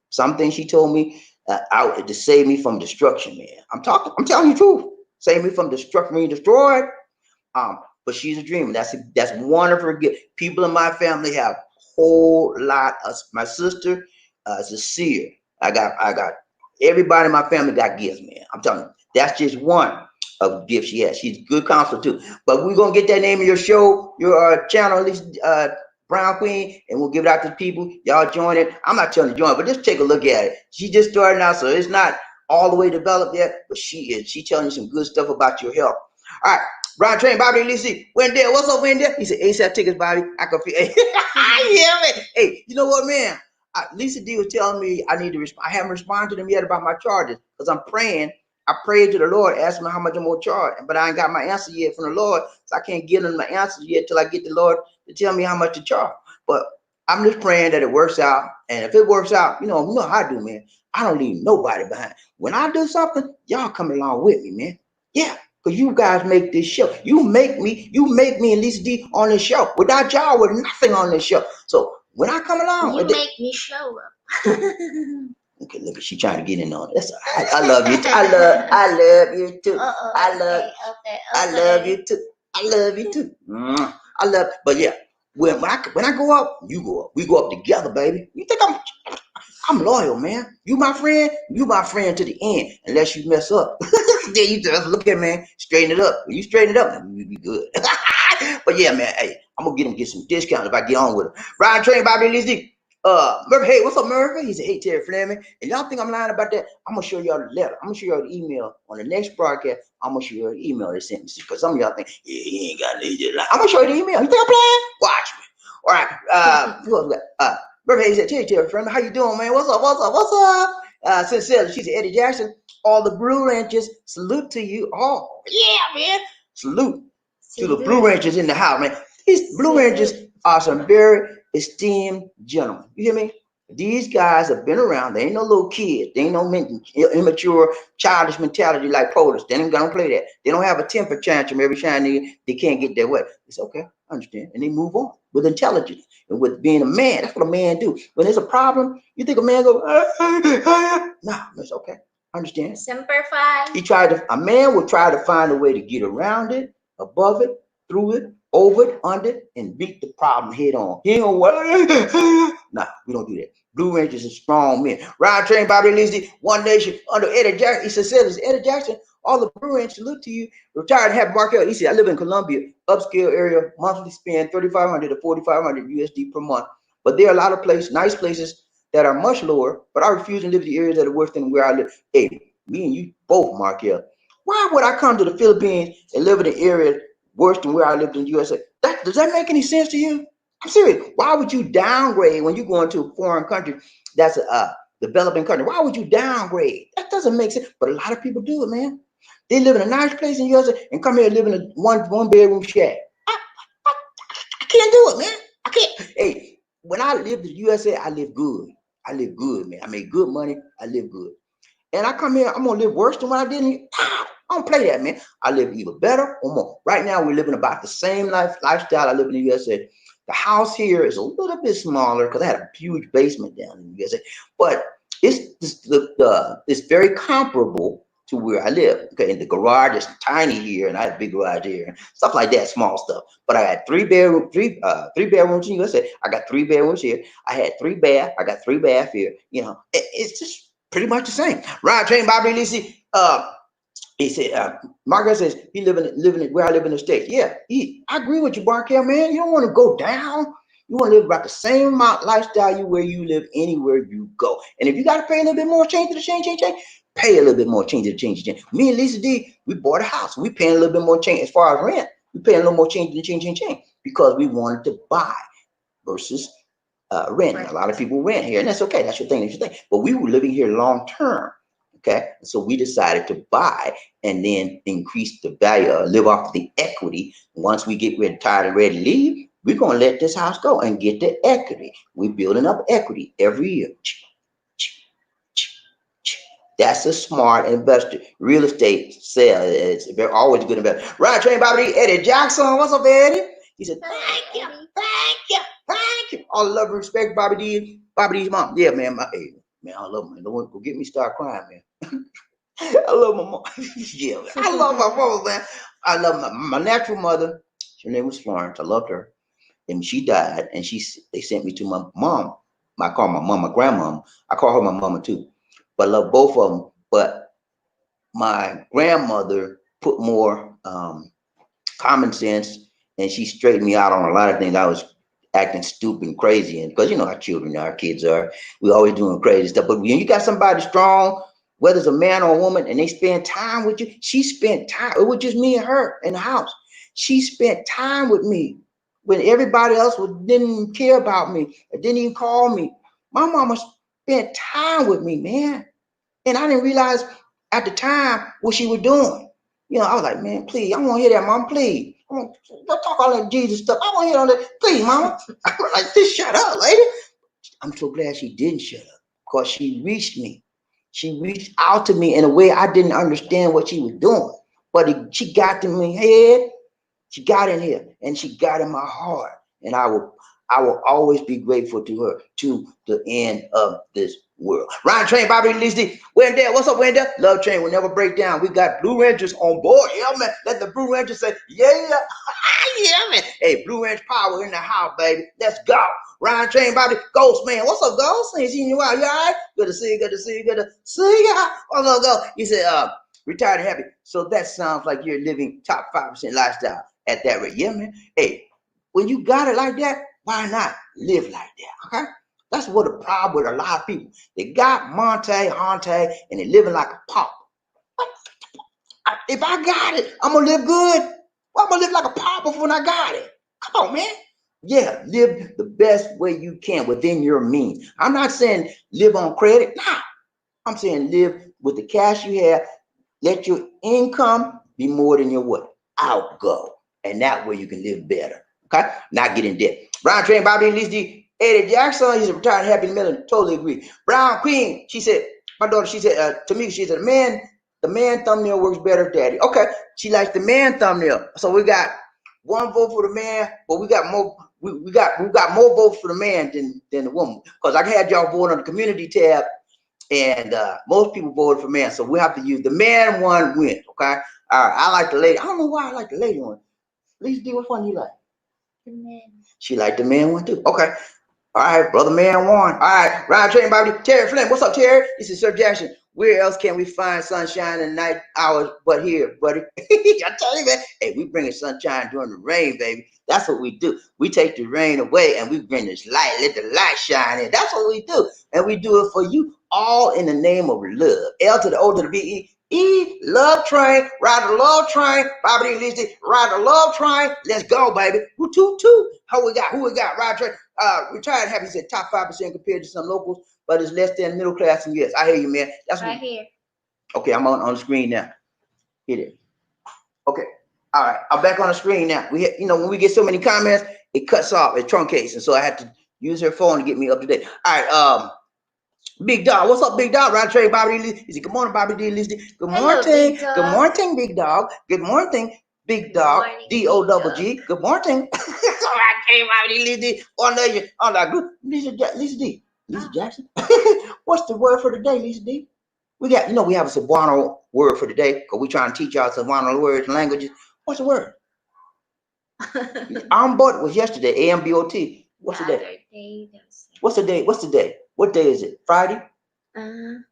Some things she told me out to save me from destruction, man. I'm telling you the truth. Save me from destruction, being destroyed. But she's a dreamer. That's one of her gifts. People in my family have a whole lot of. My sister is a seer. I got everybody in my family got gifts, man. I'm telling you, that's just one of gifts she has. She's a good counselor too. But we're gonna get that name of your show, your channel, at least Brown Queen, and we'll give it out to people. Y'all join it. I'm not telling you to join, but just take a look at it. She just started out, so it's not all the way developed yet, but she is. She's telling you some good stuff about your health. All right. Ryan Train, Bobby, Lizzie, Wendell, what's up, Wendell? He said, ASAP tickets, Bobby. I can feel. Yeah, man. Hey, you know what, man? Lisa D was telling me I need to respond. I haven't responded to them yet about my charges because I'm praying. I prayed to the Lord, asking him how much I'm going to charge, but I ain't got my answer yet from the Lord, so I can't give them my answers yet till I get the Lord to tell me how much to charge. But I'm just praying that it works out, and if it works out, you know how I do, man. I don't leave nobody behind. When I do something, y'all come along with me, man. Yeah. Because you guys make this show. You make me and Lisa D on this show. Without y'all, we're nothing on this show. So when I come along, you make me show up. Okay, look, she trying to get in on it. That's all right. I love you too. I love you too. I love you too. I love you too. But yeah, when I go up, you go up. We go up together, baby. You think I'm loyal, man. You my friend to the end, unless you mess up. Then you just look at, man, straighten it up. When you straighten it up, then you be good. But yeah, man, hey, I'm gonna get some discount if I get on with him. Ryan Train, Bobby Lizzie. Murphy, hey, what's up, Murphy? He said, hey, Terry Fleming. And y'all think I'm lying about that? I'm gonna show y'all the letter. I'm gonna show y'all the email on the next broadcast. I'm gonna show y'all the email they sent me. Because some of y'all think, yeah, he ain't got it. I'm gonna show you the email. You think I'm playing? Watch me. All right. Who else we got? Murphy, he said, Terry Fleming, how you doing, man? What's up? Sincerely, she said, Eddie Jackson, all the Blue Ranchers, salute to you. Oh, yeah, man. Salute to the Blue Rangers in the house, man. These Blue Rangers are some very esteemed gentlemen. You hear me? These guys have been around. They ain't no little kids. They ain't no immature, childish mentality like Polish. They ain't gonna play that. They don't have a temper tantrum every time they can't get their way. It's okay, I understand. And they move on with intelligence and with being a man. That's what a man do. When there's a problem, you think a man go, nah, it's okay. I understand. Simplify. A man will try to find a way to get around it, above it, through it, over it, under it, and beat the problem head on. He ain't gonna nah, we don't do that. Blue Rangers are strong men. Ryan Train, Bobby Lizzie, One Nation under Eddie Jackson. He says, Eddie Jackson, all the Blue Rangers salute to you. Retired and happy Markel. He said, I live in Columbia, upscale area, monthly spend $3,500 to $4,500 USD per month. But there are a lot of places, nice places that are much lower, but I refuse to live in the areas that are worse than where I live. Hey, me and you both, Markel. Why would I come to the Philippines and live in an area worse than where I lived in the USA? Does that make any sense to you? I'm serious. Why would you downgrade when you go into a foreign country that's a developing country? Why would you downgrade? That doesn't make sense. But a lot of people do it, man. They live in a nice place in the USA and come here and live in a one bedroom shack. I can't do it, man. I can't. Hey, when I lived in the USA, I lived good. I lived good, man. I made good money. I lived good. And I come here, I'm gonna live worse than what I did here. I don't play that, man. I live either better or more. Right now, we're living about the same lifestyle I live in the USA. The house here is a little bit smaller because I had a huge basement down in the USA, but it's very comparable to where I live. Okay, and the garage is tiny here, and I have a big garage here, and stuff like that, small stuff. But I had three bedrooms in the USA. I got 3 bedrooms here. I had 3 baths. I got 3 baths here. You know, it's just pretty much the same. Ryan Train, Bobby Lisi, he said, Margaret says he living where I live in the States. Yeah, I agree with you, Barkel, man. You don't want to go down. You want to live about the same amount lifestyle where you live anywhere you go. And if you got to pay a little bit more change to the change, pay a little bit more change to the change. Me and Lisa D, we bought a house. We paying a little bit more change as far as rent. We paying a little more change to the change because we wanted to buy versus rent. Right. A lot of people rent here, and that's okay. That's your thing. But we were living here long term. Okay, so we decided to buy and then increase the value, live off the equity. Once we get tired and ready to leave, we're gonna let this house go and get the equity. We're building up equity every year. That's a smart investor. Real estate sale is always a good investment. Right, Train Bobby, Eddie Jackson. What's up, Eddie? He said, thank you. All love and respect, Bobby D. Bobby D's mom. Yeah, man. Man, I love him. Don't go get me start crying, man. I love my mom. Yeah, man. I love my mom, man. I love my natural mother. Her name was Florence. I loved her. And she died, and they sent me to my mom. I call my mom my grandmom. I call her my mama too. But I love both of them. But my grandmother put more common sense, and she straightened me out on a lot of things. I was acting stupid and crazy, and because you know how children are, kids are, we always doing crazy stuff. But when you got somebody strong, whether it's a man or a woman, and they spend time with you, she spent time. It was just me and her in the house. She spent time with me when everybody else didn't care about me, or didn't even call me. My mama spent time with me, man, and I didn't realize at the time what she was doing. You know, I was like, man, please, I want to hear that, mom, please. Don't talk all that Jesus stuff. I want to hear all that. Please, mama. I was like, just shut up, lady. I'm so glad she didn't shut up because she reached me. She reached out to me in a way I didn't understand what she was doing. But she got to my head. She got in here and she got in my heart. And I will always be grateful to her to the end of this world. Ryan Train, Bobby Listy, Wendell, what's up, Wendell? Love Train will never break down. We got Blue Rangers on board. Yeah, man. Let the Blue Rangers say, yeah. Yeah, man. Hey, Blue Range power in the house, baby. Let's go. Ryan Train, Bobby, Ghost, man. What's up, Ghost? Ain't seen you out. You all right? Good to see you. Good to see you. Good to see you. What's up, Ghost? He said, retired and happy. So that sounds like you're living top 5% lifestyle. at that rate. Yeah, man. Hey, when you got it like that, why not live like that? Okay. That's what the problem with a lot of people. They got Hante, and they living like a pauper. If I got it, I'm gonna live good. Well, I'm gonna live like a pauper when I got it. Come on, man. Yeah, live the best way you can within your means. I'm not saying live on credit. Nah, I'm saying live with the cash you have. Let your income be more than your what? Outgo. And that way you can live better. Okay? Not get in debt. Brown Train, Bobby, at least the Eddie Jackson, he's a retired happy million. Totally agree. Brown Queen, she said, my daughter, she said, to me, she said, the man thumbnail works better, daddy. Okay. She likes the man thumbnail. So we got one vote for the man, but we got more. We got more votes for the man than the woman. Because I had y'all vote on the community tab, and most people voted for man, so we have to use the man one win. Okay. All right. I like the lady. I don't know why I like the lady one. Lisa D, which one you like? The man. She liked the man one too. Okay. All right, brother man one. All right, Ryan Train Bobby, Terry Flynn. What's up, Terry? This is Sir Jackson. Where else can we find sunshine in night hours but here, buddy? I tell you, man. Hey, we bringing sunshine during the rain, baby. That's what we do. We take the rain away and we bring this light. Let the light shine in. That's what we do, and we do it for you, all in the name of love. L to the O to the B E. Love train, ride the love train, Bobby Lisa, ride the love train. Let's go, baby. Who toot toot? Who we got? Ride train. Retired happy said top 5% compared to some locals, but it's less than middle class. And yes, I hear you, man. That's right here. Okay, I'm on the screen now. Hit it. Okay. All right. I'm back on the screen now. When we get so many comments, it cuts off, it truncates, and so I had to use her phone to get me up to date. All right. Big dog, what's up, big dog? Ryan Trey, Bobby D. Is it good morning, Bobby D. Good morning. Good morning, big dog. Good morning, big dog. D-O-double-G. Good morning. Ryan Trey, Bobby D. On legend. On that good. Lisa D. Lisa Jackson. What's the word for the day, Lisa D? We got, we have a Cebuano word for the day because we're trying to teach y'all Cebuano words and languages. What's the word? Ambot was yesterday. A-M-B-O-T. What's the day? What's the day? What's the day? What day is it? Friday?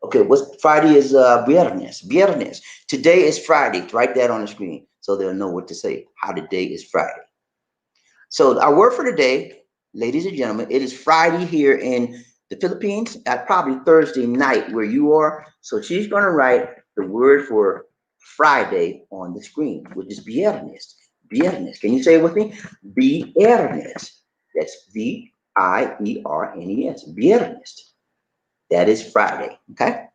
Okay, Friday is Viernes. Today is Friday. Write that on the screen so they'll know what to say. How the day is Friday. So our word for the day, ladies and gentlemen, it is Friday here in the Philippines at probably Thursday night where you are. So she's going to write the word for Friday on the screen, which is Viernes. Viernes. Can you say it with me? Viernes. That's Viernes. Viernes. That is Friday. Okay.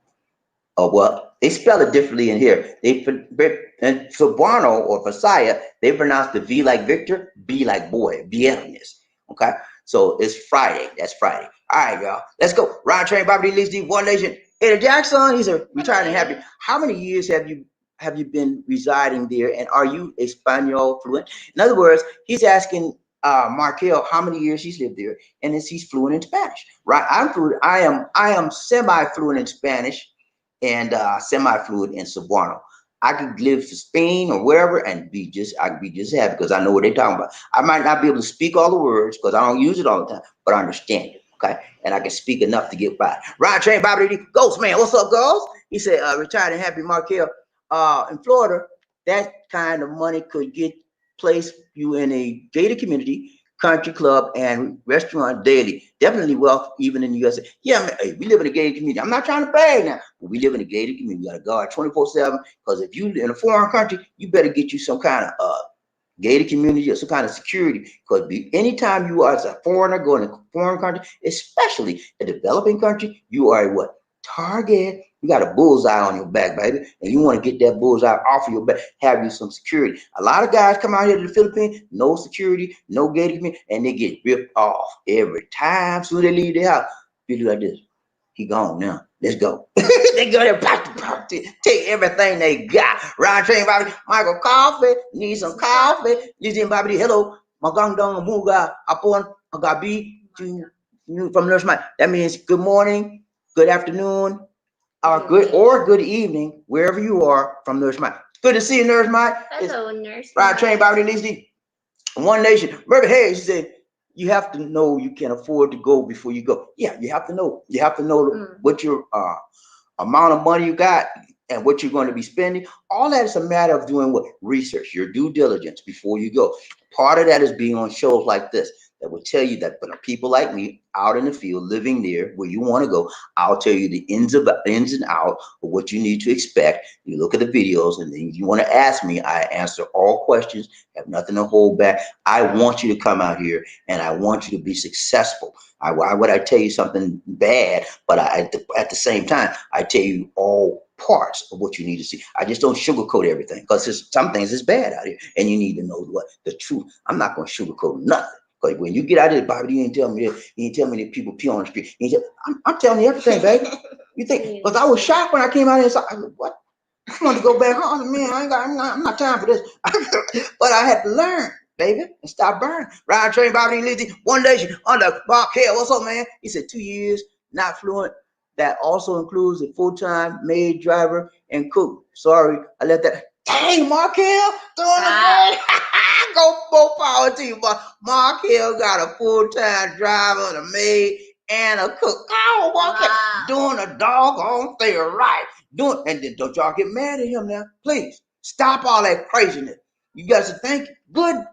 Oh, well, they spell it differently in here. And Cebuano or Visaya, they pronounce the V like Victor, B like boy. Viernes. Okay. So it's Friday. That's Friday. All right, y'all. Let's go. Ryan Train, Bobby D. One Nation. Eddie Jackson, he's a retired and happy. How many years have you been residing there, and are you Espanol fluent? In other words, he's asking Markel how many years he's lived there, and he's fluent in Spanish. Right? I'm fluent. I am semi-fluent in Spanish and semi-fluent in Cebuano. I could live for Spain or wherever and I could be just happy because I know what they're talking about. I might not be able to speak all the words because I don't use it all the time, but I understand it. Okay, and I can speak enough to get by. Ryan Train, Bobby D. Ghost Man, what's up, Ghost? He said, retired and happy Markel. In Florida, that kind of money could place you in a gated community, country club, and restaurant daily. Definitely wealth, even in the USA. Yeah, man, hey, we live in a gated community. I'm not trying to brag now, but we live in a gated community. You got to guard 24/7 because if you in a foreign country, you better get you some kind of gated community or some kind of security, because anytime you are as a foreigner going to a foreign country, especially a developing country, you are a what? Target. You got a bullseye on your back, baby, and you want to get that bullseye off of your back, have you some security. A lot of guys come out here to the Philippines, no security, no gated community, and they get ripped off every time. Soon they leave their house, you do like this. He gone now. Let's go. They go there, take everything they got. Ryan Train, Bobby, Michael, coffee. Need some coffee. Listen, Bobby, hello. Magandang muga upon gabi from Nurse Mike. That means good morning, good afternoon, or good evening, wherever you are from Nurse Mike. Good to see you, Nurse Mike. Hello, Nurse Mike. Ryan Train, Bobby, Lisa, One Nation. Murray Hayes said, you have to know you can afford to go before you go. Yeah, you have to know. You have to know what your amount of money you got. and what you're going to be spending. All that is a matter of doing what? Research, your due diligence before you go. Part of that is being on shows like this that will tell you that, but people like me out in the field, living there where you want to go, I'll tell you the ins and out of what you need to expect. You look at the videos, and then you want to ask me. I answer all questions, have nothing to hold back. I want you to come out here, and I want you to be successful. Why would I tell you something bad? But at the same time, I tell you all parts of what you need to see. I just don't sugarcoat everything, because some things is bad out here, and you need to know what the truth. I'm not going to sugarcoat nothing. Because when you get out of the Bible, you ain't tell me that. You ain't tell me that people pee on the street. I'm telling you everything, baby. You think? Because I was shocked when I came out here. So I said, what? I want to go back home. Man, I'm not time for this. But I had to learn, baby, and stop burning. Ride, train, Bible, Lizzie, one nation under Bob Hell. What's up, man? He said 2 years, not fluent. That also includes a full-time maid, driver, and cook. Sorry, I left that. Dang, Markel, doing the great. Go more power to you, but Markel got a full-time driver, a maid, and a cook. Oh, Markel, doing a doggone thing right. And then don't y'all get mad at him now. Please stop all that craziness. You guys are thinking, good.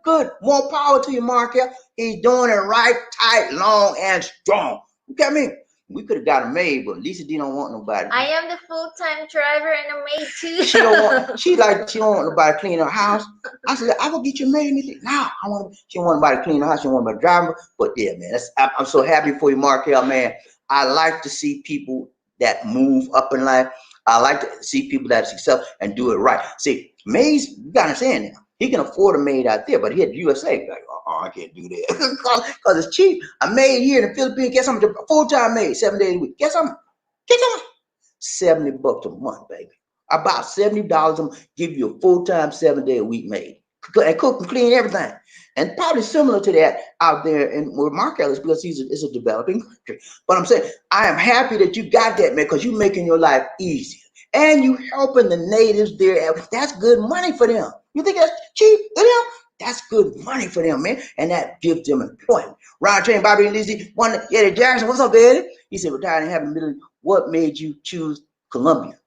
More power to you, Markel. He's doing it right, tight, long, and strong. You got me? We could have got a maid, but Lisa D don't want nobody. I am the full-time driver and a maid too. She don't want nobody to clean her house. I said, I will get you a maid. No, she don't want nobody to clean her house. She don't want nobody to drive her. But yeah, man, I'm so happy for you, Markel, man. I like to see people that move up in life. I like to see people that are successful and do it right. See, maids, you got to understand now. He can afford a maid out there, but here at USA, like, I can't do that because it's cheap. A maid here in the Philippines, guess how much? A full-time maid, 7 days a week. Guess how much? $70 a month, baby. About $70 a month. Give you a full-time 7-day-a-week maid. And cook and clean everything. And probably similar to that out there in where Markel is, because it's a developing country. But I'm saying, I am happy that you got that, man, because you're making your life easier. And you helping the natives there. That's good money for them. You think that's cheap for them? That's good money for them, man. And that gives them employment. Ron Train, Bobby and Lizzie, one Eddie Jackson. What's up, Eddie? He said, retired and having a million. What made you choose Colombia?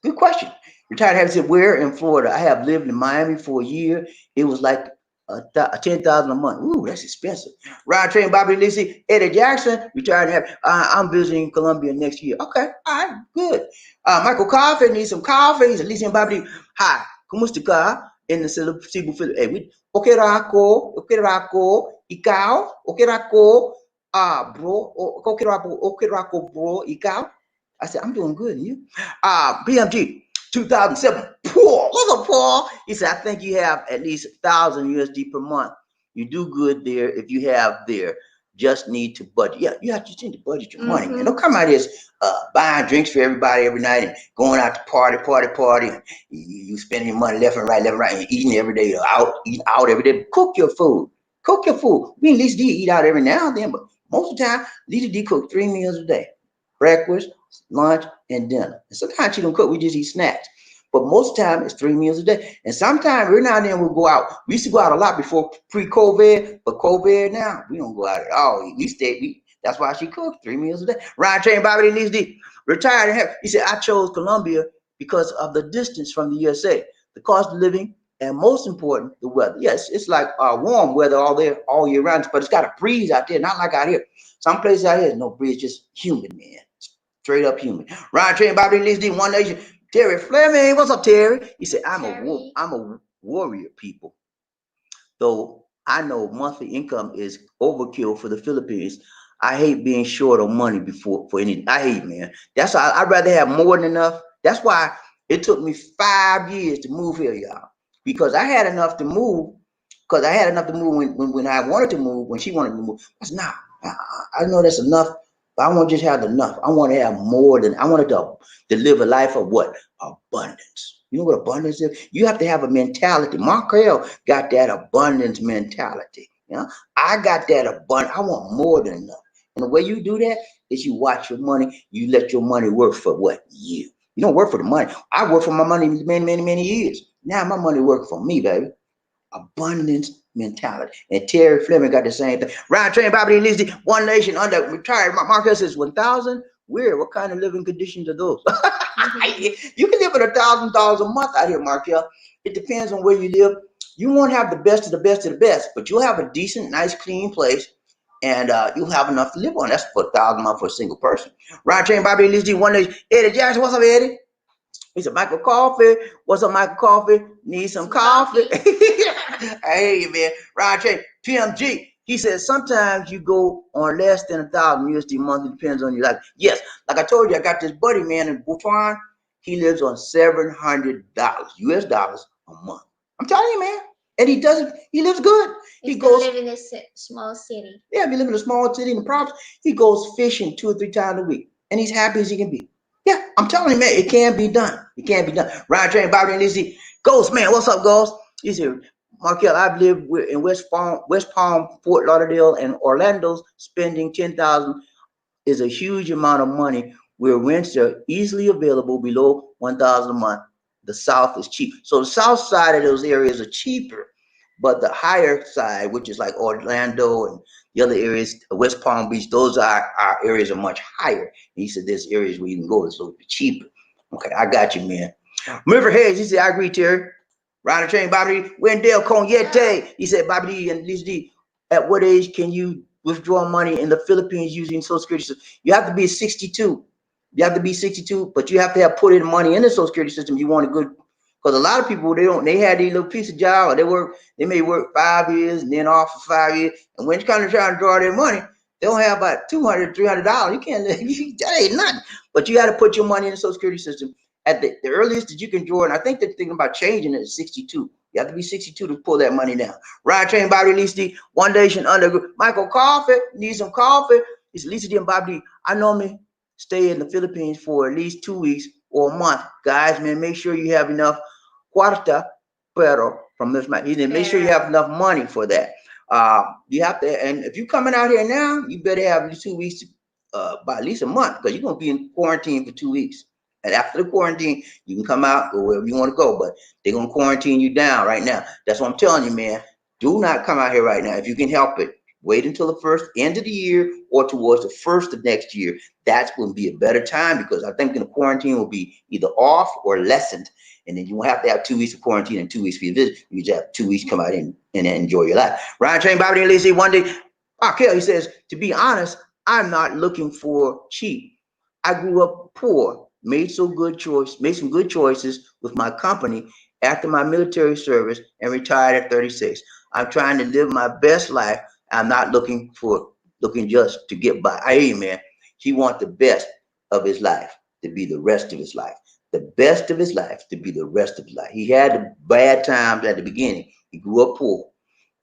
Good question. Retired having said, where in Florida? I have lived in Miami for a year. It was like $10,000 a month. Ooh, that's expensive. Ride train, Bobby Lizzie, Eddie Jackson, retired and happy. I'm visiting Colombia next year. Okay, all right, good. Michael Coffee needs some coffee. He's Lizzie and Bobby. Hi, ¿cómo está? In the Cebu Philippines. Okay, Rako, ikaw, okay, Rako, bro, okay, Rako, bro, ikaw. I said, I'm doing good, and you? BMG, 2007, Paul. What's up, Paul? He said, I think you have at least 1,000 USD per month. You do good there if you have there. Just need to budget. Yeah, you need to budget your money, man. Don't come out here buying drinks for everybody every night and going out to party. And you spending your money left and right, and eating every day, eating out every day. Cook your food. We at least eat out every now and then, but most of the time, Lisa D cook 3 meals a day. Breakfast, lunch, and dinner. And sometimes she don't cook, we just eat snacks. But most of the time, it's 3 meals a day. And sometimes every now and then we'll go out. We used to go out a lot before pre-COVID, but COVID now, we don't go out at all. That's why she cooked 3 meals a day. Ryan Train, Bobby needs to retired and happy. He said, I chose Colombia because of the distance from the USA, the cost of living, and most important, the weather. Yes, it's like warm weather all year round, but it's got a breeze out there, not like out here. Some places out here, no breeze, just humid, man. Straight up humid. Ryan Train, Bobby Lizzie, One Nation. Terry Fleming, what's up, Terry? He said, I'm a warrior, people. Though I know monthly income is overkill for the Philippines. I hate being short on money for any. I hate, man. That's why I'd rather have more than enough. That's why it took me 5 years to move here, y'all. Because I had enough to move. Because I had enough to move when I wanted to move, when she wanted to move. I said, nah, I know that's enough. But I want to just have enough. I want to have more than I wanted to live a life of what? Abundance. You know what abundance is? You have to have a mentality. Markel got that abundance mentality. You know, I got that abundance. I want more than enough. And the way you do that is you watch your money. You let your money work for what? You. You don't work for the money. I worked for my money many years. Now my money works for me, baby. Abundance mentality. And Terry Fleming got the same thing. Ryan Train, Bobby Lizzie, One Nation under retired. Marcus says 1,000 Weird. What kind of living conditions are those? You can live at $1,000 a month out here, Markel. It depends on where you live. You won't have the best of the best of the best, but you'll have a decent, nice, clean place, and you'll have enough to live on. That's for $1,000 a month for a single person. Ryan Chain, Bobby Lee G, one day, Eddie Jackson, what's up, Eddie? He said, Michael Coffee. What's up, Michael Coffee? Need some coffee? I hear you, man. Ryan Chain, PMG. He says sometimes you go on less than 1,000 USD a month. It depends on your life. Yes, like I told you, I got this buddy, man, in Butuan. He lives on $700 US dollars a month. I'm telling you, man. And he doesn't. He lives good. He goes live in a small city. Yeah, if you live in a small city in the province, he goes fishing 2 or 3 times a week, and he's happy as he can be. Yeah, I'm telling you, man, it can be done. It can be done. Ryan Train, Bobby, and Lizzie. Ghost, man, what's up, Ghost? He's here. Markel, I've lived in West Palm, Fort Lauderdale, and Orlando. Spending $10,000 is a huge amount of money where rents are easily available below $1,000 a month. The South is cheap. So the South side of those areas are cheaper, but the higher side, which is like Orlando and the other areas, West Palm Beach, those our areas are much higher. And he said there's areas where you can go, it's a little bit cheaper. Okay, I got you, man. River Hayes, he said, I agree, Terry. Rider Train, Bobby, Wendell Conyete. He said, Bobby D and Lisa D, at what age can you withdraw money in the Philippines using Social Security system? You have to be 62. You have to be 62, but you have to have put in money in the Social Security system. You want a good, because a lot of people, they had these little piece of job, or they may work 5 years and then off for 5 years. And when you're kind of trying to draw their money, they don't have about $200, $300. You can't, that ain't nothing. But you got to put your money in the Social Security system at the earliest that you can draw. And I think they're thinking about changing it to 62. You have to be 62 to pull that money down. Ride Train, Bobby Lee D, One Nation Under. Michael Coffee, need some coffee. It's Lisa D and Bobby D. I normally stay in the Philippines for at least 2 weeks or a month. Guys, man, make sure you have enough cuarta pero from this man. He didn't make sure you have enough money for that. You have to, and if you're coming out here now, you better have at least 2 weeks, by at least a month, because you're gonna be in quarantine for 2 weeks. And after the quarantine, you can come out or wherever you want to go, but they're gonna quarantine you down right now. That's what I'm telling you, man. Do not come out here right now if you can help it. Wait until the first end of the year or towards the first of next year. That's going to be a better time, because I think the quarantine will be either off or lessened. And then you won't have to have 2 weeks of quarantine and 2 weeks for your visit. You just have 2 weeks come out and enjoy your life. Ryan Train, Bobby and Lizzie, one day. Kelly, he says, to be honest, I'm not looking for cheap. I grew up poor, made some good choices with my company after my military service and retired at 36. I'm trying to live my best life. I'm not looking just to get by. I hear you, man. He wants the best of his life to be the rest of his life. The best of his life to be the rest of his life. He had the bad times at the beginning. He grew up poor,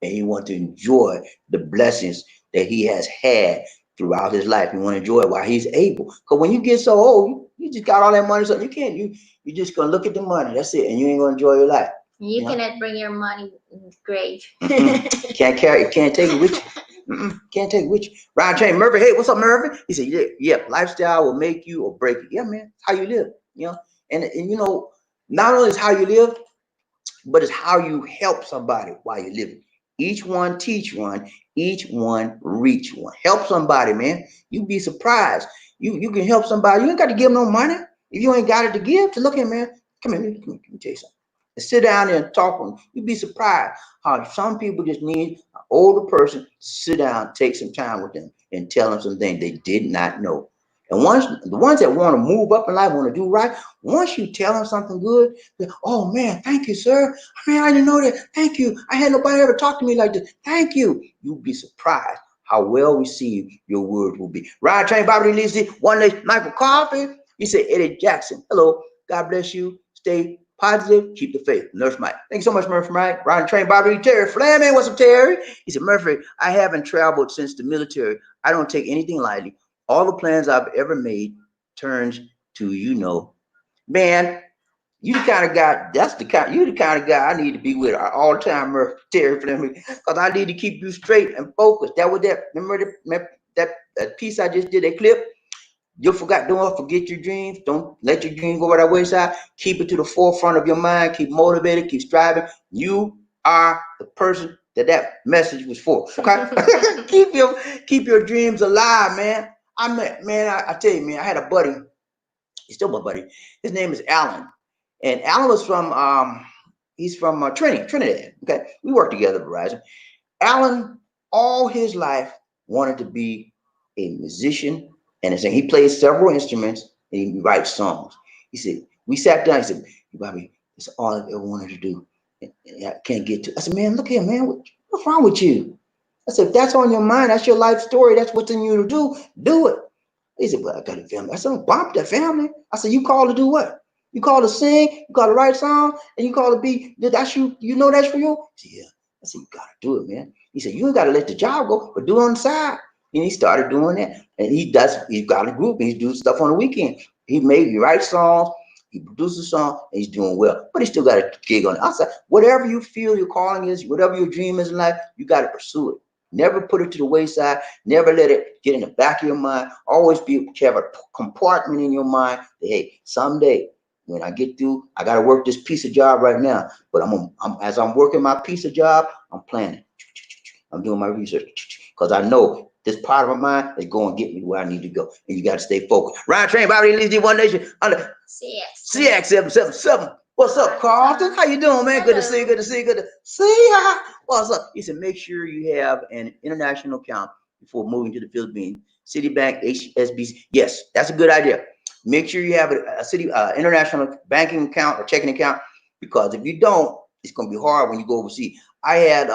and he wants to enjoy the blessings that he has had throughout his life. He want to enjoy it while he's able. Because when you get so old, you just got all that money, so you can't. You just gonna look at the money. That's it, and you ain't gonna enjoy your life. You cannot bring your money in the grave. Can't carry it. Can't take it with you. Can't take it with you. Ryan Train, Murphy. Hey, what's up, Murphy? He said, yeah, lifestyle will make you or break you. Yeah, man, how you live. And you know, not only is how you live, but it's how you help somebody while you're living. Each one teach one. Each one reach one. Help somebody, man. You'd be surprised. You can help somebody. You ain't got to give them no money. If you ain't got it to give, to look at, man. Come here, let me tell you something. And sit down there and talk with them. You'd be surprised how some people just need an older person to sit down, take some time with them, and tell them some things they did not know. And the ones that want to move up in life, want to do right, once you tell them something good, oh man, thank you, sir. I mean, I didn't know that. Thank you. I had nobody ever talk to me like this. Thank you. You'll be surprised how well received your words will be. Ride Train, Bobby Lizzie, one day, Michael Coffee. He said, Eddie Jackson, hello. God bless you. Stay positive, keep the faith. Nurse Mike. Thanks so much, Murphy Mike. Riding Train, Bobby, Terry Fleming. What's up, Terry? He said, Murphy, I haven't traveled since the military. I don't take anything lightly. All the plans I've ever made turns to, man, you the kind of guy, you the kind of guy I need to be with all the time, Murphy, Terry Fleming, because I need to keep you straight and focused. Remember that piece I just did, that clip? Don't forget your dreams. Don't let your dream go by that wayside. Keep it to the forefront of your mind. Keep motivated. Keep striving. You are the person that message was for. Okay? keep your dreams alive, man. I met, man, I tell you, man, I had a buddy. He's still my buddy. His name is Alan, and Alan was from he's from Trinidad. Okay, we worked together at Verizon. Alan, all his life, wanted to be a musician and a singer. He plays several instruments and he writes songs. He said, we sat down. He said, Bobby, it's all I've ever wanted to do. And I can't get to. I said, man, look here, man. What's wrong with you? I said, if that's on your mind, that's your life story. That's what's in you to do it. He said, well, I got a family. I said, don't bump that family. I said, you called to do what? You called to sing, you called to write song, and you called to be, that's you, you know that's for you? He said, yeah. I said, you gotta do it, man. He said, you ain't gotta let the job go, but do it on the side. And he started doing that. And he's got a group and he's doing stuff on the weekend. He writes songs, he produces songs, and he's doing well. But he still got a gig on it. I said, whatever you feel your calling is, whatever your dream is in life, you gotta pursue it. Never put it to the wayside. Never let it get in the back of your mind. Always have a compartment in your mind that, hey, someday when I get through, I got to work this piece of job right now. But as I'm working my piece of job, I'm planning. I'm doing my research because I know this part of my mind is going to get me where I need to go. And you got to stay focused. Ryan Train, Bobby Lee, One Nation, under CX 777. What's up, Carlton? How you doing, man? Hello. Good to see you. Good to see you. Good to see you. What's up? He said, make sure you have an international account before moving to the Philippines. Citibank, HSBC. Yes, that's a good idea. Make sure you have a international banking account or checking account, because if you don't, it's going to be hard when you go overseas. I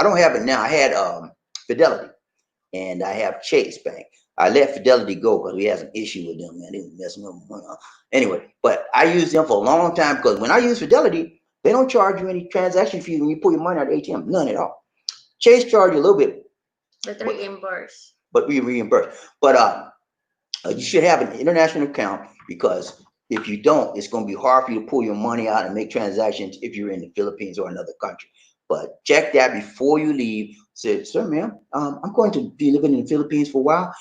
don't have it now. I had Fidelity and I have Chase Bank. I let Fidelity go because we had some issue with them, man. They were messing up my money. Anyway, but I used them for a long time because when I use Fidelity, they don't charge you any transaction fee when you pull your money out of the ATM. None at all. Chase charge you a little bit. But reimburse. But we reimburse. But you should have an international account, because if you don't, it's going to be hard for you to pull your money out and make transactions if you're in the Philippines or another country. But check that before you leave. Say, sir, ma'am, I'm going to be living in the Philippines for a while.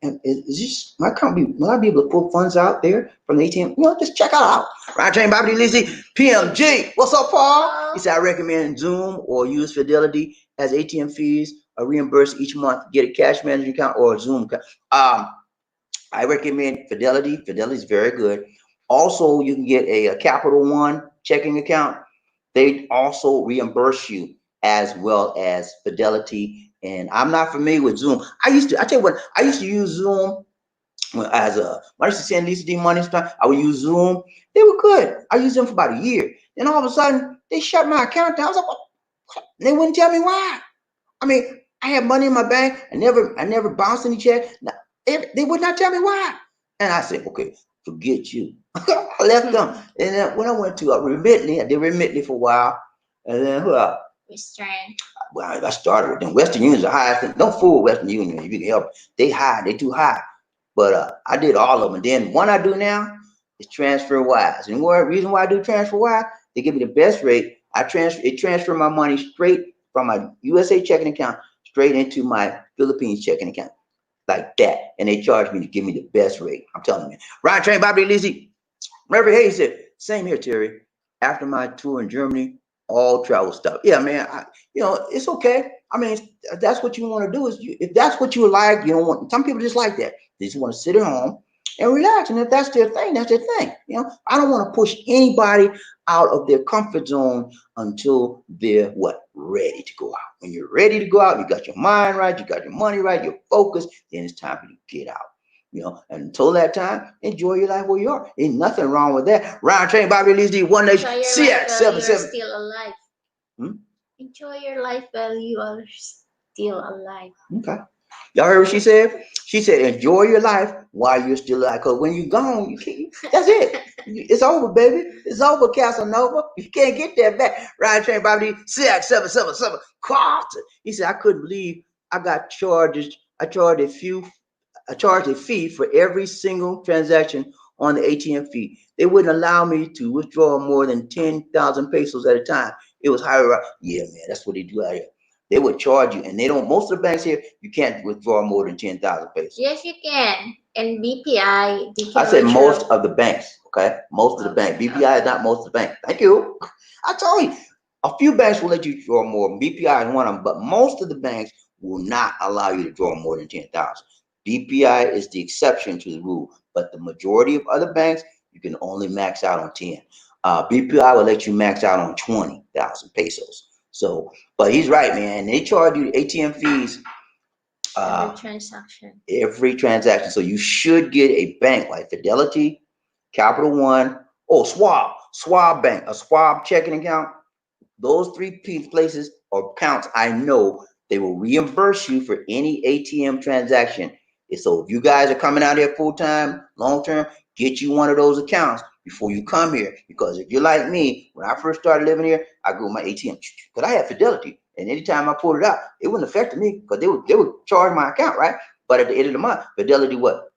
And is this my company? Will I be able to pull funds out there from the ATM? You know, just check it out. Ryan Train, Bobby Lizzie, PMG. What's up, Paul? He said, I recommend Zoom or use Fidelity as ATM fees are reimbursed each month. Get a cash management account or a Zoom account. I recommend Fidelity. Fidelity is very good. Also, you can get a Capital One checking account. They also reimburse you as well as Fidelity. And I'm not familiar with Zoom. I tell you what, I used to use Zoom when I used to send Lisa D money stuff. I would use Zoom. They were good. I used them for about a year. Then all of a sudden, they shut my account down. I was like, what? They wouldn't tell me why. I mean, I had money in my bank. I never bounced any check. They would not tell me why. And I said, okay, forget you. I left them. And then when I went to Remitly, I did Remitly for a while. And then who else? Western. Well, I started with them. Western Union's the highest thing. Don't fool with Western Union if you can help. They high. They too high. But I did all of them. And then one I do now is TransferWise. And the reason why I do TransferWise, they give me the best rate. It transfer my money straight from my USA checking account straight into my Philippines checking account. Like that, and they charge me to give me the best rate. I'm telling you. Ryan Train, Bobby Lizzie. Reverend Hayes said, same here, Terry. After my tour in Germany, all travel stuff. Yeah, man. It's okay. I mean, if that's what you want to do. If that's what you like, you don't want. Some people just like that. They just want to sit at home and relax. And if that's their thing, that's their thing. I don't want to push anybody out of their comfort zone until they're ready to go out. When you're ready to go out, you got your mind right, you got your money right, you're focused, then it's time for you to get out. And until that time, enjoy your life where you are. Ain't nothing wrong with that. Ryan Train, Bobby Lee D, One Nation, CX 77. You're still alive. Enjoy your life while you are still alive. Okay. Y'all heard what she said? She said, enjoy your life while you're still alive. Because when you're gone, you can't. That's it. It's over, baby. It's over, Casanova. You can't get that back. Ryan Train, Bobby, CX 777. Carlton. He said, I couldn't believe I got charged. I charged a fee for every single transaction on the ATM fee. They wouldn't allow me to withdraw more than 10,000 pesos at a time. It was higher. Yeah, man, that's what they do out here. They would charge you, and they don't. Most of the banks here, you can't withdraw more than 10,000 pesos. Yes, you can. And BPI, I said most of the banks. Okay, most of the banks. BPI is not most of the banks. Thank you. I told you, a few banks will let you draw more. BPI is one of them, but most of the banks will not allow you to draw more than 10,000. BPI is the exception to the rule, but the majority of other banks, you can only max out on 10. BPI will let you max out on 20,000 pesos. So, but he's right, man. They charge you ATM fees Every uh, transaction. every transaction. So you should get a bank like Fidelity, Capital One, oh, Schwab Bank, a Schwab checking account. Those three places or accounts, I know they will reimburse you for any ATM transaction. And so if you guys are coming out here full time, long term, get you one of those accounts before you come here. Because if you're like me, when I first started living here, I go to my ATM because I had Fidelity, and anytime I pulled it out, it wouldn't affect me because they would charge my account, right? But at the end of the month, Fidelity what?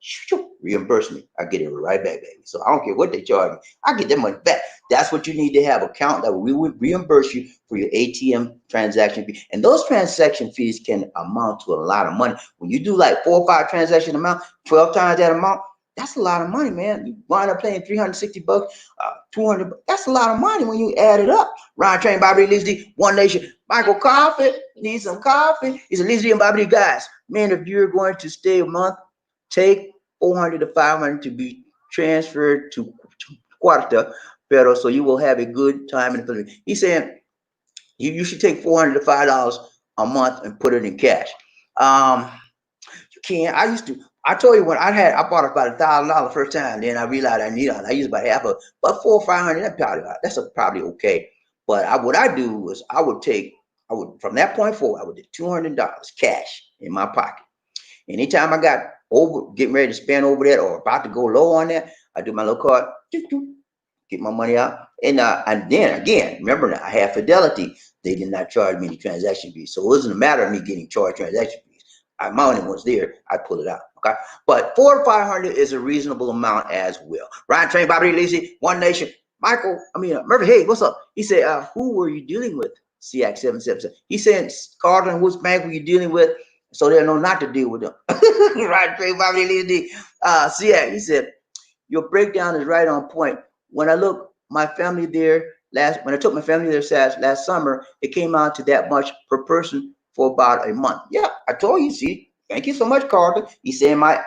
Reimburse me. I get it right back, baby. So I don't care what they charge me. I get that money back. That's what you need to have, account that we would reimburse you for your ATM transaction fee. And those transaction fees can amount to a lot of money. When you do like 4 or 5 transaction amount, 12 times that amount, that's a lot of money, man. You wind up paying 360 bucks, 200. That's a lot of money when you add it up. Ryan Train, Bobby Lee, One Nation. Michael Coffee, need some coffee. He's a Lee and Bobby guys. Man, if you're going to stay a month, take 400 to 500 to be transferred to Cuarta, pero so you will have a good time in the Philippines. He's saying you should take $400 to $5 a month and put it in cash. Um, you can't. I told you when I bought about $1,000 first time. Then I realized I need it. I used about half of, but 400 or 500. That's probably okay. But what I do was I would from that point forward I would do $200 cash in my pocket. Anytime I got over getting ready to spend over that or about to go low on that, I do my little card, get my money out, and then again, remember now I have Fidelity. They did not charge me any transaction fees, so it wasn't a matter of me getting charged transaction fees. My money was there, I pull it out. Okay, but 400 to 500 is a reasonable amount as well. Ryan Train, Bobby Lacey, One Nation, Michael. Murphy. Hey, what's up? He said, who were you dealing with? CX 777. He said, Carlton, which bank were you dealing with? So they'll know not to deal with them. Right, Trey Bobby Lee. CX. He said, your breakdown is right on point. When I look my family there when I took my family there last summer, it came out to that much per person for about a month. Yeah, I told you. See, thank you so much, Carter. He said my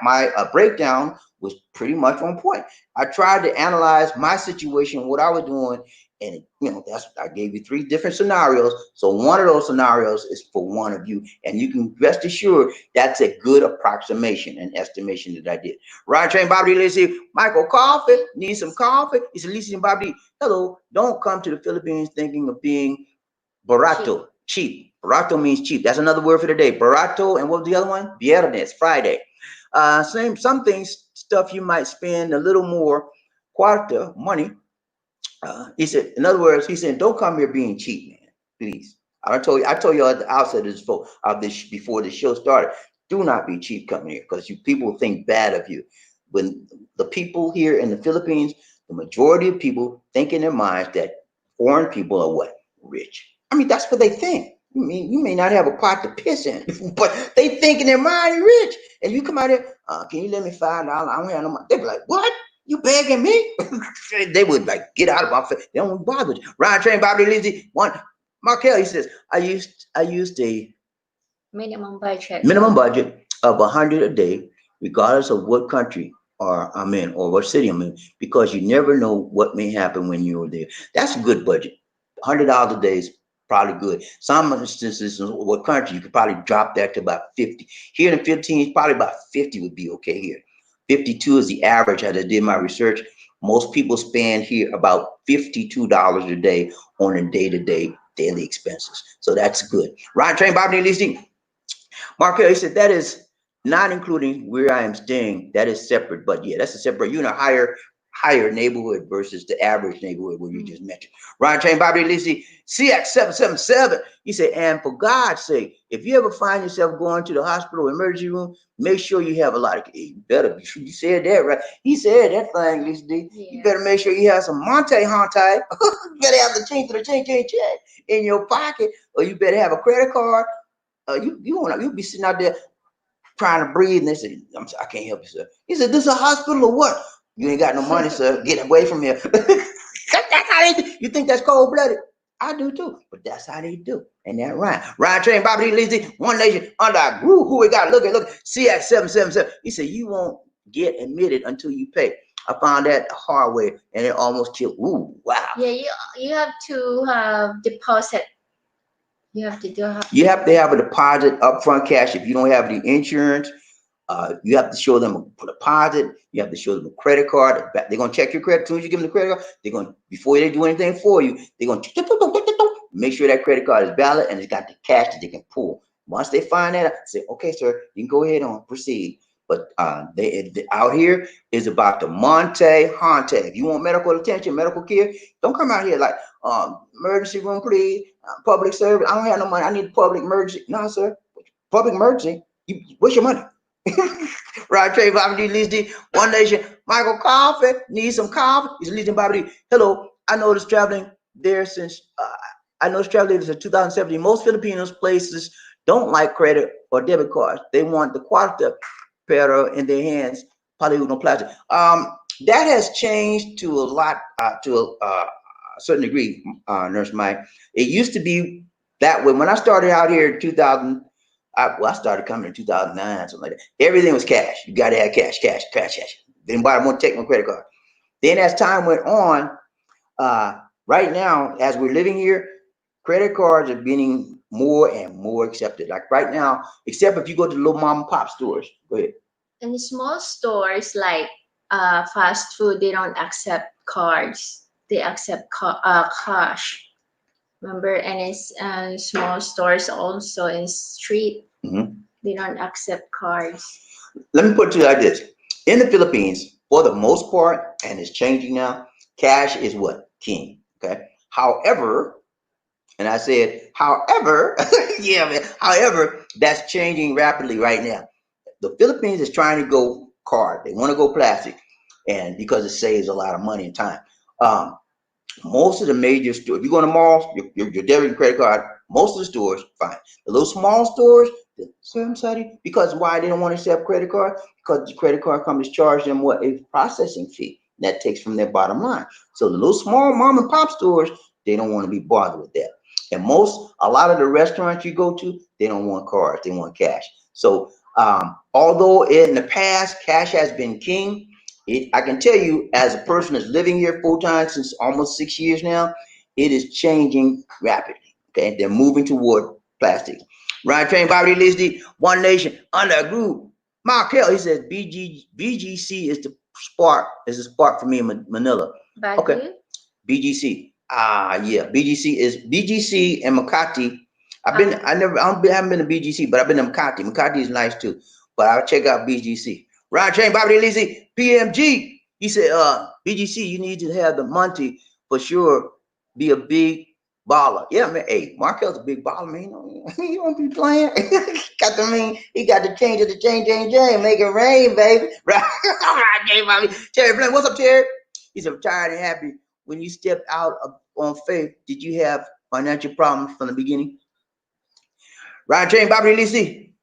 breakdown was pretty much on point. I tried to analyze my situation, what I was doing, and I gave you 3 different scenarios. So one of those scenarios is for one of you, and you can rest assured that's a good approximation and estimation that I did. Ryan Train Bobby Lacey, Michael Coffee, need some coffee. It's Lacey and Bobby. Hello, don't come to the Philippines thinking of being barato, cheap. Barato means cheap. That's another word for the day. Barato, and what was the other one? Viernes, Friday. Some things, stuff you might spend a little more quarter money. He said, in other words, he said, don't come here being cheap, man. Please. I told you at the outset of this before the show started. Do not be cheap coming here because people think bad of you. When the people here in the Philippines, the majority of people think in their minds that foreign people are what? Rich. That's what they think. You may not have a pot to piss in, but they think in their mind you're rich. And you come out here, can you lend me $5? I don't have no money. They be like, what? You begging me? They would like get out of my face. They don't bother you. Ryan Train, Bobby Lizzie, one. Markel, he says, I used a minimum budget of 100 a day, regardless of what country or I'm in or what city I'm in, because you never know what may happen when you're there. That's a good budget. $100 a day is probably good. Some instances, in what country you could probably drop that to about 50. Here in the 15s, probably about 50 would be okay here. 52 is the average as I did my research. Most people spend here about $52 a day on a day-to-day daily expenses. So that's good. Ryan Train, Bobby Lee, Markel, he said that is not including where I am staying. That is separate, but yeah, that's a separate. You're in a higher neighborhood versus the average neighborhood where you just mentioned. Ryan Train, Bobby Lisi, CX777. He said, and for God's sake, if you ever find yourself going to the hospital emergency room, make sure you have a lot of. You better be sure you said that right. He said that thing, Lisa D. Yeah. You better make sure you have some Monte Hontai. You better have the chink to the chink in your pocket, or you better have a credit card. You'll be sitting out there trying to breathe, and they say, I can't help you, sir. He said, this is a hospital or what? You ain't got no money, sir. Get away from here. That's how you think that's cold-blooded? I do too, but that's how they do. And that right. Ryan Train, Bobby Lizzy, One Nation, under our group, who we got? Look. See at 777. He said, you won't get admitted until you pay. I found that the hard way and it almost killed. Ooh, wow. Yeah, you have to have deposit. You have to have a deposit upfront cash if you don't have the insurance. You have to show them a deposit. You have to show them a credit card. They're gonna check your credit. As soon as you give them the credit card, they're gonna before they do anything for you, they're gonna make sure that credit card is valid and it's got the cash that they can pull. Once they find that, say, okay, sir, you can go ahead on proceed. But they out here is about the Monte Honte. If you want medical attention, medical care, don't come out here like emergency room, please. Public service. I don't have no money. I need public emergency. No, sir. Public emergency. What's your money? Right, Trey Bobby D, One Nation. Michael Coffee needs some coffee. He's leading Bobby D. Hello. I noticed traveling there since I noticed traveling since 2017. Most Filipinos places don't like credit or debit cards. They want the quarter pero in their hands. Polygonal plastic. That has changed to a lot to a certain degree, Nurse Mike. It used to be that way. When I started out here in 2000, I started coming in 2009, something like that. Everything was cash. You got to have cash. Anybody want to take my credit card? Then as time went on, right now, as we're living here, credit cards are being more and more accepted. Like right now, except if you go to the little mom and pop stores. Go ahead. In small stores like fast food, they don't accept cards. They accept cash. Remember, and it's small stores also in street. They don't accept cards. Let me put it to you like this. In the Philippines, for the most part, and it's changing now, cash is what? King. Okay. However, and I said, however, yeah, man. However, that's changing rapidly right now. The Philippines is trying to go card. They want to go plastic, and because it saves a lot of money and time. Most of the major stores, if you go to malls, your debit and credit card, most of the stores, fine. The little small stores, because why they don't want to accept credit card? Because the credit card companies charge them what? A processing fee that takes from their bottom line. So the little small mom and pop stores, they don't want to be bothered with that. And a lot of the restaurants you go to, they don't want cards, they want cash. So although in the past cash has been king, I can tell you as a person that's living here full time since almost 6 years now, it is changing rapidly. Okay, they're moving toward plastic. Ryan Train, Bobby Listy, One Nation, under a group. Mark Hill, he says BGC is the spark for me in Manila. Okay, BGC. Yeah, BGC and Makati. I haven't been to BGC, but I've been to Makati. Makati is nice too, but I'll check out BGC. Ryan Train, Bobby Lizzy, PMG. He said, BGC, you need to have the Monty for sure. Be a big baller. Yeah, man. Hey, Markel's a big baller, man. He won't be playing. He got the change of the change, make it rain, baby. Right, Bobby. Terry Flynn, what's up, Terry? He said, I'm tired and happy. When you stepped out on faith, did you have financial problems from the beginning? Ryan Train, Bobby Lizzy.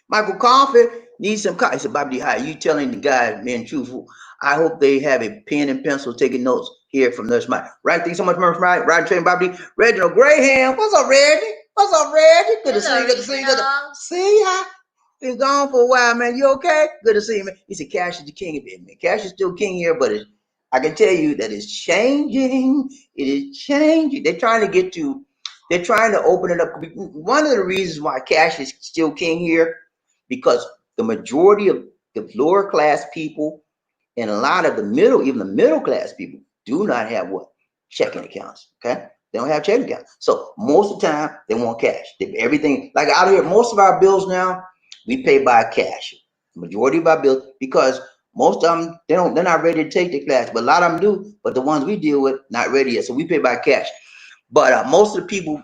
Michael Coffee needs some coffee. He said, Bobby, how you telling the guy being truthful? I hope they have a pen and pencil taking notes here from Nurse Mike. Right, thank you so much, Nurse Mike. Right, Train Bobby. Reginald Graham. What's up, Reggie? Good to see you. Good to see you. See ya. Been gone for a while, man. You okay? Good to see you, man. He said, cash is the king of it, man. Cash is still king here, but I can tell you that it's changing. It is changing. They're trying to open it up. One of the reasons why cash is still king here, because the majority of the lower class people and a lot of even the middle class people do not have what? Checking accounts. Okay. They don't have checking accounts. So most of the time they want cash. Everything like out here, most of our bills now, we pay by cash. The majority of our bills, because most of them, they're not ready to take the cash, but a lot of them do. But the ones we deal with, not ready yet. So we pay by cash. But most of the people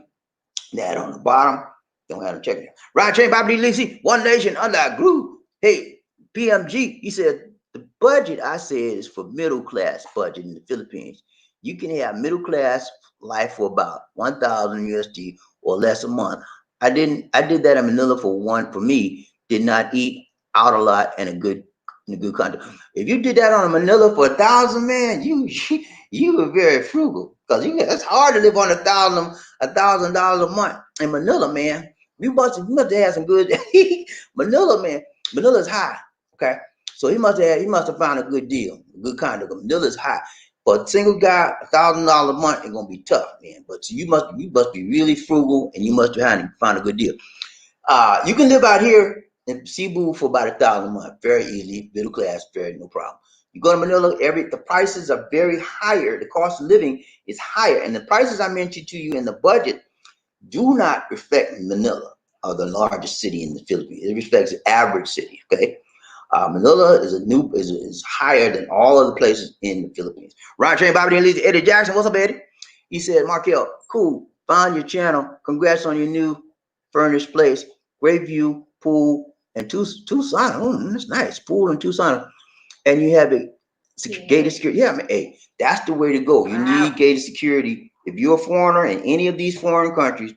that on the bottom don't have a checking account. Right, Chain Bobby Lizzy, One Nation under a group. Hey, PMG, he said the budget I said is for middle class budget in the Philippines. You can have middle class life for about 1,000 USD or less a month. I did that in Manila for me. Did not eat out a lot and a good in a good country. If you did that on a Manila for 1,000, man, you were very frugal because it's hard to live on $1,000 a month in Manila, man. You must have had some good Manila, man. Manila's high, okay. So he must have found a good deal, a good condo. Manila's high. For a single guy, $1,000 a month is gonna be tough, man. But you must be really frugal, and you must have found a good deal. You can live out here in Cebu for about 1,000 a month, very easily, middle class, very no problem. You go to Manila, the prices are very higher. The cost of living is higher, and the prices I mentioned to you in the budget do not reflect Manila, or the largest city in the Philippines. It reflects the average city. Okay, Manila is higher than all other places in the Philippines. Ron Train, Bobby and Lisa, Eddie Jackson, what's up, Eddie? He said, Markel, cool, found your channel. Congrats on your new furnished place. Great view, pool, and two saunas. Oh, that's nice. Pool and two saunas. And you have a gated security. Yeah, I mean, hey, that's the way to go. You need gated security. If you're a foreigner in any of these foreign countries,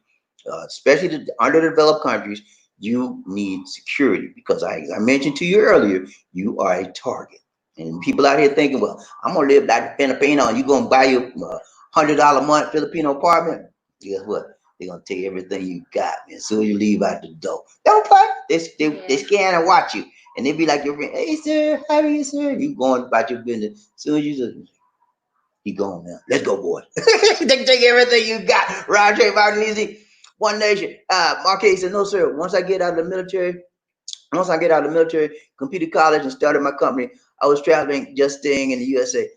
especially the underdeveloped countries, you need security because I mentioned to you earlier, you are a target. And people out here thinking, well, I'm gonna live like a Filipino, and you're gonna buy your $100 a month Filipino apartment. Guess what? They're gonna take everything you got, man. As soon as you leave out the door, don't play. They scan and watch you, and they be like your friend. Hey, sir, how are you, sir? You going about your business. As soon as you gone now. Let's go, boy. They take everything you got. Roger, Martin, easy. One Nation. Marquez said, no, sir. Once I get out of the military, completed college and started my company, I was traveling, just staying in the USA.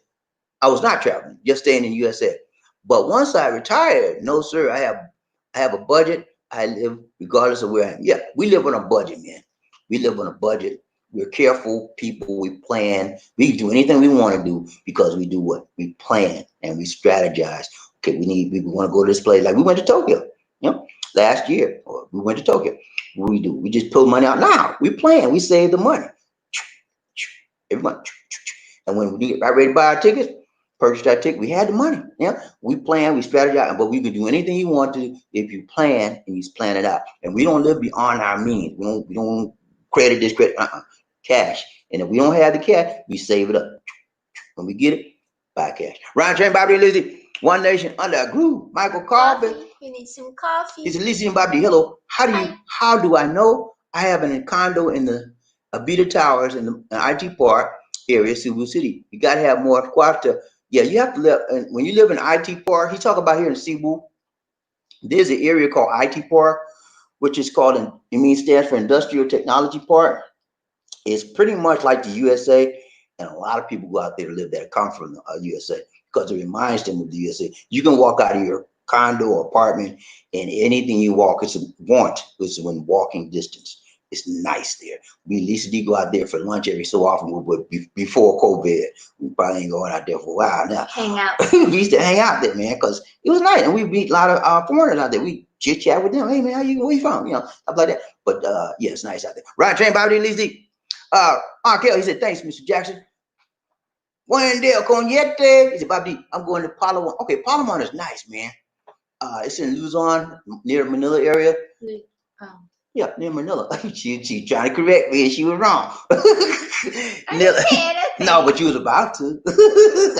I was not traveling, just staying in the USA. But once I retired, no, sir, I have a budget. I live regardless of where I am. Yeah, we live on a budget, man. We live on a budget. We're careful people. We plan. We can do anything we want to do because we do what? We plan and we strategize. Okay, we want to go to this place. Like we went to Tokyo, you know, last year, or we went to Tokyo. What do we do? We just pull money out. Now we plan. We save the money every month. And when we get right ready to buy our tickets, purchase that ticket, we had the money. Yeah, we plan, we strategize, but we can do anything you want to if you plan and you plan it out. And we don't live beyond our means. We don't credit this credit, cash. And if we don't have the cash, we save it up. When we get it, buy cash. Ryan Train, Bobby Lizzie, One Nation under a groove. Michael Carvin. You need some coffee. He said, Lizzie and Bobby, hello. How do I know? I have a condo in the Abita Towers in the IT Park area, Cebu City. You got to have more quarter. Yeah, you have to live. And when you live in IT Park, he talk about here in Cebu, there's an area called IT Park, which is called, it means stands for Industrial Technology Park. It's pretty much like the USA, and a lot of people go out there to live there, come from the USA because it reminds them of the USA. You can walk out of your condo or apartment, and anything you walk, it's within walking distance. It's nice there. We at least did go out there for lunch every so often, but before COVID, we probably ain't going out there for a while now. Hang out. We used to hang out there, man, because it was nice, and we meet a lot of foreigners out there. We chit chat with them. Hey, man, where you from? You know, stuff like that. But yeah, it's nice out there. Right, Train, Bobby, Lizzie. Kelly, he said, thanks, Mr. Jackson. Wendell Conyete. He said, Bobby, I'm going to Palawan. Okay, Palawan is nice, man. It's in Luzon, near Manila area. Yeah, near Manila. She trying to correct me and she was wrong. No, but you was about to.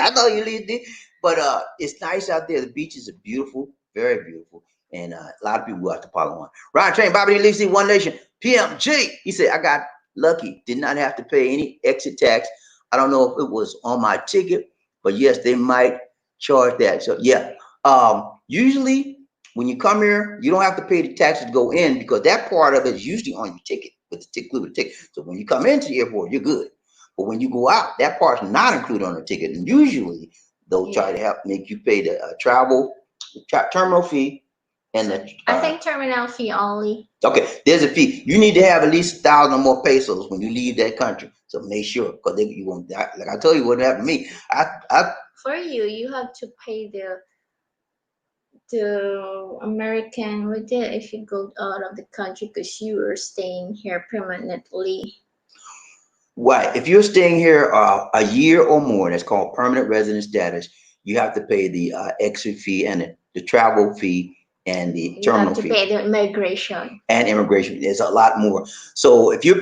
I know you did. But it's nice out there. The beaches are beautiful, very beautiful. And a lot of people go out to Palawan. Ryan Train, Bobby Lizzie, One Nation, PMG. He said, I got lucky, did not have to pay any exit tax. I don't know if it was on my ticket, but yes, they might charge that. So yeah, usually when you come here, you don't have to pay the taxes to go in because that part of it is usually on your ticket with the ticket. So when you come into the airport, you're good. But when you go out, that part's not included on the ticket. And usually they'll try to make you pay the terminal fee. And I think terminal fee only. Okay, there's a fee. You need to have at least 1,000 or more pesos when you leave that country. So make sure, because you won't die. Like I told you, what happened to me. For you have to pay the American with it if you go out of the country because you are staying here permanently. Right. If you're staying here a year or more, that's called permanent resident status. You have to pay the exit fee and the travel fee. And the terminal fee. You have to pay the immigration. And immigration. There's a lot more. So if you're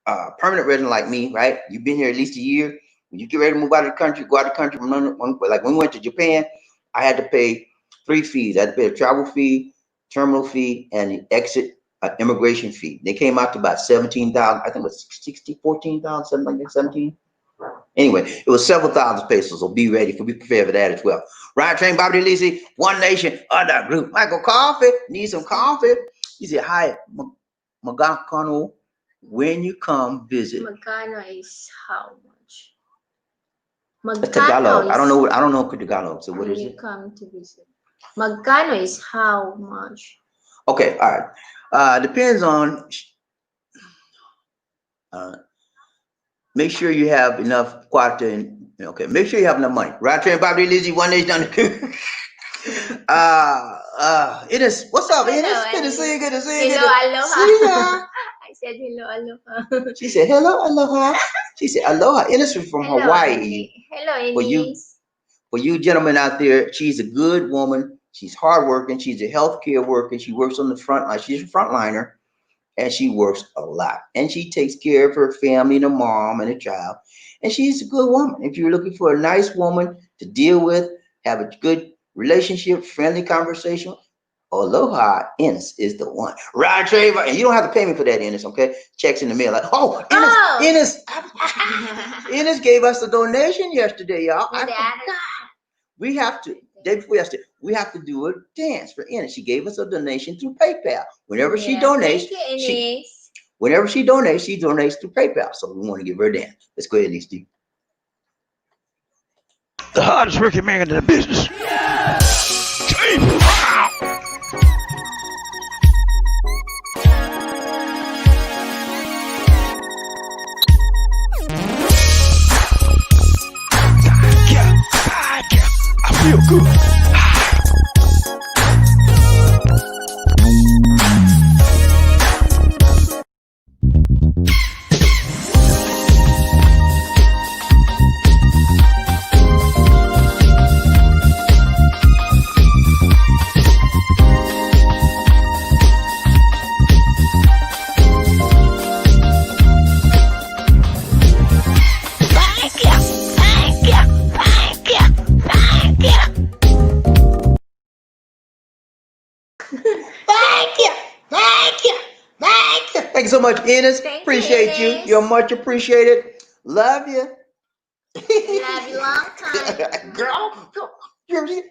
permanent resident like me, right? You've been here at least a year. When you get ready to move out of the country, go out of the country. Like when we went to Japan, I had to pay three fees. I had to pay a travel fee, terminal fee, and the exit immigration fee. They came out to about 17,000. I think it was 60, 14,000, something like that, 17. Anyway, it was several thousand pesos, so be prepared for that as well. Ryan Train, Bobby Lisi, One Nation, under group. Michael Coffee, need some coffee. He said, hi, Magakano, when you come visit. Magkano is how much? It's Tagalog. Magkano I is don't know. I don't know Tagalog. So what when is you it? come to visit. Magkano is how much? Okay, all right. Depends on. Uh, make sure you have enough quality. Okay, make sure you have enough money. Right train, Bobby Lizzie, One Nation on the. It is. What's up, Hello, Ines? Good to Ines. see you. Good to see you. Hello, Good to see ya. aloha. I said hello, aloha. She said, hello, aloha. She said, aloha. Ines is from Hello, Hawaii. Ines. Hello, For you, Ines. for you gentlemen out there, she's a good woman. She's hardworking. She's a healthcare worker. She works on the front line. She's a frontliner, and she works a lot. And she takes care of her family, and a mom, and a child. And she's a good woman. If you're looking for a nice woman to deal with, have a good relationship, friendly conversation, Aloha Ennis is the one. Ryan Trey, and you don't have to pay me for that, Ennis, okay? Checks in the mail. Like, oh, Ennis, Ennis gave us a donation yesterday, y'all. I forgot. We have to, day before yesterday, we have to do a dance for Ennis. She gave us a donation through PayPal. Whenever she donates, Thank you, Ines. whenever she donates through PayPal. So we want to give her a dance. Let's go ahead, Steve. The hardest working man in the business. I feel good. Thank you. Thank you. Thank you. Thank you so much, Ennis. Thank Appreciate you, you. Ennis. You're much appreciated. Love you. Love you long time. Girl.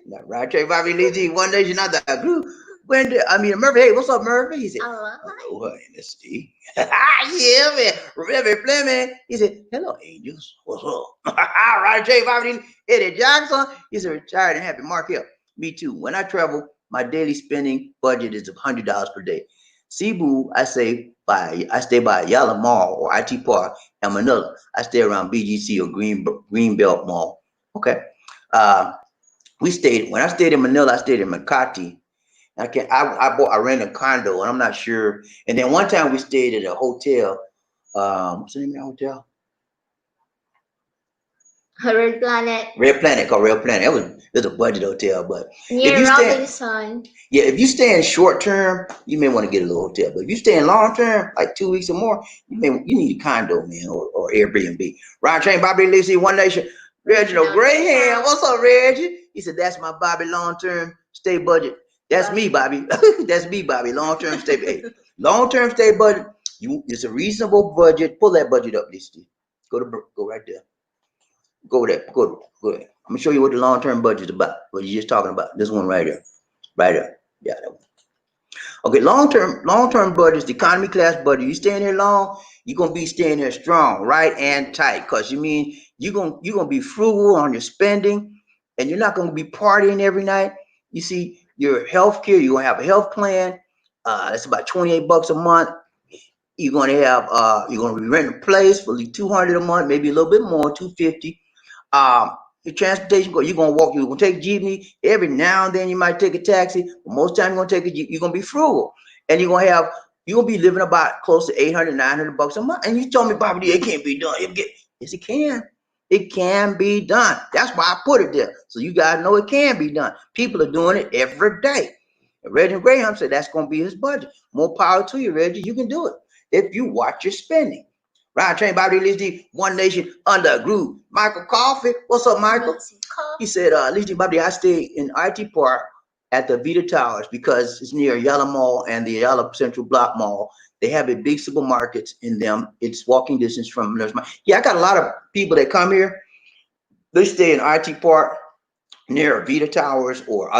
Now, right, Trey Bobby Lee One Nation, not that group. Murphy. Hey, what's up, Murphy? He said, Aloha. hello, Ennis. Yeah, man. Reverend Fleming. He said, hello, angels. What's up? Right, Trey Bobby Eddie Jackson. He's a retired and happy Mark Hill. Me too. When I travel, my daily spending budget is $100 per day. Cebu, I stay by Yala Mall or IT Park, and Manila, I stay around BGC or Greenbelt Mall. Okay. When I stayed in Manila, I stayed in Makati. I rented a condo, and I'm not sure. And then one time we stayed at a hotel. What's the name of that hotel? Red Planet. Red Planet, called Red Planet. It was a budget hotel, but Near if you stay, Robinson. yeah, if you stay in short term, you may want to get a little hotel. But if you stay in long term, like 2 weeks or more, you need a condo, man, or Airbnb. Ryan Train, Bobby Lacey, One Nation, Reginald Graham. What's up, Reggie? He said, that's my Bobby long term stay budget. That's me, Bobby. That's me, Bobby. Long term stay. Hey, long term stay budget. It's a reasonable budget. Pull that budget up, Steve. Go right there. Go there. Go there. I'm gonna show you what the long term budget is about. What you're just talking about. This one right here. Right there. Yeah, that one. Okay, long term budgets, the economy class budget. You staying here long, you're gonna be staying here strong, right and tight. Cause you mean you're gonna be frugal on your spending, and you're not gonna be partying every night. You see, your health care, you're gonna have a health plan. That's about $28 a month. You're gonna be renting a place for like 200 a month, maybe a little bit more, 250. Your transportation, you're gonna take jeepney. Every now and then you might take a taxi, but most time you're gonna take a jeep. You're gonna be frugal, and you're gonna be living about close to 800, $900 a month. And you told me, Bobby, it can't be done. Yes, it can. It can be done. That's why I put it there, so you guys know it can be done. People are doing it every day. And Reggie Graham said that's gonna be his budget. More power to you, Reggie. You can do it if you watch your spending. Ryan Train Bobby Listy, One Nation Under a Groove. Michael Coffee, what's up, Michael? Need some coffee. He said, Listy Bobby, I stay in IT Park at the Vita Towers because it's near Yellow Mall and the Yellow Central Block Mall. They have a big supermarkets in them. It's walking distance from Nurse Mile. Yeah, I got a lot of people that come here. They stay in IT Park near Vita Towers or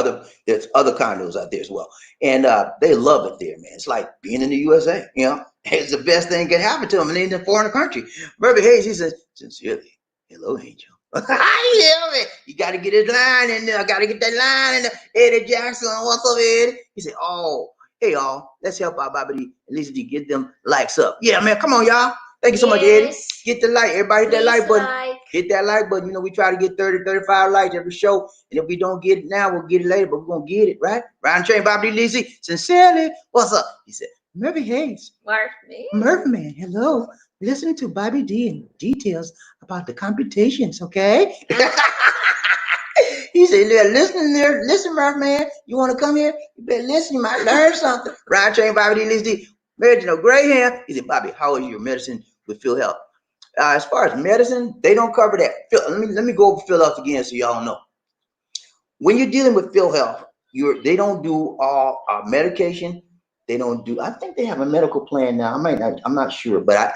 there's other condos out there as well. And they love it there, man. It's like being in the USA, you know. It's the best thing that can happen to them in a foreign country. Murphy Hayes, he says, sincerely, hello, Angel. Yeah, man. You got to get his line in there. I got to get that line in there. Eddie Jackson, what's up, Eddie? He said, oh, hey, y'all, let's help out Bobby. At least you get them likes up. Yeah, man, come on, y'all. Thank you so much, Eddie. Yes. Get the like. Everybody hit that Please like button. like. Hit that like button. You know, we try to get 30, 35 likes every show. And if we don't get it now, we'll get it later, but we're going to get it, right? Ryan Train, Bobby Lizzie, sincerely, what's up? He said, Murphy Hayes. Murphy Man, hello. Listen to Bobby D and details about the computations, okay? He said, yeah, listen there. Listen, Murphy Man, you want to come here? You better listen. You might learn something. Ryan Train, Bobby D, Lizzie, married to no gray hair. He said, Bobby, how is your medicine with Phil Health? As far as medicine, they don't cover that. Let me go over Phil Health again so y'all know. When you're dealing with Phil Health, they don't do all medication. They don't do. I think they have a medical plan now. I'm not sure, but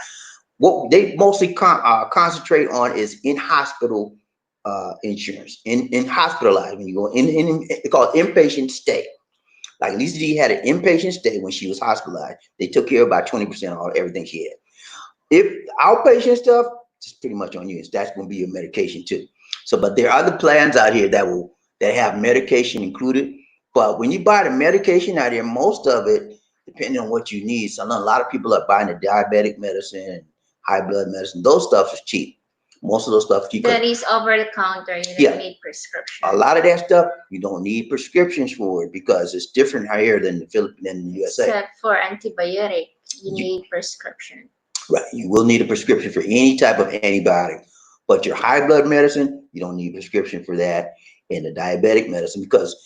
what they mostly concentrate on is in hospital insurance. In hospitalized when you go in they call it inpatient stay. Like Lisa G had an inpatient stay when she was hospitalized. They took care of about 20% of everything she had. If outpatient stuff, it's pretty much on you. That's going to be your medication too. So, but there are other plans out here that have medication included. But when you buy the medication out here, most of it, depending on what you need. So a lot of people are buying the diabetic medicine, high blood medicine. Those stuff is cheap. Most of those stuff cheap. That is over the counter. You don't need prescription. A lot of that stuff you don't need prescriptions for it because it's different here than the Philippines than the USA. Except for antibiotic, you need prescription. Right, you will need a prescription for any type of antibiotic, but your high blood medicine, you don't need a prescription for that, and the diabetic medicine because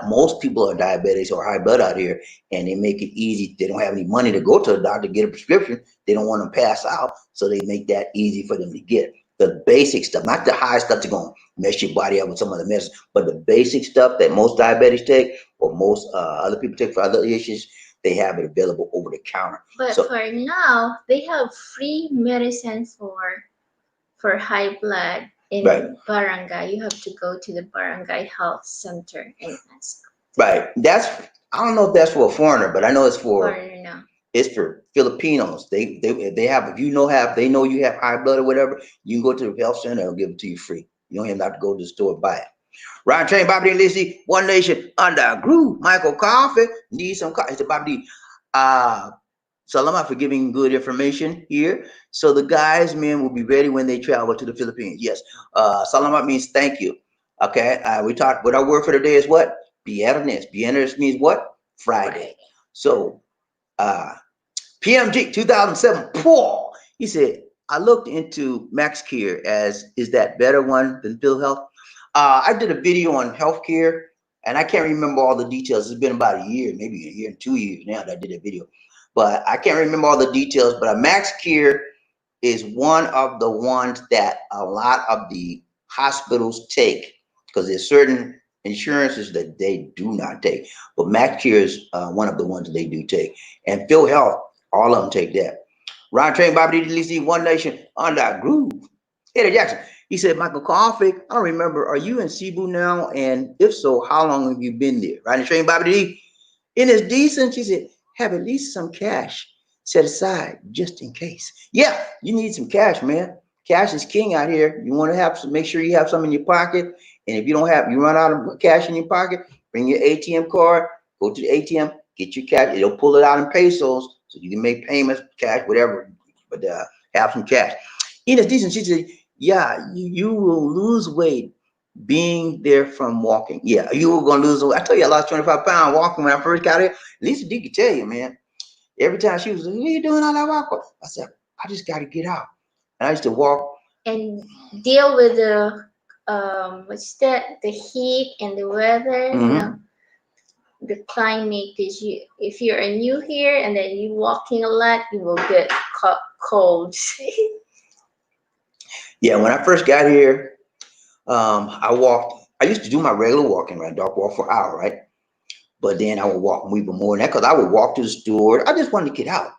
most people are diabetics or high blood out here, and they make it easy. They don't have any money to go to the doctor to get a prescription. They don't want to pass out, so they make that easy for them to get. The basic stuff, not the high stuff that's going to mess your body up with some of the medicine, but the basic stuff that most diabetics take or most other people take for other issues, they have it available over the counter. But for now, they have free medicine for high blood in barangay. You have to go to the barangay health center and ask. Right. I don't know if that's for a foreigner, but I know it's for foreigner now. It's for Filipinos. They have if they know you have high blood or whatever, you can go to the health center, they'll give it to you free. You don't even have to go to the store and buy it. Ryan Train, Bobby D. Lizzie, One Nation Under a Groove. Michael Coffee needs some coffee. It's Bobby D. Salamat for giving good information here. So the guys, men will be ready when they travel to the Philippines. Yes. Salamat means thank you. Okay. We talked, what our word for today is what? Viernes. Viernes means what? Friday. So PMG 2007, Paul. He said, I looked into MaxCare is that better one than Phil Health? I did a video on healthcare, and I can't remember all the details. It's been about a year, maybe a year and 2 years now that I did a video. But I can't remember all the details. But a MaxCare is one of the ones that a lot of the hospitals take because there's certain insurances that they do not take. But MaxCare is one of the ones they do take. And Phil Health, all of them take that. Ron Train, Bobby D. One Nation Under a Groove. Eddie Jackson. He said, Michael Coffee, I don't remember, are you in Cebu now? And if so, how long have you been there? Riding Train, Bobby D. In his decent, she said, have at least some cash set aside just in case. Yeah, you need some cash, man. Cash is king out here. You want to have some, make sure you have some in your pocket. And if you don't have, you run out of cash in your pocket, bring your ATM card, go to the ATM, get your cash. It'll pull it out in pesos so you can make payments, cash, whatever, but have some cash. In his decent, she said, yeah, you will lose weight being there from walking. Yeah, you were going to lose weight. I tell you, I lost 25 pounds walking when I first got here. Lisa D could tell you, man. Every time she was like, what are you doing all that walk? I said, I just got to get out. And I used to walk. And deal with the, what's that? The heat and the weather, the climate. Because if you're new here and then you walking a lot, you will get colds. Yeah, when I first got here, I walked. I used to do my regular walking, right? Dog walk for an hour, right? But then I would walk even more than that because I would walk to the store. I just wanted to get out,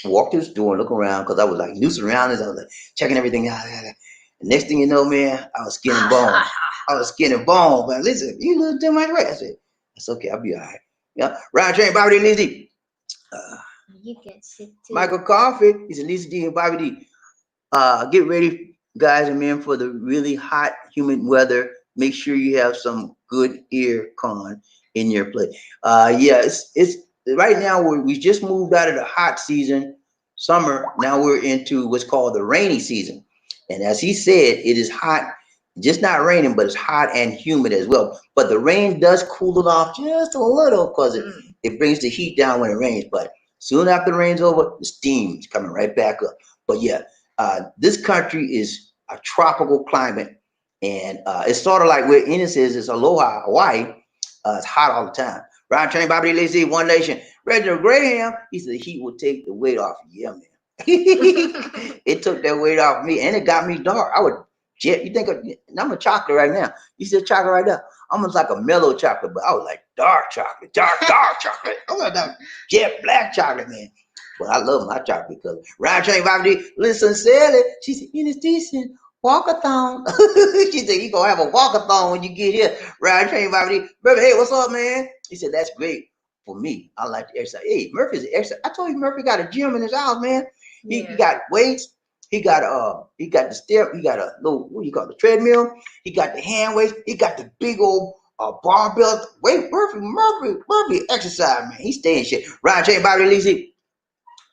walk to the store and look around because I was like new surroundings. I was like checking everything out. And next thing you know, man, I was skin and bone. I was skin and bone. But listen, you look too much right. I said, that's okay. I'll be all right. Yeah. Ryan Train, Bobby D, Lizzie. Uh, You get sick too. Michael Coffee. He said, Lisa D and Bobby D. Get ready, guys and men, for the really hot, humid weather. Make sure you have some good ear con in your place. Yeah, it's right now we just moved out of the hot season, summer. Now we're into what's called the rainy season, and as he said, it is hot. Just not raining, but it's hot and humid as well. But the rain does cool it off just a little because it brings the heat down when it rains. But soon after the rain's over, the steam's coming right back up. But yeah, this country is a tropical climate, and it's sort of like where Ennis is. It's Aloha, Hawaii. It's hot all the time. Ryan Train, Bobby Lazy, One Nation. Reginald Graham, he said the heat will take the weight off. Yeah, man. It took that weight off me, and it got me dark. I would jet. You think I'm a chocolate right now? You said chocolate right now. Almost like a mellow chocolate, but I was like dark chocolate, dark chocolate. I'm like that jet black chocolate, man. But I love my chocolate color. Ryan Train, Bobby D, listen, Sally. She said, it is decent. Walkathon. She said, you gonna have a walkathon when you get here. Ryan Train, Bobby D. Brother, hey, what's up, man? He said, that's great for me. I like to exercise. Hey, Murphy's an exercise. I told you Murphy got a gym in his house, man. He got weights. He got the step. He got a little, what do you call it, the treadmill. He got the hand weights. He got the big old barbell. Wait, Murphy exercise, man. He staying shit. Ryan Train, Bobby Lizzie.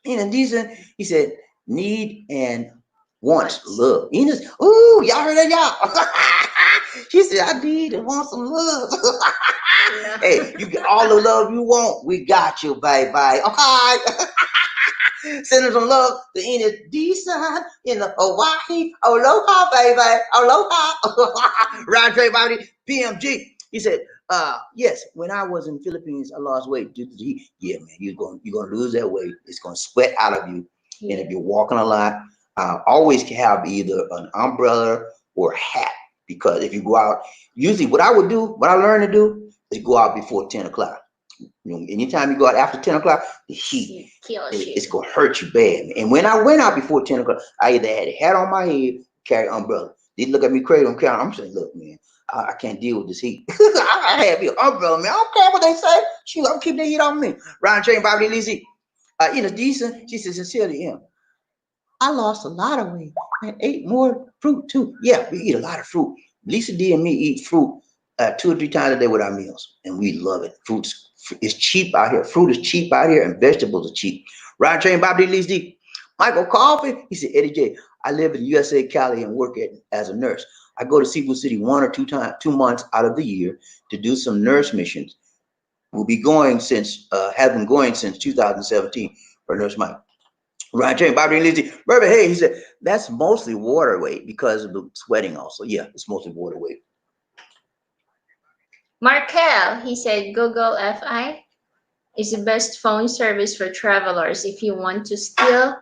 And decent. He said, need and wants love. Enos, ooh, y'all heard that, y'all? She said, I need and want some love. Hey, you get all the love you want. We got you, baby. Okay. Sending some love to Enos decent in the Hawaii. Aloha, baby. Aloha. Ryan Trey Bobby, PMG. He said, yes, when I was in the Philippines, I lost weight due to the heat. Yeah, man, you're gonna lose that weight. It's gonna sweat out of you. Yeah. And if you're walking a lot, always have either an umbrella or a hat, because if you go out, usually what I learned to do is go out before 10 o'clock. You know, anytime you go out after 10 o'clock, the heat it's gonna hurt you bad. And when I went out before 10 o'clock, I either had a hat on my head, carry an umbrella. They look at me crazy. I'm saying, look, man, I can't deal with this heat. I have your umbrella, man. I don't care what they say. Shoot, I'm keep the heat on me. Ryan Train, Bobby Lizzie. Decent. She says, sincerely, I lost a lot of weight. I ate more fruit too. Yeah, we eat a lot of fruit. Lisa D and me eat fruit 2 or 3 times a day with our meals, and we love it. Fruit is cheap out here. Fruit is cheap out here, and vegetables are cheap. Ryan Train, Bobby Lisa D. Michael Coffee. He said, Eddie J, I live in USA, Cali, and work as a nurse. I go to Cebu City 1 or 2 months out of the year to do some nurse missions. We'll be going have been going since 2017 for Nurse Mike. Ryan Train, Bobby Lizzie, Burby, hey, he said, that's mostly water weight because of the sweating also. Yeah, it's mostly water weight. Markel, he said, Google FI is the best phone service for travelers if you want to still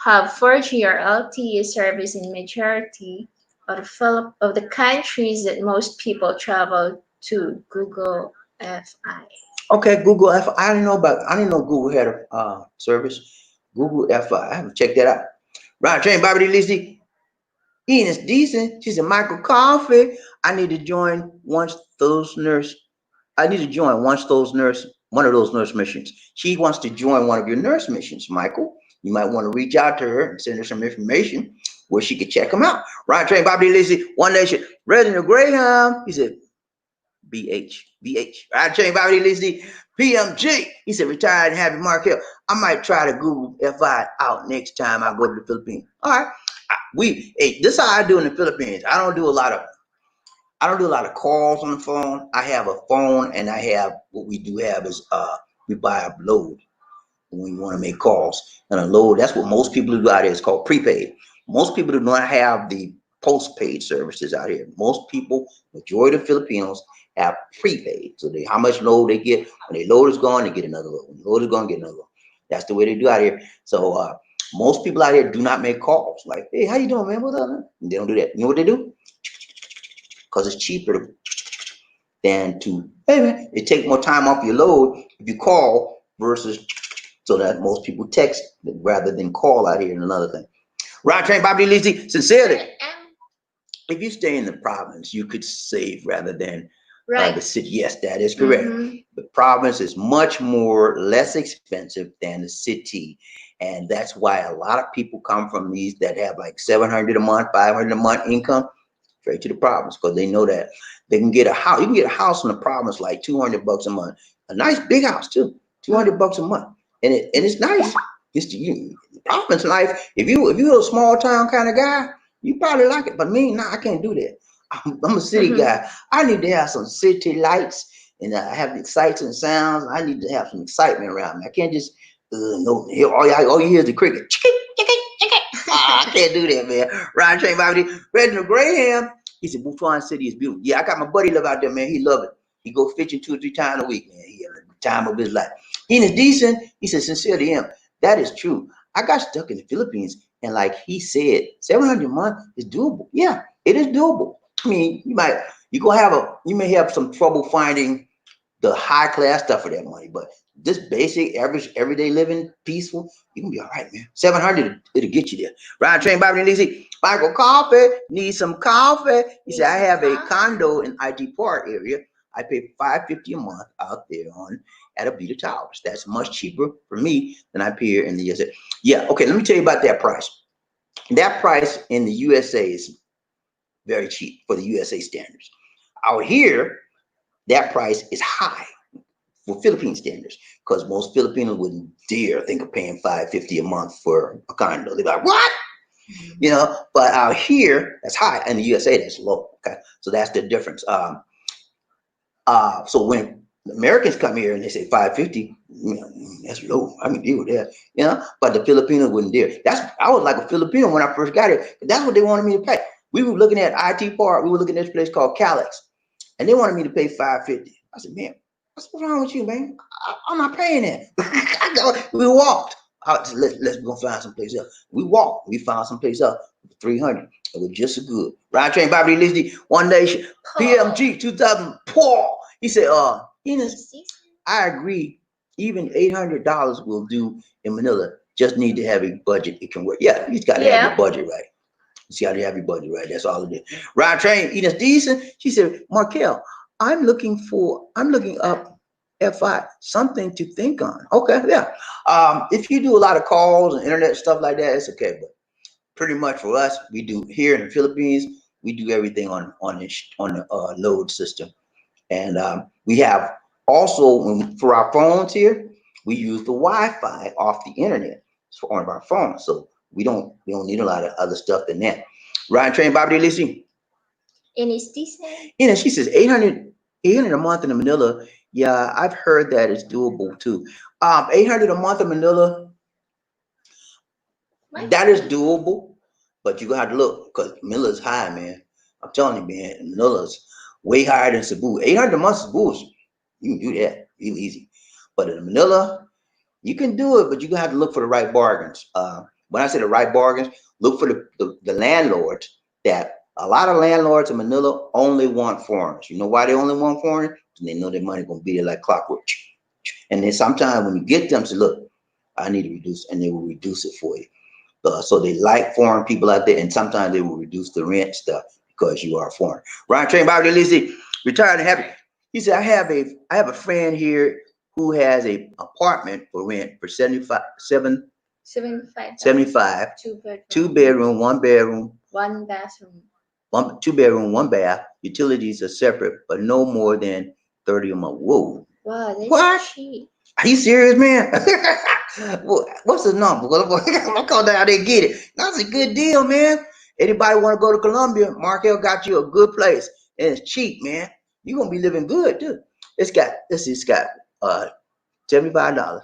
have 4G or LTE service in majority of the countries that most people travel to. Google FI. Okay, Google FI. I didn't know Google had a service. Google FI. I haven't checked that out. Ryan Train, Bobby Lizzie. Ian is decent. She said, Michael Coffee. I need to join one of those nurse missions. She wants to join one of your nurse missions, Michael. You might want to reach out to her and send her some information where she could check them out. Ryan Train, Bobby Lizzie, One Nation, Reginald Graham. He said, BH. Ryan Train, Bobby Lizzie, PMG. He said, retired and happy Markel. I might try to Google FI out next time I go to the Philippines. All right. This is how I do in the Philippines. I don't do a lot of calls on the phone. I have a phone, and what we do have is we buy a load when we want to make calls. And a load, that's what most people do out here. It's called prepaid. Most people do not have the postpaid services out here. Most people, majority of Filipinos, have prepaid. So how much load they get, when their load is gone, they get another load. When the load is gone, get another load. That's the way they do out here. So Most people out here do not make calls. Like, hey, how you doing, man? What's up, man? They don't do that. You know what they do? Because it's cheaper than to, hey, man, it takes more time off your load if you call versus, so that most people text rather than call out here and another thing. Right, Train Bobby Lizzie, sincerely, if you stay in the province, you could save rather than Right. the city. Yes, that is correct. Mm-hmm. The province is much more less expensive than the city, and that's why a lot of people come from these that have like 700 a month, 500 a month income straight to the province because they know that they can get a house. You can get a house in the province like 200 bucks a month, a nice big house too, 200 bucks a month, and it's nice. It's the province life. If you're a small town kind of guy, you probably like it. But me, nah, I can't do that. I'm a city Mm-hmm. guy. I need to have some city lights and have the sights and sounds. I need to have some excitement around me. I can't just no. All you hear is the cricket. I can't do that, man. Ryan Train Bobby, Reginald Graham. He said, Butuan City is beautiful. Yeah, I got my buddy live out there, man. He love it. He go fishing 2 or 3 times a week, man. He had the time of his life. He is decent. He said, sincere to him. That is true. I got stuck in the Philippines, and like he said, 700 a month is doable. Yeah, it is doable. I mean, you may have some trouble finding the high class stuff for that money, but this basic, average, everyday living, peaceful, you can be all right, man. 700, it'll get you there. Ryan Train Bobby and Lizzie, Michael Coffee, need some coffee. He said, I have a condo in IT Park area. I pay $550 a month out there on at Abita Towers. That's much cheaper for me than I pay here in the USA. Yeah, okay, let me tell you about that price. That price in the USA is very cheap for the USA standards. Out here, that price is high for Philippine standards because most Filipinos wouldn't dare think of paying $550 a month for a condo. They're like, what? But out here, that's high. In the USA, that's low. Okay. So that's the difference. So when Americans come here and they say 550, that's low. I can deal with that. But the Filipinos wouldn't dare. I was like a Filipino when I first got here. That's what they wanted me to pay. We were looking at IT Park. We were looking at this place called Calix, and they wanted me to pay 550. I said, man, what's wrong with you, man? I'm not paying that. We walked. Let's go find some place else. We walked. We found some place else for 300. It was just as good. Ryan Train Bobby Lizzie, One Nation, PMG 2000. Paul. He said, Enos, I agree. Even $800 will do in Manila. Just need to have a budget. It can work. Yeah, you just got to have your budget right. You got to have your budget right. That's all it is. Ryan Train, Enos Decent. She said, Markel, I'm looking up FI, something to think on. Okay, yeah. If you do a lot of calls and internet stuff like that, it's okay. But pretty much for us, we do here in the Philippines, we do everything on the load system, and we have also for our phones here, we use the Wi-Fi off the internet for on our phones, so we don't need a lot of other stuff than that. Ryan Train Bobby Lizzie. And it's decent. She says 800 a month in Manila. Yeah, I've heard that it's doable too. 800 a month in Manila, that is doable, but you got to look because Manila's high, man. I'm telling you, man, Manila's way higher than Cebu. 800 a month Cebu, you can do that real easy. But in Manila, you can do it, but you're gonna have to look for the right bargains. When I say the right bargains, look for the landlords. That a lot of landlords in Manila only want foreigners. You know why they only want foreigners? They know their money gonna be there like clockwork. And then sometimes when you get them, say, look, I need to reduce, and they will reduce it for you. So they like foreign people out there, and sometimes they will reduce the rent stuff because you are foreign. Ryan Train Bobby Lizzie, retired and happy. He said, I have a friend here who has a apartment for rent for 75. Two bedroom, one bedroom, One bathroom. one 2 bedroom, one bath. Utilities are separate, but no more than 30 a month. Whoa. Wow, that's What? cheap. Are you serious, man? What's the number? I'll call down there and get it. That's a good deal, man. Anybody want to go to Colombia? Markel got you a good place, and it's cheap, man. You're gonna be living good too. It's got $75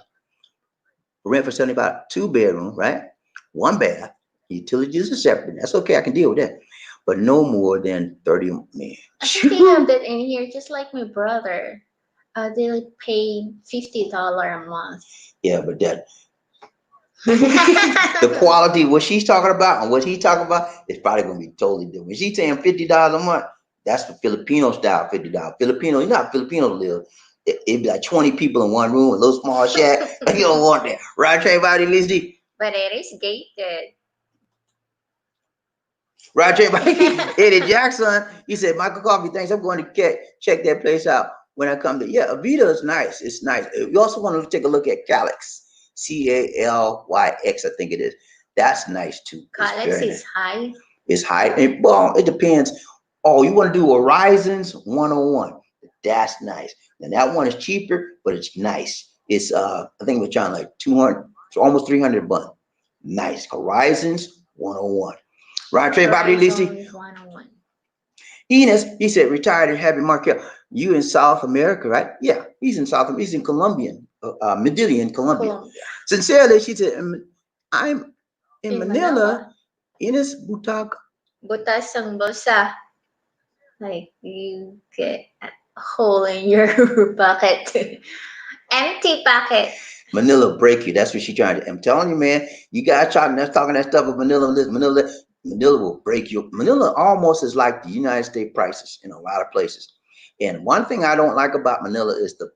rent for 75, 2 bedroom, right? One bath. Utilities are separate. That's okay. I can deal with that, but no more than 30, man. I think they have that in here, just like my brother. They paid $50 a month. Yeah, but that The quality, what she's talking about and what he's talking about is probably gonna be totally different. When she's saying $50 a month, that's the Filipino style $50. Filipino, you know how Filipinos live. It'd be like 20 people in one room, a little small shack. You don't want that. Right, Trey Body Lizzie? But it is gated. Right, Trey Body. Eddie Jackson, he said, Michael Coffee, thanks. I'm going to check that place out when I come to. Yeah, Avita is nice. It's nice. You also want to take a look at Calyx. Calyx, I think it is. That's nice too. It's Calyx very is nice. high. It's high. Well, it depends. Oh, you want to do Horizons 101. That's nice. And that one is cheaper, but it's nice. It's I think we're trying like 200, it's almost 300 bucks. Nice. Horizons 101. Right, Trey Bobby Lisi. Horizon 101. Enos, he said, retired and happy Markel. You in South America, right? Yeah, he's in South America. He's in Medellin, Colombia. Colombia. Sincerely, she said, I'm in In Manila, Enos Butak. Butas ang bulsa. Like you get a hole in your pocket. Empty pocket. Manila break you. That's what she trying to. I'm telling you, man. You guys talking that stuff with Manila. Manila will break you. Manila almost is like the United States prices in a lot of places. And one thing I don't like about Manila is the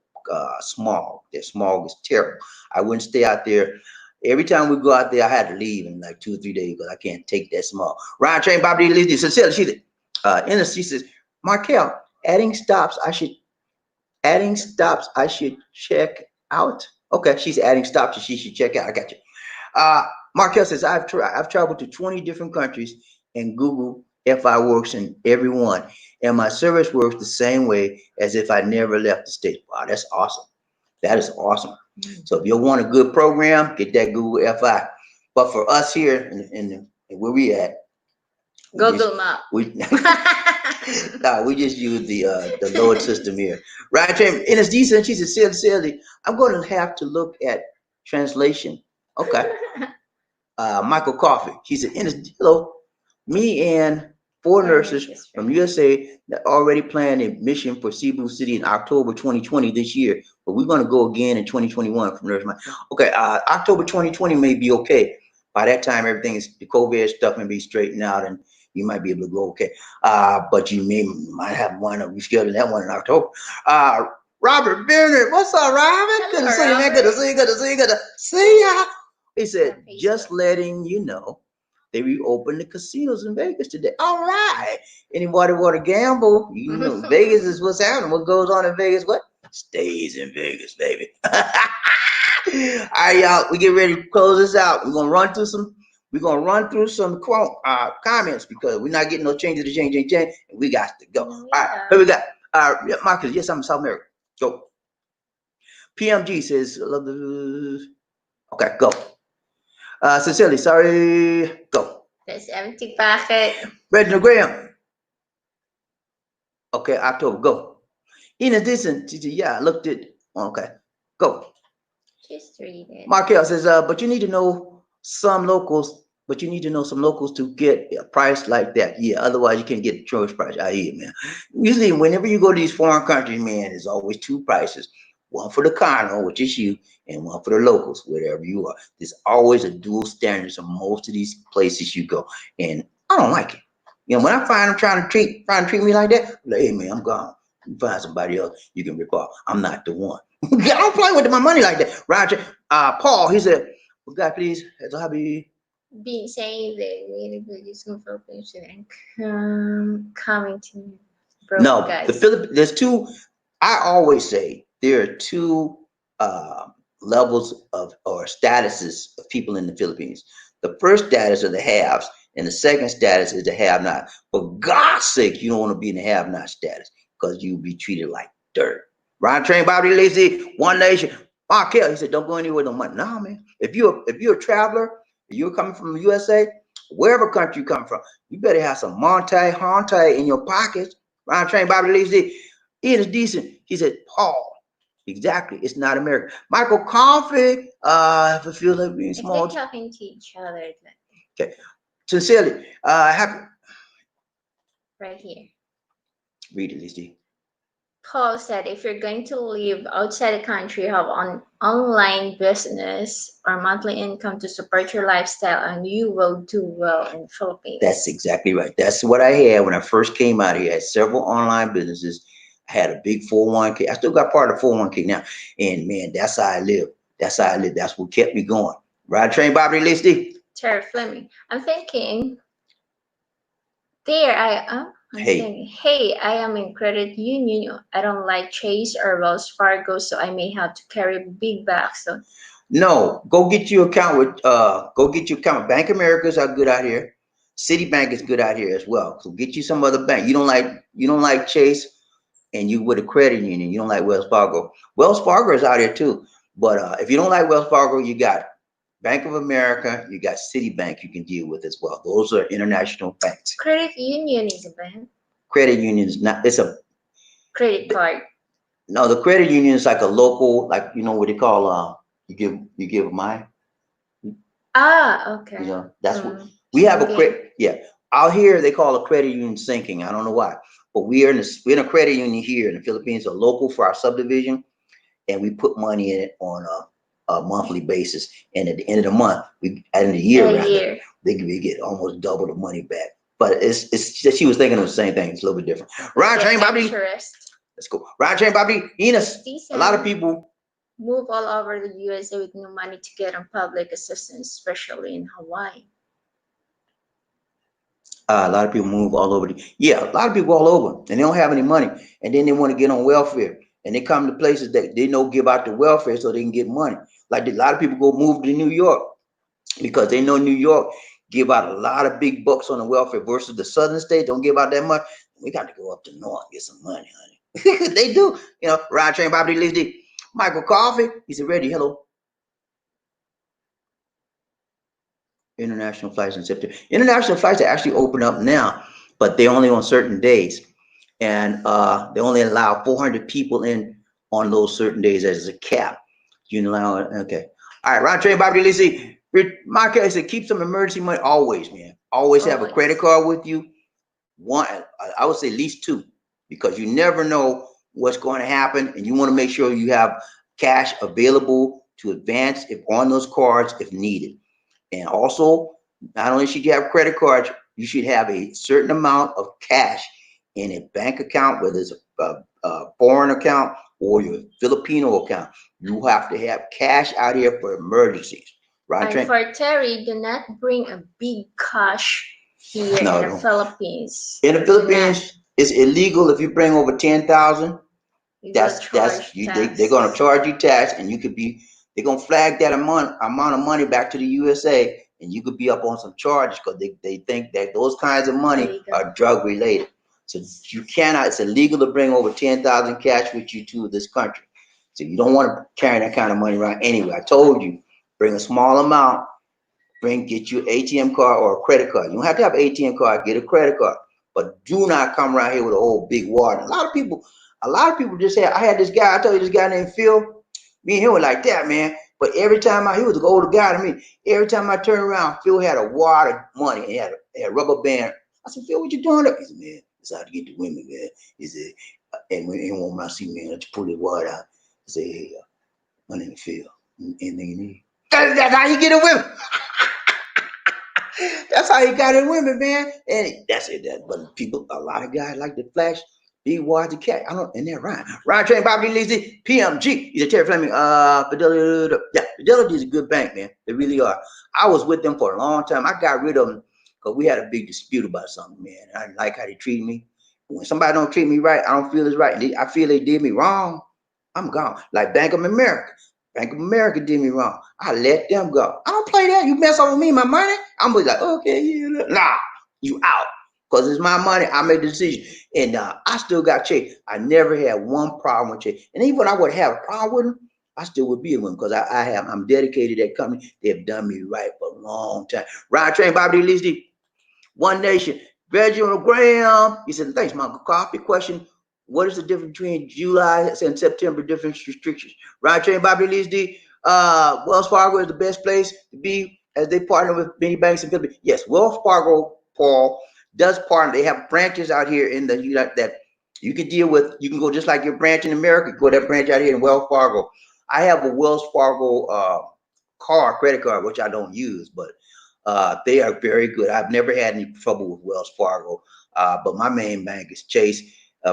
smog. The smog is terrible. I wouldn't stay out there. Every time we go out there, I had to leave in like 2 or 3 days because I can't take that smog. Ryan Train Bobby Lee Sincerely, she says, Markel, adding stops I should check out. Okay, she's adding stops that she should check out. I got you. Markel says, I've traveled to 20 different countries and Google FI works in every one. And my service works the same way as if I never left the state. Wow, that's awesome. That is awesome. So if you want a good program, get that Google FI. But for us here in where we at, Google Map. we just use the Lord system here. Right, Train. And it's decent. She said, sincerely, I'm going to have to look at translation. Okay. Michael Coffey. He said, hello, me and 4 nurses from USA that already planned a mission for Cebu City in October 2020 this year, but we're going to go again in 2021 from Nurse Mike. Okay, October 2020 may be okay. By that time, the COVID stuff may be straightened out and you might be able to go okay. But you might have one of rescheduling that one in October. Robert Bennett, what's up, Robert? Good to see you, man. Good to see you. Good to see you. Good to see ya. He said, just letting you know, they reopened the casinos in Vegas today. All right. Anybody want to gamble? You know, Vegas is what's happening. What goes on in Vegas, what stays in Vegas, baby. All right, y'all. We get ready to close this out. We're gonna run through some comments because we're not getting no changes to change. And we got to go. All right, here we got. Marcus, yes, I'm in South America. Go. PMG says, love the. Okay, go. Sincerely, sorry, go. That's empty pocket. Reginald Graham. Okay, October, go. In addition, yeah, I looked at. Okay, go. Just read it. Markel says, but you need to know some locals. But you need to know some locals to get a price like that. Yeah, otherwise you can't get the choice price. I hear, man. Usually, whenever you go to these foreign countries, man, there's always 2 prices. One for the condo, which is you, and one for the locals, wherever you are. There's always a dual standards on most of these places you go, and I don't like it. You know, when I find them trying to treat me like that, I'm like, hey man, I'm gone. You find somebody else you can rip off. I'm not the one. I don't play with my money like that. Roger, Paul, he said, well, God, please, as a hobby. Being saying that really good is going for and coming to me. No, guys. There's 2. I always say there are 2 levels of or statuses of people in the Philippines. The first status are the haves, and the second status is the have-not. For God's sake, you don't want to be in the have-not status because you'll be treated like dirt. Ron Train, Bobby Lazy, One Nation. Markel, he said, don't go anywhere with no money. No, man. If you're a traveler, if you're coming from the USA, wherever country you come from, you better have some Monte in your pockets. Ron Train, Bobby Lazy. It is decent. He said, Paul, exactly. It's not American. Michael Coffey, if it feels like being small. They're talking to each other. Okay. Sincerely, happy. Right here. Read it, Lizzie. Paul said if you're going to live outside the country, have an online business or monthly income to support your lifestyle, and you will do well in the That's Philippines. exactly right. That's what I had when I first came out here. I had several online businesses. I had a big 401k. I still got part of the 401k now. And man, that's how I live. That's how I live. That's what kept me going. Ride train, Bobby Listy. Terry Fleming. I'm thinking, there I am. I'm Hey, thinking, hey, I am in credit union. I don't like Chase or Wells Fargo, so I may have to carry big bags. So no, go get your account with go get your account. Bank America's are good out here. Citibank is good out here as well. So get you some other bank. You don't like Chase and you with a credit union. You don't like Wells Fargo. Wells Fargo is out here too. But if you don't like Wells Fargo, you got Bank of America, you got Citibank you can deal with as well. Those are international banks. credit union is a bank. Credit union is not. It's a Credit card. no. The credit union is like a local, like what they call. You give mine. Ah, You okay. know that's what Mm, we have a okay. credit. Yeah, out here they call a credit union sinking. I don't know why, but we're in a credit union here in the Philippines, a local for our subdivision, and we put money in it on a monthly basis. And at the end of the month, we at the end of the year A rather, year. we get almost double the money back. But it's she was thinking of the same thing. It's a little bit different. We Ryan get Train Bobby, interest. let's go. Ryan Train Bobby, Enos. A lot of Stephen people, move all over the USA with no money to get on public assistance, especially in Hawaii. a lot of people move all over. Yeah, a lot of people all over, and they don't have any money, and then they want to get on welfare, and they come to places that they know give out the welfare so they can get money. Like a lot of people go move to New York because they know New York give out a lot of big bucks on the welfare versus the southern states don't give out that much. We got to go up to north and get some money, honey. They do. Ride train, Bobby Lee, Michael Coffee. He said, ready. Hello. International flights in September. International flights are actually open up now, but they only on certain days. And they only allow 400 people in on those certain days as a cap. You know, okay. All right, Ron Train, Bobby Lizzie. Marquez said, keep some emergency money always, man. Always have a credit Always. card with you. One, I would say at least two, because you never know what's going to happen, and you want to make sure you have cash available to advance if on those cards if needed. And also, not only should you have credit cards, you should have a certain amount of cash in a bank account, whether it's a foreign account or your Filipino account. You have to have cash out here for emergencies, right, And Trent? for Terry, do not bring a big cash here in No, the no. Philippines. In the Do not. Philippines, it's illegal if you bring over 10,000. You will That's charge you. They're gonna tax. charge you tax, and you could be. They're gonna flag that amount of money back to the USA, and you could be up on some charges because they think that those kinds of money Illegal. are drug related. So you cannot. It's illegal to bring over 10,000 cash with you to this country. So you don't want to carry that kind of money around anyway. I told you, bring a small amount. Get you an ATM card or a credit card. You don't have to have an ATM card. Get a credit card, but do not come around here with a whole big wallet. A lot of people just had. I had this guy. I told you this guy named Phil. Me and him were like that, man. But every time he was an older guy to me. Every time I turned around, Phil had a wad of money. And he had a rubber band. I said, Phil, what you doing up? He said, man, it's how to get the women, man. He said, and when anyone I see, man, let's pull the wad out. I said, hey, my name is Phil. Anything you need? That's how you get a women. That's how he got in women, man. And that's it. But people, a lot of guys like to flash big wad to cat. I don't, and they're right. Ryan Train, Bobby Lizzie, PMG. He's a Terry Fleming. Fidelity. Yeah, Fidelity is a good bank, man. They really are. I was with them for a long time. I got rid of them because we had a big dispute about something, man. I didn't like how they treated me. When somebody don't treat me right, I don't feel it's right. I feel they did me wrong. I'm gone. Like Bank of America. Bank of America did me wrong. I let them go. I don't play that. You mess up with me, my money. I'm gonna be like, okay, yeah, nah, you out. Because it's my money. I made the decision. And I still got Chase. I never had one problem with Chase. And even when I would have a problem with him, I still would be with him because I'm dedicated to that company. They have done me right for a long time. Ride train, Bobby Lee, One Nation. Reginald Graham. He said, thanks, Michael Coffee. Question. What is the difference between July and September difference restrictions? Ryan Train, Bobby Lee's D. Wells Fargo is the best place to be as they partner with many banks in Philippines. Yes, Wells Fargo, Paul, does partner. They have branches out here in the You can deal with, you can go just like your branch in America, go that branch out here in Wells Fargo. I have a Wells Fargo credit card, which I don't use, but they are very good. I've never had any trouble with Wells Fargo. But my main bank is Chase,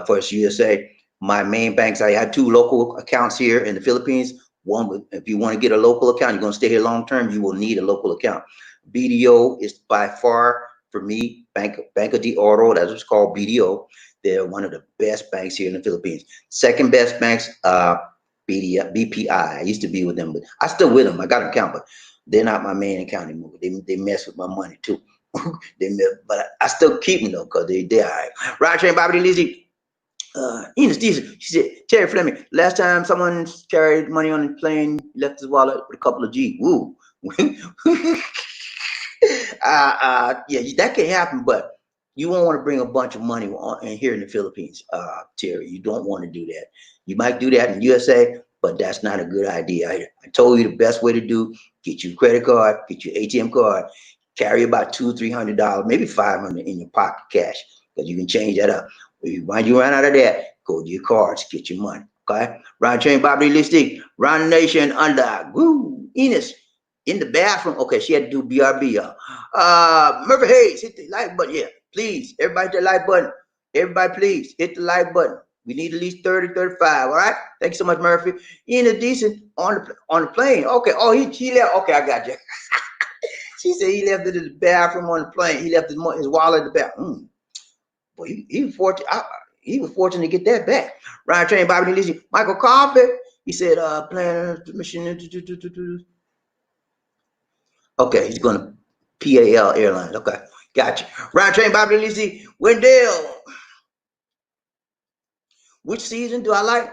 First USA. My main banks, I have two local accounts here in the Philippines. One, if you want to get a local account, you're going to stay here long term, you will need a local account. BDO is by far, for me, Banco de Oro, that's what's called BDO. They're one of the best banks here in the Philippines. Second best banks, BPI. I used to be with them, but I still with them. I got an account, but they're not my main account anymore. They mess with my money too. But I still keep them though, because they're all right. Right train, Bobby Lizzie. Enos Diesel. She said, Terry Fleming, last time someone carried money on the plane, left his wallet with a couple of G. Woo. Yeah, that can happen, but you won't want to bring a bunch of money on in here in the Philippines, Terry. You don't want to do that. You might do that in USA, but that's not a good idea. I told you the best way to do: get your credit card, get your ATM card, carry about $200-300, maybe 500 in your pocket cash, because you can change that up. When you run out of that, go to your cards, get your money. Okay, Ron Train, Bobby Listic, Ron Nation, under Woo, Enos in the bathroom. Okay, she had to do BRB, y'all. Murphy Hayes, hit the like button. Yeah, please. Everybody hit the like button. Everybody, please hit the like button. We need at least 30, 35. All right. Thank you so much, Murphy. Ian is decent on the plane. Okay. Oh, he left. Okay, I got you. She said he left it in the bathroom on the plane. He left his wallet in the bathroom. Boy, he was fortunate. He was fortunate to get that back. Ryan Train, Bobby Lizzie, Michael Coffey. He said, plan mission. Okay, he's going to PAL Airlines. Okay, gotcha. Ryan Train, Bobby Lizzie, Wendell. Which season do I like?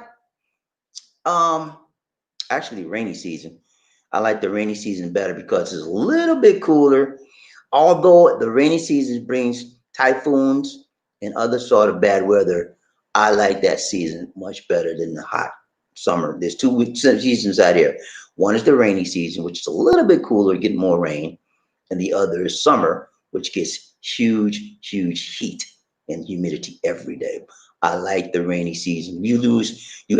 Actually, rainy season. I like the rainy season better because it's a little bit cooler. Although the rainy season brings typhoons and other sort of bad weather, I like that season much better than the hot summer. There's two seasons out here. One is the rainy season, which is a little bit cooler, get more rain, and the other is summer, which gets huge, huge heat and humidity every day. I like the rainy season. You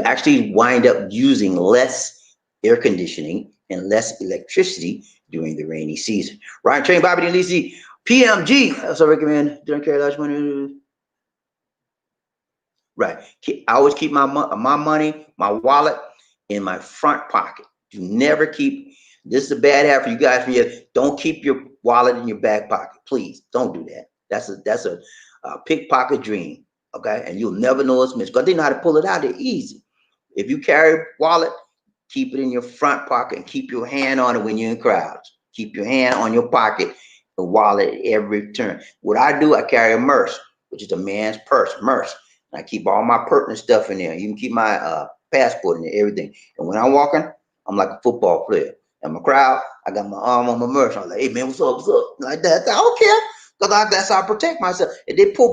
actually wind up using less air conditioning and less electricity during the rainy season. Ryan Train, Bobby DeLisi, PMG. I also recommend don't carry large money. Right. I always keep my money, my wallet in my front pocket. Do never keep. This is a bad habit for you guys. From here, don't keep your wallet in your back pocket. Please don't do that. That's a pickpocket dream. Okay, and you'll never know it's missed because they know how to pull it out. They're easy. If you carry a wallet, keep it in your front pocket and keep your hand on it when you're in crowds. Keep your hand on your pocket, the wallet at every turn. What I do, I carry a MERS, which is a man's purse, MERS. I keep all my pertinent stuff in there. You can keep my passport in there, everything. And when I'm walking, I'm like a football player. And my crowd, I got my arm on my merch. I'm like, hey man, what's up? What's up? Like that. I don't care. Because that's how I protect myself. If they pull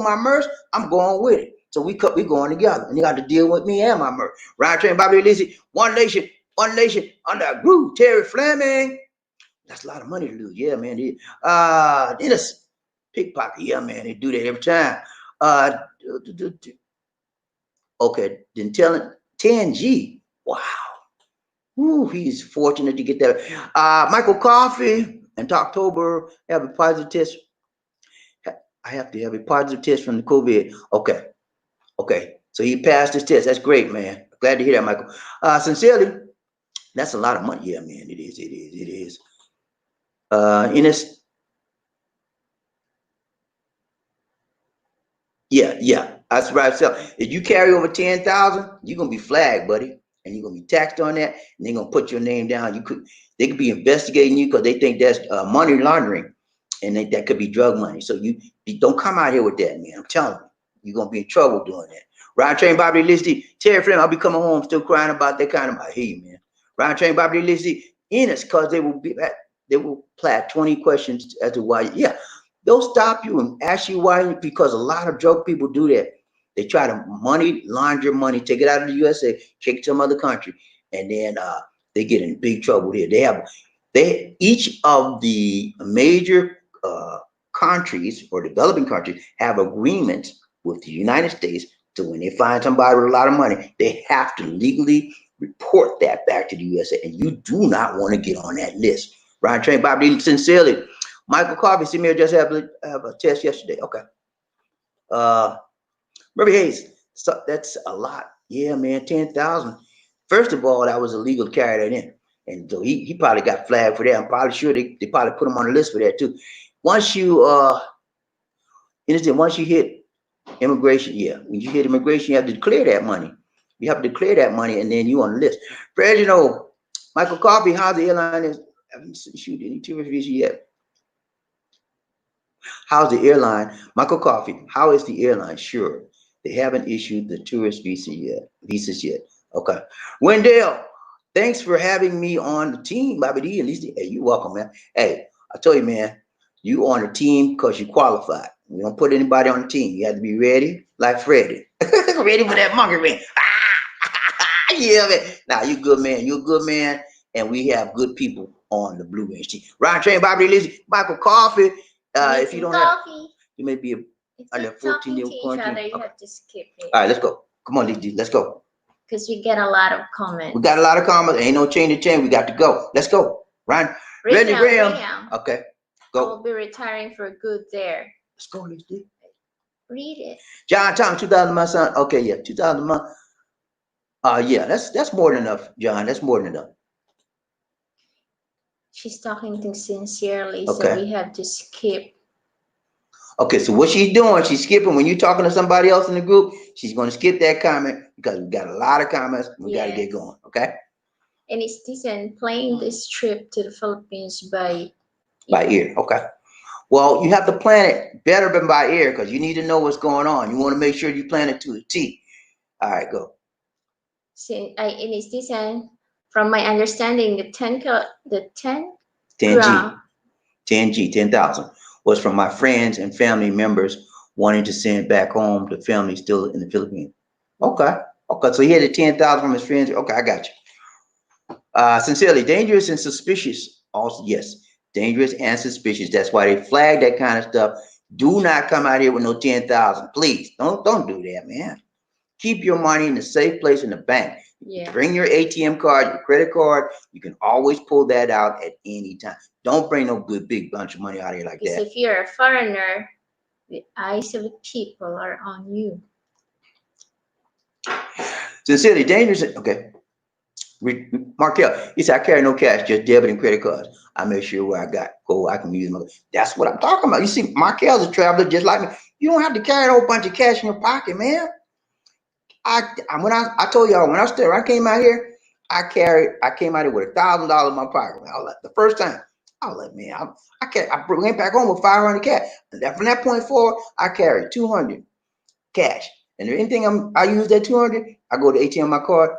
my merch, I'm going with it. So we going together. And you got to deal with me and my merch. Ryan Train, Bobby Lizzie, one nation, under a groove. Terry Fleming. That's a lot of money to lose. Yeah, man. Then it's pickpocket. Yeah, man. They do that every time. Okay, then telling 10G. Wow. Ooh, he's fortunate to get that. Michael Coffey and October have a positive test. I have to have a positive test from the COVID. Okay. So he passed his test. That's great, man. Glad to hear that, Michael. Sincerely, that's a lot of money. Yeah, man. It is. Ines. Yeah. That's right. So if you carry over 10,000, you're gonna be flagged, buddy, and you're gonna be taxed on that, and they're gonna put your name down. They could be investigating you because they think that's money laundering, and that could be drug money. So you don't come out here with that, man. I'm telling you, you're gonna be in trouble doing that. Ryan Train, Bobby Listy, Terry Flynn, I'll be coming home still crying about that kind of. I hear you, man. Ryan Train, Bobby Listy, Enos, because they will plat 20 questions as to why. Yeah, they'll stop you and ask you why, because a lot of drug people do that. They try to launder money, take it out of the USA, take it to some other country, and then they get in big trouble here. Each of the major countries or developing countries have agreements with the United States. So when they find somebody with a lot of money, they have to legally report that back to the USA, and you do not want to get on that list. Ryan Train Bobby sincerely. Michael Coffey, see me just have a test yesterday. Okay. Uh Murray Hayes, so that's a lot. Yeah, man, 10,000. First of all, that was illegal to carry that in. And so he probably got flagged for that. I'm probably sure they probably put him on the list for that too. Once you once you hit immigration, yeah, when you hit immigration, you have to declare that money. You have to declare that money, and then you on the list. President Michael Coffey, how the airline is, I haven't issued any tourist visa yet. How's the airline, Michael Coffey? How is the airline sure they haven't issued the tourist visa yet? Visas yet? Okay, Wendell, thanks for having me on the team, Bobby D. At least, hey, you welcome, man. Hey, I told you, man, you on the team because you qualified. We don't put anybody on the team. You have to be ready, like Freddie, ready for that monkey ring. Yeah, man. Now you good man. You're a good man, and we have good people on the Blue Range team. Ryan Train, Bobby Lizzie, Michael Coffey. If you don't coffee. have, you may be If under you're 14 talking day to each quarantine. other, you Okay. have to skip it. All right, let's go. Come on, Lizzie, let's go. Because we get a lot of comments. We got a lot of comments. Ain't no chain to chain. We got to go. Let's go. Ryan, Reggie Graham. Okay, I go. will be retiring for good there. Let's go, Lizzie. Read it. John Thomas, 2,000 a month, son. Okay, yeah, 2,000 a month. Yeah, that's more than enough, John. That's more than enough. She's talking to sincerely, Okay. so we have to skip. Okay, so what she's doing, she's skipping. When you're talking to somebody else in the group, she's going to skip that comment because we got a lot of comments. We got to get going, okay? And it's decent playing this trip to the Philippines by ear. Okay. Well, you have to plan it better than by ear because you need to know what's going on. You want to make sure you plan it to a T. All right, go. And it's decent. From my understanding, the 10G, 10,000 was from my friends and family members wanting to send back home to family still in the Philippines. Okay. Okay. So he had the 10,000 from his friends. Okay, I got you. Sincerely, dangerous and suspicious. Also, yes, dangerous and suspicious. That's why they flag that kind of stuff. Do not come out here with no 10,000. Please don't do that, man. Keep your money in a safe place in the bank. Yeah. Bring your ATM card, your credit card. You can always pull that out at any time. Don't bring no good big bunch of money out here like that. Because if you're a foreigner, the eyes of the people are on you. Sincerely, dangerous. Okay. Markel, he said, I carry no cash, just debit and credit cards. I make sure where I can use my. That's what I'm talking about. You see, Markel's a traveler just like me. You don't have to carry a whole bunch of cash in your pocket, man. I told y'all when I came out here, I came out here with $1,000 in my pocket. The first time, I was like, man, I went back home with 500 cash. And from that point forward, I carried 200 cash. And if anything I use that 200, I go to ATM my card,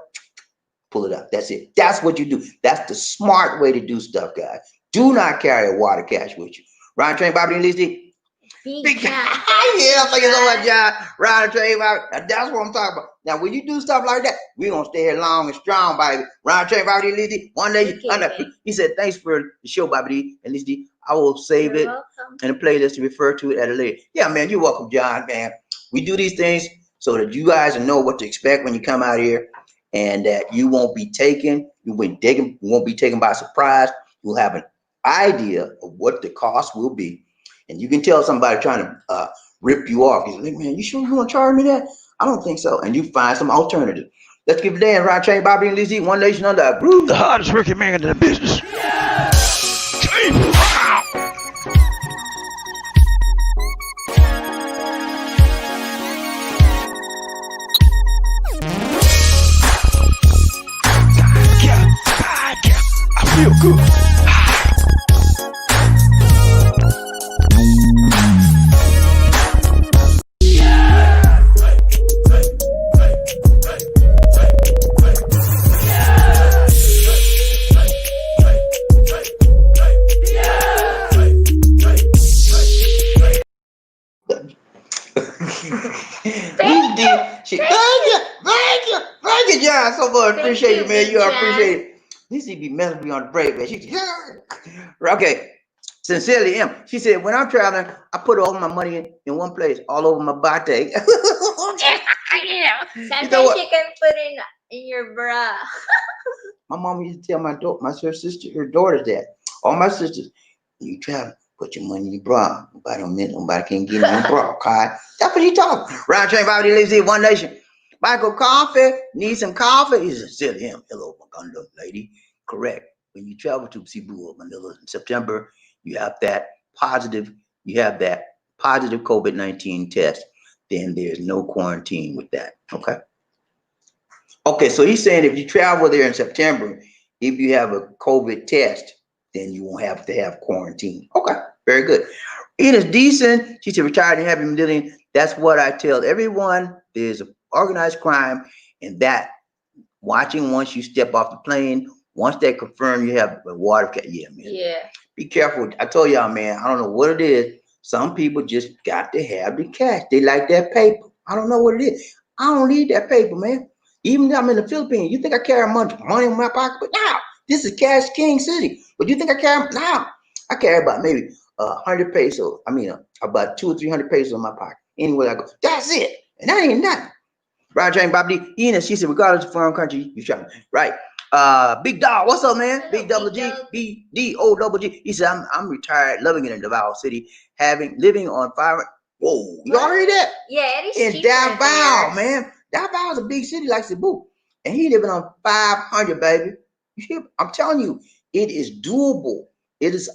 pull it up. That's it. That's what you do. That's the smart way to do stuff, guys. Do not carry a water cash with you. Ryan Train, Bobby and Lizzie. Big guy. Yeah, thank you so much, John. Ryan Train, Bobby. That's what I'm talking about. Now, when you do stuff like that, we're going to stay here long and strong, baby. Ryan Train, Bobby and Lizzie. One day, he said, thanks for the show, Bobby and Lizzie. I will save it in a playlist to refer to it at a later. Yeah, man, you're welcome, John, man. We do these things so that you guys know what to expect when you come out here. And that you won't be taken by surprise. You'll have an idea of what the cost will be. And you can tell somebody trying to rip you off. He's like, man, you sure you want to charge me that? I don't think so. And you find some alternative. Let's give it a Ryan Train, Bobby and Lizzie, one nation under a groove. The hardest working man in the business. Yeah. I feel good. Thank you, John, so much. Appreciate you, man. You are appreciated. At least he be messing with me on the break, man. Okay. Sincerely, M. She said, when I'm traveling, I put all my money in one place, all over my body. You know Sometimes what? you can put in your bra. My mom used to tell my sister, her daughters that. All my sisters, when you travel, put your money in your bra. Nobody don't miss, nobody can give me your bra, okay? That's what he talking. Round train, Bobby lives in one nation. Michael Coffee, need some coffee? He's a silly him. Hello, my gun lady. Correct. When you travel to Cebu or Manila in September, you have that positive, you have that positive COVID-19 test. Then there's no quarantine with that. Okay. Okay, so he's saying if you travel there in September, if you have a COVID test, then you won't have to have quarantine. Okay, very good. It is decent. She said retired and happy living. That's what I tell everyone. There's an organized crime, and that watching once you step off the plane, once they confirm you have a water cat. Yeah, man. Yeah. Be careful. I told y'all, man, I don't know what it is. Some people just got to have the cash. They like that paper. I don't know what it is. I don't need that paper, man. Even though I'm in the Philippines, you think I carry much money in my pocket? But now, this is Cash King City. But you think I carry now? I carry about maybe 100 pesos. I mean, about 200 or 300 pesos in my pocket. Anywhere I go, that's it, and that ain't nothing. Roger and Bobby D. Ina, she said, regardless of foreign country, you shopping. Right. Big Dog, what's up, man? Hello, Big Double Big G, Dog. B D O double G. He said, I'm retired, living in Davao City, living on five. Whoa, you What? already there? Yeah, it is In cheaper Davao, there. man. Davao is a big city like Cebu. And he living on 500, baby. You hear? I'm telling you, it is doable. It is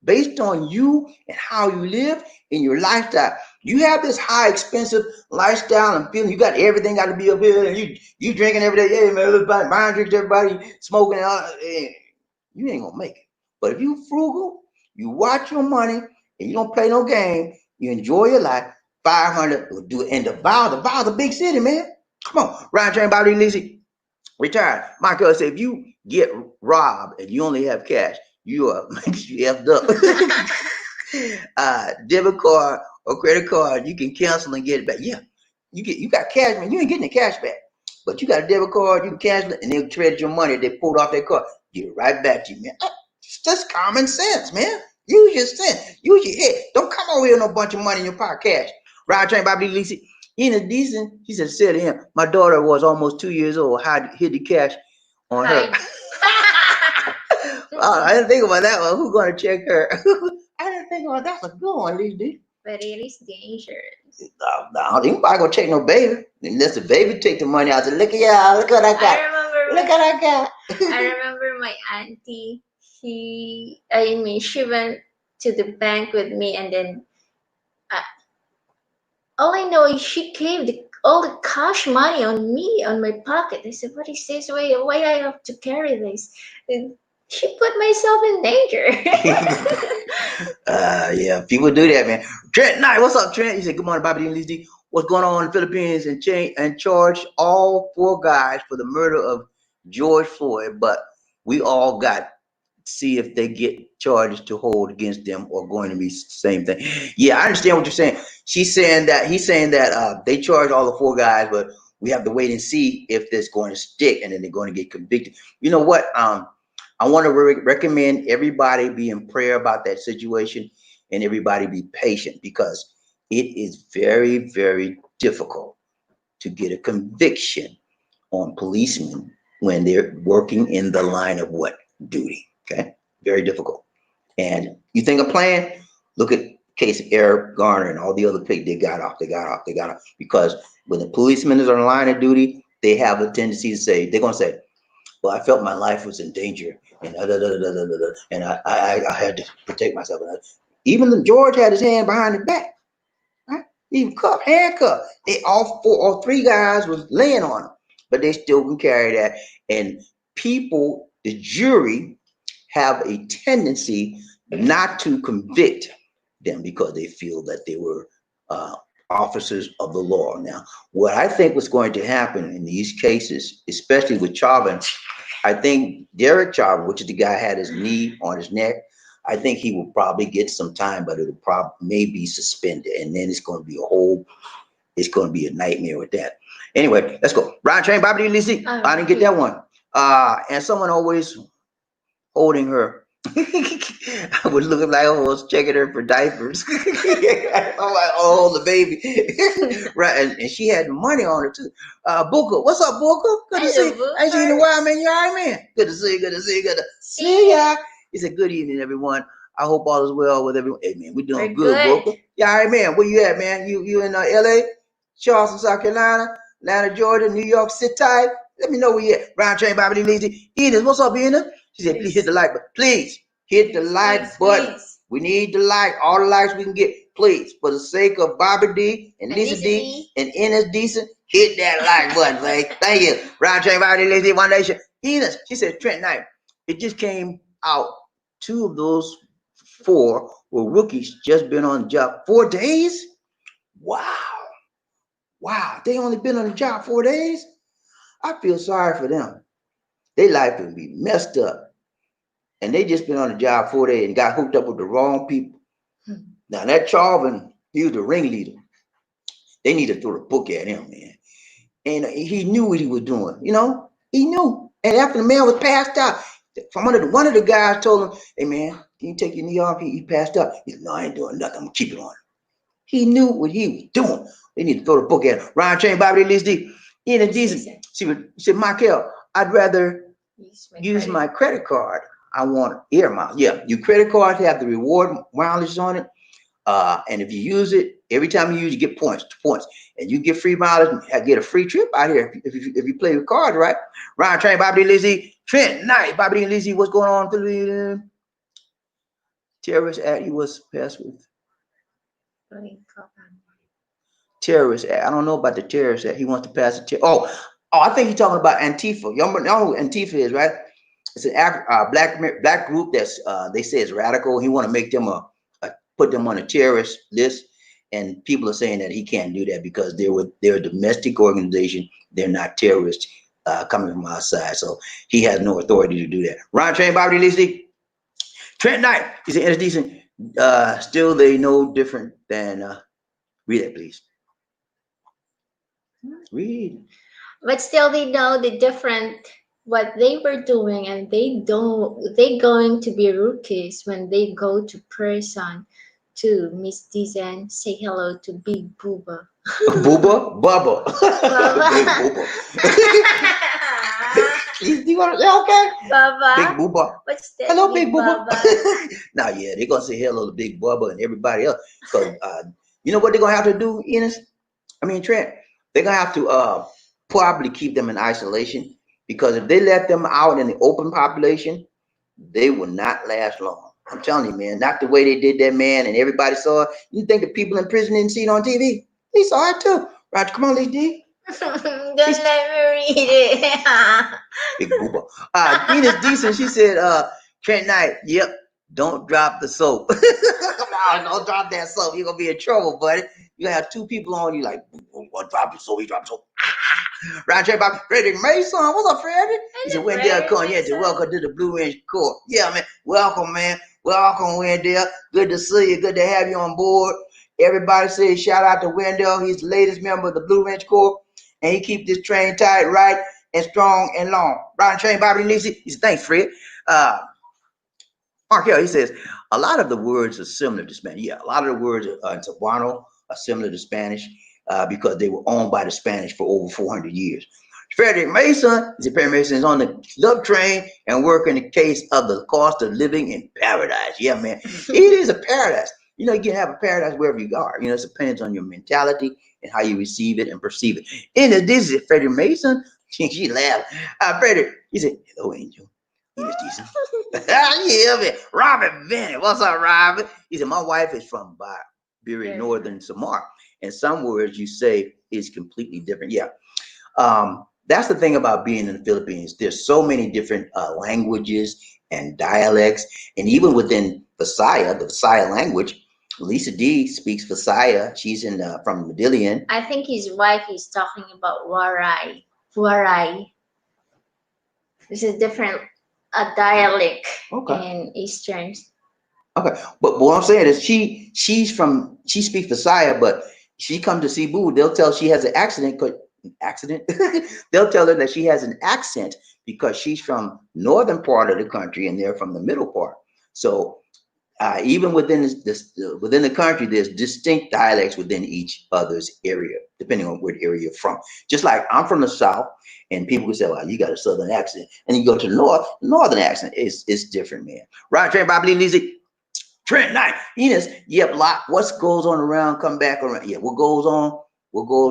based on you and how you live in your lifestyle. You have this high expensive lifestyle and feeling you got everything got to be up here and you drinking every day. Yeah, man, everybody buying drinks, everybody smoking. You ain't gonna make it. But if you frugal, you watch your money and you don't play no game, you enjoy your life. 500 will do it. And the a big city, man. Come on, Ryan Train, Bobby Lizzie, retired. My girl said, if you get robbed and you only have cash, you are you effed up. Debit card or credit card, you can cancel and get it back. Yeah, you got cash, man. You ain't getting the cash back, but you got a debit card. You can cancel it, and they'll trade your money. They pulled off their card, get it right back to you, man. It's just common sense, man. Use your sense. Use your head. Don't come over here with no bunch of money in your pocket, cash. Ride train, Bobby Lisi. In a decent, he said to him, my daughter was almost 2 years old. Hid the cash on her. Hide. I didn't think about that one. Who's gonna check her? I didn't think about that. That's a good one, Lizzie. But it is dangerous. No, you probably gonna take no baby unless the baby take the money out. Say, look at y'all, look what I I got. remember Look what I got. I remember my auntie. She went to the bank with me, and then uh, all I know is she gave all the cash money on me on my pocket. I said, "What is this? Why I have to carry this?" And she put myself in danger. Yeah, people do that, man. Trent Knight, what's up, Trent? He said, good morning, Bobby and Lizzie. What's going on in the Philippines and charge all four guys for the murder of George Floyd, but we all got see if they get charges to hold against them or going to be the same thing. Yeah, I understand what you're saying. She's saying that he's saying that they charge all the four guys, but we have to wait and see if this going to stick and then they're going to get convicted. You know what? I want to recommend everybody be in prayer about that situation and everybody be patient because it is very, very difficult to get a conviction on policemen when they're working in the line of what? Duty. Okay. Very difficult. And you think of plan, look at case of Eric Garner and all the other people they got off. Because when the policemen is on the line of duty, they have a tendency to say, they're gonna say, well, I felt my life was in danger and and I had to protect myself. Even the George had his hand behind his back, right? Even handcuffed. They all four or three guys was laying on him, but they still can carry that. And people, the jury, have a tendency not to convict them because they feel that they were uh, officers of the law. Now, what I think was going to happen in these cases, especially with Chauvin, I think Derek Chauvin, which is the guy had his knee on his neck, I think he will probably get some time, but it'll probably may be suspended, and then it's going to be a nightmare with that. Anyway, let's go. Ryan Train, Bobby Lizzie. I didn't get that one. And someone always holding her I was looking like I was checking her for diapers. I'm like, oh, the baby. Right. And she had money on her too. Booker, what's up, Booker? Good to see Hello, you. I ain't seen you in a Booker. while, man. You all right, man? Good to see you. Good to see you. Good to See see ya. ya. He said, good evening, everyone. I hope all is well with everyone. Hey, man, we doing We're good, Booker. good. Yeah, all right, man. Where you at, man? You in LA, Charleston, South Carolina, Atlanta, Georgia, New York City? Let me know where you at. Round train, Bobby Lazy. Enos, what's up, Enos? She said, please hit the Please, like button. Please hit the please, like please, button. please. We need the like, all the likes we can get. Please, for the sake of Bobby D and And Lisa Lisa D D. and Enos Decent, hit that like button, man. Thank you. Round train, Bobby Lazy, One Nation. Enos, she said, Trent Knight. It just came out. Two of those four were rookies, just been on the job 4 days. Wow. Wow. They only been on the job 4 days. I feel sorry for them. Their life would be messed up. And they just been on the job 4 days and got hooked up with the wrong people. Now that Charvin, he was the ringleader. They need to throw the book at him, man. And he knew what he was doing, He knew. And after the man was passed out, from one of the guys told him, hey man, can you take your knee off? He passed out. He said, no, I ain't doing nothing. I'm gonna keep it on. He knew what he was doing. They need to throw the book at him. Ryan Chain, Bobby Lee D. In a decent. She said, Michael, I'd rather use my credit card. I want air miles. Yeah, your credit card have the reward mileage on it. And if you use it, every time you use, you get points, and you get free mileage, get a free trip out here if you play with cards, right? Ryan Train, Bobby Lizzie, Trent, nice, Bobby Lizzie, what's going on? Terrorist act you was passed with. Terrorist act. I don't know about the terrorist act. He wants to pass a I think he's talking about Antifa. Y'all know who Antifa is, right? It's an black group that's they say is radical. He want to make them put them on a terrorist list, and people are saying that he can't do that because they're a domestic organization. They're not terrorists coming from outside, so he has no authority to do that. Ron Train, Bobby Lizzie, Trent Knight. He's an decent. Still, they know different than. Read it, please. Read. But still, they know the different what they were doing, and they going to be rookies when they go to person to Miss Dizen, say hello to Big Booba. Booba, Bubba, Big Baba. Booba. You want okay? Baba. Big Booba. What's that? Hello, Big Big Booba. Baba. Now, yeah, they're gonna say hello to Big Bubba and everybody else because you know what they're gonna have to do, Enos? I mean, Trent. They're gonna have to probably keep them in isolation because if they let them out in the open population, they will not last long. I'm telling you, man. Not the way they did that, man, and everybody saw it. You think the people in prison didn't see it on TV? They saw it too. Right? Come on, Lee D. Don't let me read it. Big booba. Enos Decent, she said, Trent Knight, yep, don't drop the soap. No, don't drop that soap. You're gonna be in trouble, buddy. You gonna have two people on you like, drop the soap, he dropped the soap. Right there about Frederick Mason. What's up, Frederick? He said, Wendell Cohen, yeah, welcome to the Blue Ridge Court. Yeah, man. Welcome, man. Welcome, Wendell. Good to see you. Good to have you on board. Everybody say shout out to Wendell. He's the latest member of the Blue Ridge Court. And he keep this train tight, right, and strong and long. Riding train, Bobby Nixie. He said, thanks, Fred. Mark Hill, he says, a lot of the words are similar to Spanish. Yeah, a lot of the words in Cebuano are similar to Spanish because they were owned by the Spanish for over 400 years. Frederick Mason, Frederick Mason is on the love train and working the case of the cost of living in paradise. Yeah, man, it is a paradise. You know, you can have a paradise wherever you are. You know, it depends on your mentality and how you receive it and perceive it. And this is Frederick Mason. She laughed. Frederick, he said, hello, Angel. He's decent. Yeah, man. Robert Bennett. What's up, Robert? He said, my wife is from Biri, Northern Samar. And some words you say is completely different. Yeah. That's the thing about being in the Philippines. There's so many different languages and dialects. And even within the Visaya language, Lisa D speaks Visaya. She's from Medellin. I think his wife is talking about Waray. Waray. This is different a dialect in Eastern. Okay, but what I'm saying is she speaks Visaya, but she comes to Cebu. They'll tell she has an accident. They'll tell her that she has an accent because she's from northern part of the country and they're from the middle part. So even within within the country, there's distinct dialects within each other's area, depending on what area you're from. Just like I'm from the South, and people would say, "Well, you got a Southern accent," and you go to the North, Northern accent is different, man. Right, Trent, Bobby, Lizzie, Trent, Knight, Enos. Yep, lot. What goes on around, come back around. Yeah, what goes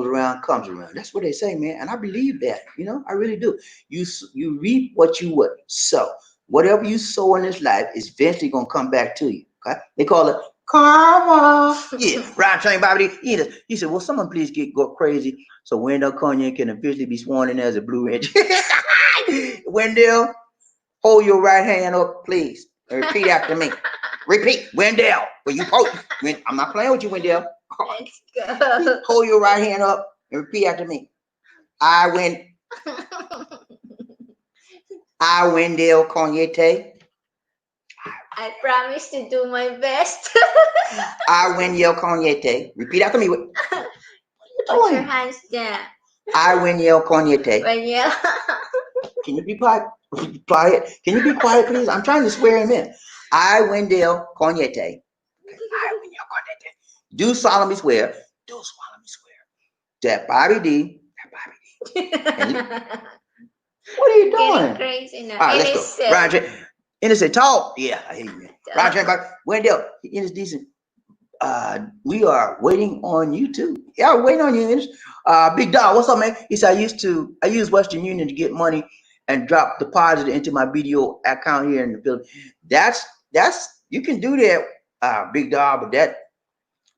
around comes around. That's what they say, man, and I believe that. I really do. You reap what you would sow. Whatever you sow in this life is eventually gonna come back to you. Okay? They call it karma. Yeah, Ryan Train Bobby Enos. He said, "Will someone please go crazy so Wendell Cunningham can officially be sworn in as a Blue Ridge?" Wendell, hold your right hand up, please, and repeat after me. Repeat, Wendell. When you hold, I'm not playing with you, Wendell. Let's go. Hold your right hand up and repeat after me. I, Wendell Conyete. I promise to do my best. I, Wendell Conyete. Repeat after me. What are you Put your doing? hands down. I, Wendell Conyete. When you Can you be quiet? Quiet. Can you be quiet, please? I'm trying to swear him in. I, Wendell Conyete. I, Wendell Conyete. Do solemnly swear. Do solemnly swear. That Bobby D. What are you getting doing? crazy now. All right, It let's is go. said. Roger. Innocent talk. Yeah, I hear you, man. Roger, Wendell. Innocent decent. We are waiting on you too. Yeah, we're waiting on you. Innocent. Big dog, what's up, man? He said I use Western Union to get money and drop deposit into my BDO account here in the Philippines. That's you can do that, big dog, but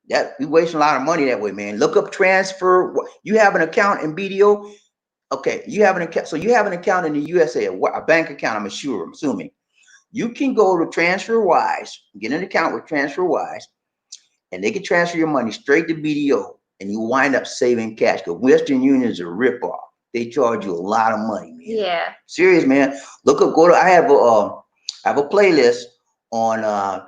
that we wasting a lot of money that way, man. Look up transfer. You have an account in BDO. Okay, you have an account. So you have an account in the USA, a bank account. I'm assuming you can go to TransferWise, get an account with TransferWise, and they can transfer your money straight to BDO, and you wind up saving cash. Because Western Union is a ripoff. They charge you a lot of money, man. Yeah. Serious, man. Look up. I have a playlist on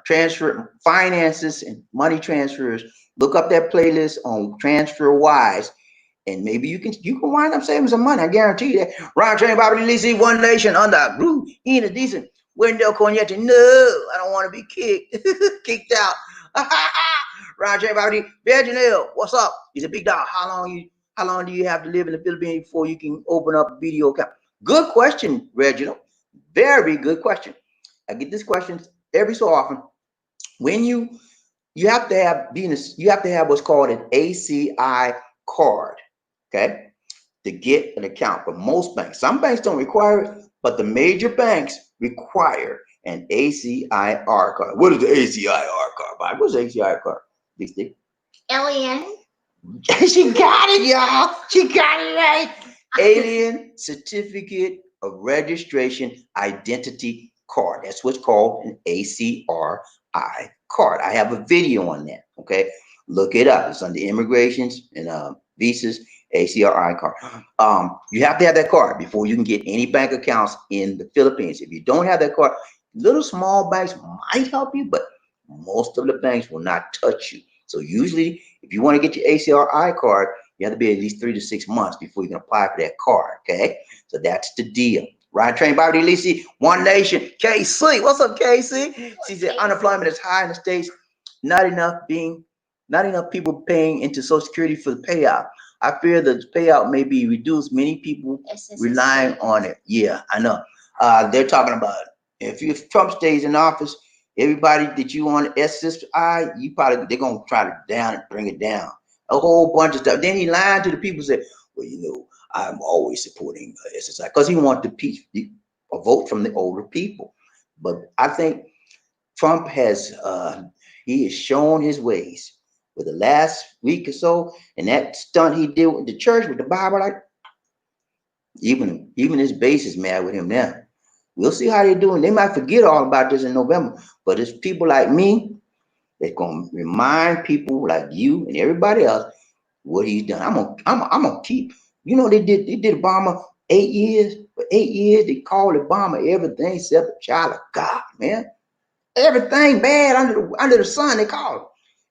transfer finances and money transfers. Look up that playlist on TransferWise, and maybe you can wind up saving some money. I guarantee you that. Ron Train Bobby Lisi, One Nation under Groove. He in a decent Wendell Cognetti. No, I don't want to be kicked out. Ron Train Bobby Reginald, what's up? He's a big dog. How long do you have to live in the Philippines before you can open up a video account? Good question, Reginald. Very good question. I get this question every so often. When you have to have what's called an ACI card, okay, to get an account. But most banks, some banks don't require it, but the major banks require an ACIR card. What is the ACIR card, Bob? What's the ACIR card? Alien. She got it, y'all. She got it right. Alien Certificate of Registration Identity Card. That's what's called an ACRI card. I have a video on that. Okay, look it up. It's under immigrations and visas. ACRI card. You have to have that card before you can get any bank accounts in the Philippines. If you don't have that card, little small banks might help you, but most of the banks will not touch you. So usually, if you want to get your ACRI card, you have to be at least 3 to 6 months before you can apply for that card. Okay, so that's the deal. Right, Train Bobby Lisi, One Nation, KC. What's up, KC? She said unemployment is high in the states. Not enough people paying into Social Security for the payout. I fear the payout may be reduced. Many people relying on it. Yeah, I know. They're talking about if Trump stays in office, everybody that you want SSI, they're gonna try to bring it down. A whole bunch of stuff. Then he lied to the people, said, "Well, I'm always supporting SSI," because he wanted a vote from the older people. But I think Trump he has shown his ways with the last week or so, and that stunt he did with the church with the Bible, like even his base is mad with him now. We'll see how they're doing. They might forget all about this in November, but it's people like me that's gonna remind people like you and everybody else what he's done. I'm gonna keep. They did Obama 8 years. For 8 years, they called Obama everything except a child of God, man. Everything bad under the sun, they call it.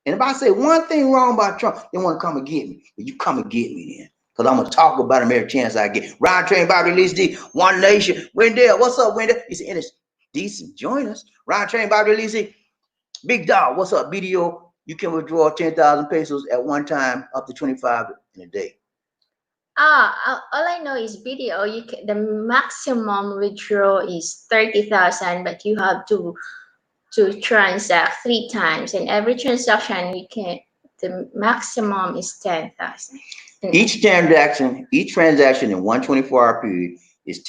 And if I say one thing wrong about Trump, they want to come and get me. Well, you come and get me then. Because I'm going to talk about him every chance I get. Ride Train Bobby Release D, One Nation. Wendell, what's up, Wendell? He said, decent. Join us. Ron Train, Bobby Lisi, Big Dog. What's up, BDO? You can withdraw 10,000 pesos at one time, up to 25 in a day. All I know is BDO. The maximum withdraw is 30,000, but you have to transact 3 times, and every transaction the maximum is 10,000. Each transaction in one 24-hour period is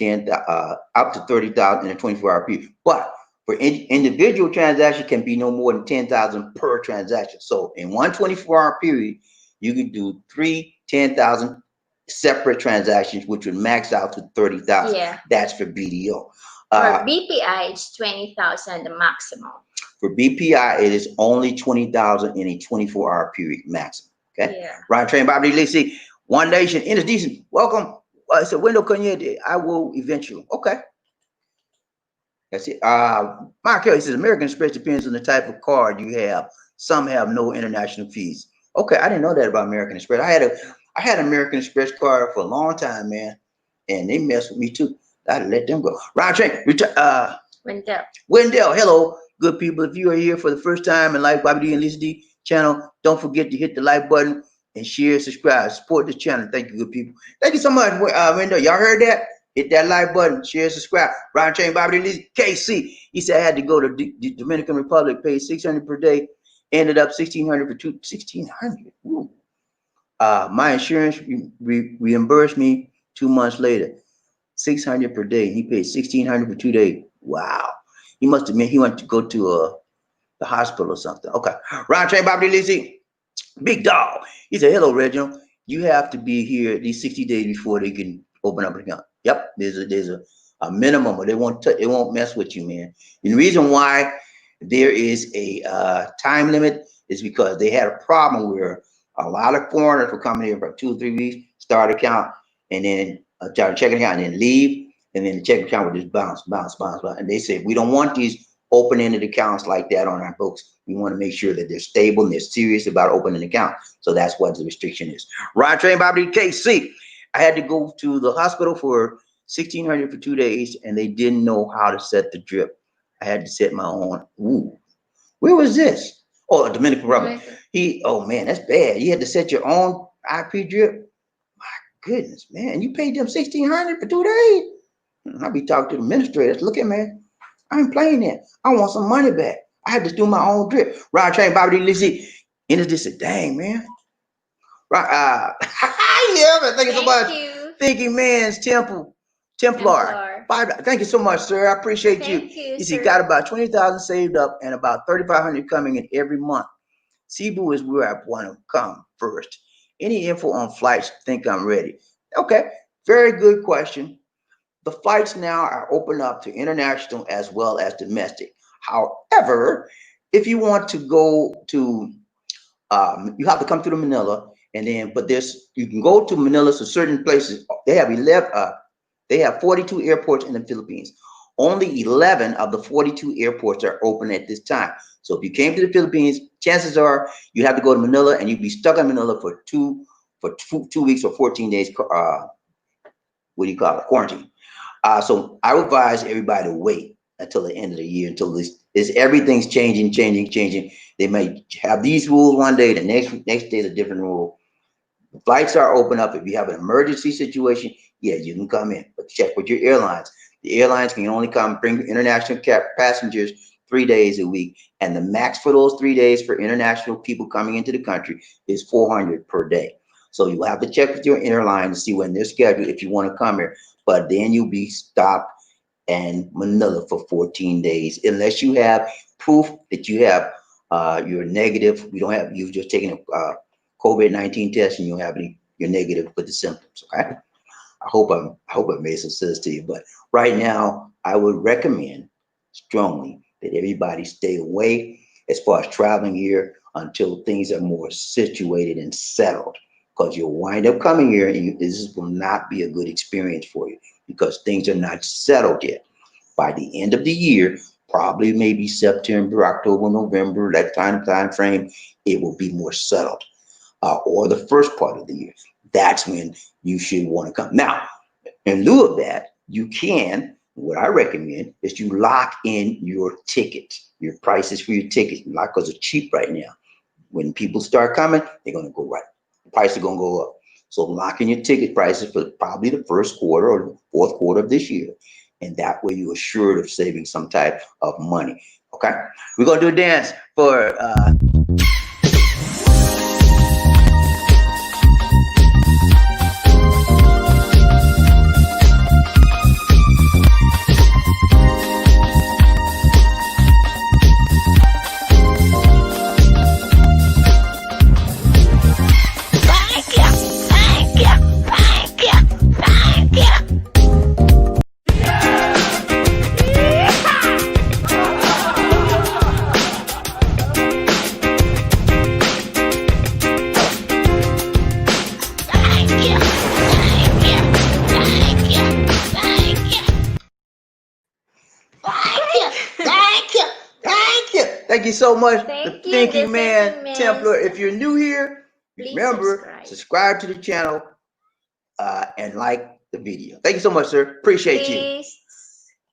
up to 30,000 in a 24-hour period. But for individual transaction can be no more than 10,000 per transaction. So in one 24-hour period, you can do 10,000 separate transactions, which would max out to 30,000. Yeah. That's for BDO. For BPI, it's 20,000 the maximum. For BPI, it is only 20,000 in a 24-hour period maximum. Okay. Yeah. Ryan Train, Bobby Lisi, One Nation, it is decent. Welcome. It's a window cognitive. I will eventually. Okay. That's it. Mark Kelly says American Express depends on the type of card you have. Some have no international fees. Okay, I didn't know that about American Express. I had an American Express card for a long time, man, and they messed with me too. I had to let them go. Ryan Train, Wendell, hello, good people. If you are here for the first time and like Bobby D and Lisa D channel, don't forget to hit the like button and share, subscribe, support the channel. Thank you, good people. Thank you so much, Wendell. Y'all heard that? Hit that like button, share, subscribe. Ryan Chain, Bobby D, Lisa, KC. He said I had to go to the Dominican Republic, paid $600 per day, ended up $1,600 for $1,600. My insurance reimbursed me 2 months later. $600 per day. He paid $1,600 for 2 days. Wow. He must have meant he went to go to the hospital or something. Okay. Ron Train, Bobby Lizzie, Big Dog. He said, hello, Reginald. You have to be here at least 60 days before they can open up an account. Yep. There's a minimum, or they won't mess with you, man. And the reason why there is a time limit is because they had a problem where a lot of foreigners were coming here for 2 or 3 weeks, start an account, and then try to check an account and then leave, and then the check account would just bounce. And they said, we don't want these open-ended accounts like that on our books. We want to make sure that they're stable and they're serious about opening an account. So that's what the restriction is. Ryan Train, Bobby KC. I had to go to the hospital for $1,600 for 2 days, and they didn't know how to set the drip. I had to set my own. Ooh, where was this? Oh, Dominican Republic. Oh man, that's bad. You had to set your own IP drip. Goodness, man, you paid them $1,600 for 2 days. I'll be talking to the administrators. Look at, man, I ain't playing that. I want some money back. I had to do my own drip. Ryan Train, Bobby D. Lizzie, and it's just a dang, man. Right, yeah, man. Thank you so much. Thinking Man's Templar. Thank you so much, sir. I appreciate you. You see, got about 20,000 saved up and about 3,500 coming in every month. Cebu is where I want to come first. Any info on flights? Think I'm ready. Okay, very good question. The flights now are open up to international as well as domestic. However, if you want to go to, you have to come through Manila, and then you can go to Manila to certain places. They have 42 airports in the Philippines. Only 11 of the 42 airports are open at this time. So if you came to the Philippines, chances are you have to go to Manila, and you'd be stuck in Manila for two weeks or 14 days. What do you call it? Quarantine. So I would advise everybody to wait until the end of the year, until everything's changing. They may have these rules one day, the next day is a different rule. The flights are open up. If you have an emergency situation, yeah, you can come in, but check with your airlines. The airlines can only bring international passengers 3 days a week, and the max for those 3 days for international people coming into the country is $400 per day. So you have to check with your airline to see when they're scheduled if you want to come here. But then you'll be stopped in Manila for 14 days, unless you have proof that you have you're negative. You've just taken a COVID-19 test and you're negative with the symptoms. Okay. I hope I made some sense to you. But right now, I would recommend strongly that everybody stay away as far as traveling here until things are more situated and settled. Because you'll wind up coming here and this will not be a good experience for you because things are not settled yet. By the end of the year, probably maybe September, October, November, that time frame, it will be more settled. Or the first part of the year. That's when you should want to come. Now, in lieu of that, you can What I recommend is you lock in your ticket, your prices for your tickets, because they're cheap right now. When people start coming, they're gonna go right. The price is gonna go up. So lock in your ticket prices for probably the first quarter or the fourth quarter of this year, and that way you're assured of saving some type of money. Okay, we're gonna do a dance for. Thank you so much, Thank the you, Thinking the Man Thinking Man. Templar. If you're new here, Please remember, subscribe to the channel and like the video. Thank you so much, sir. Appreciate you. Please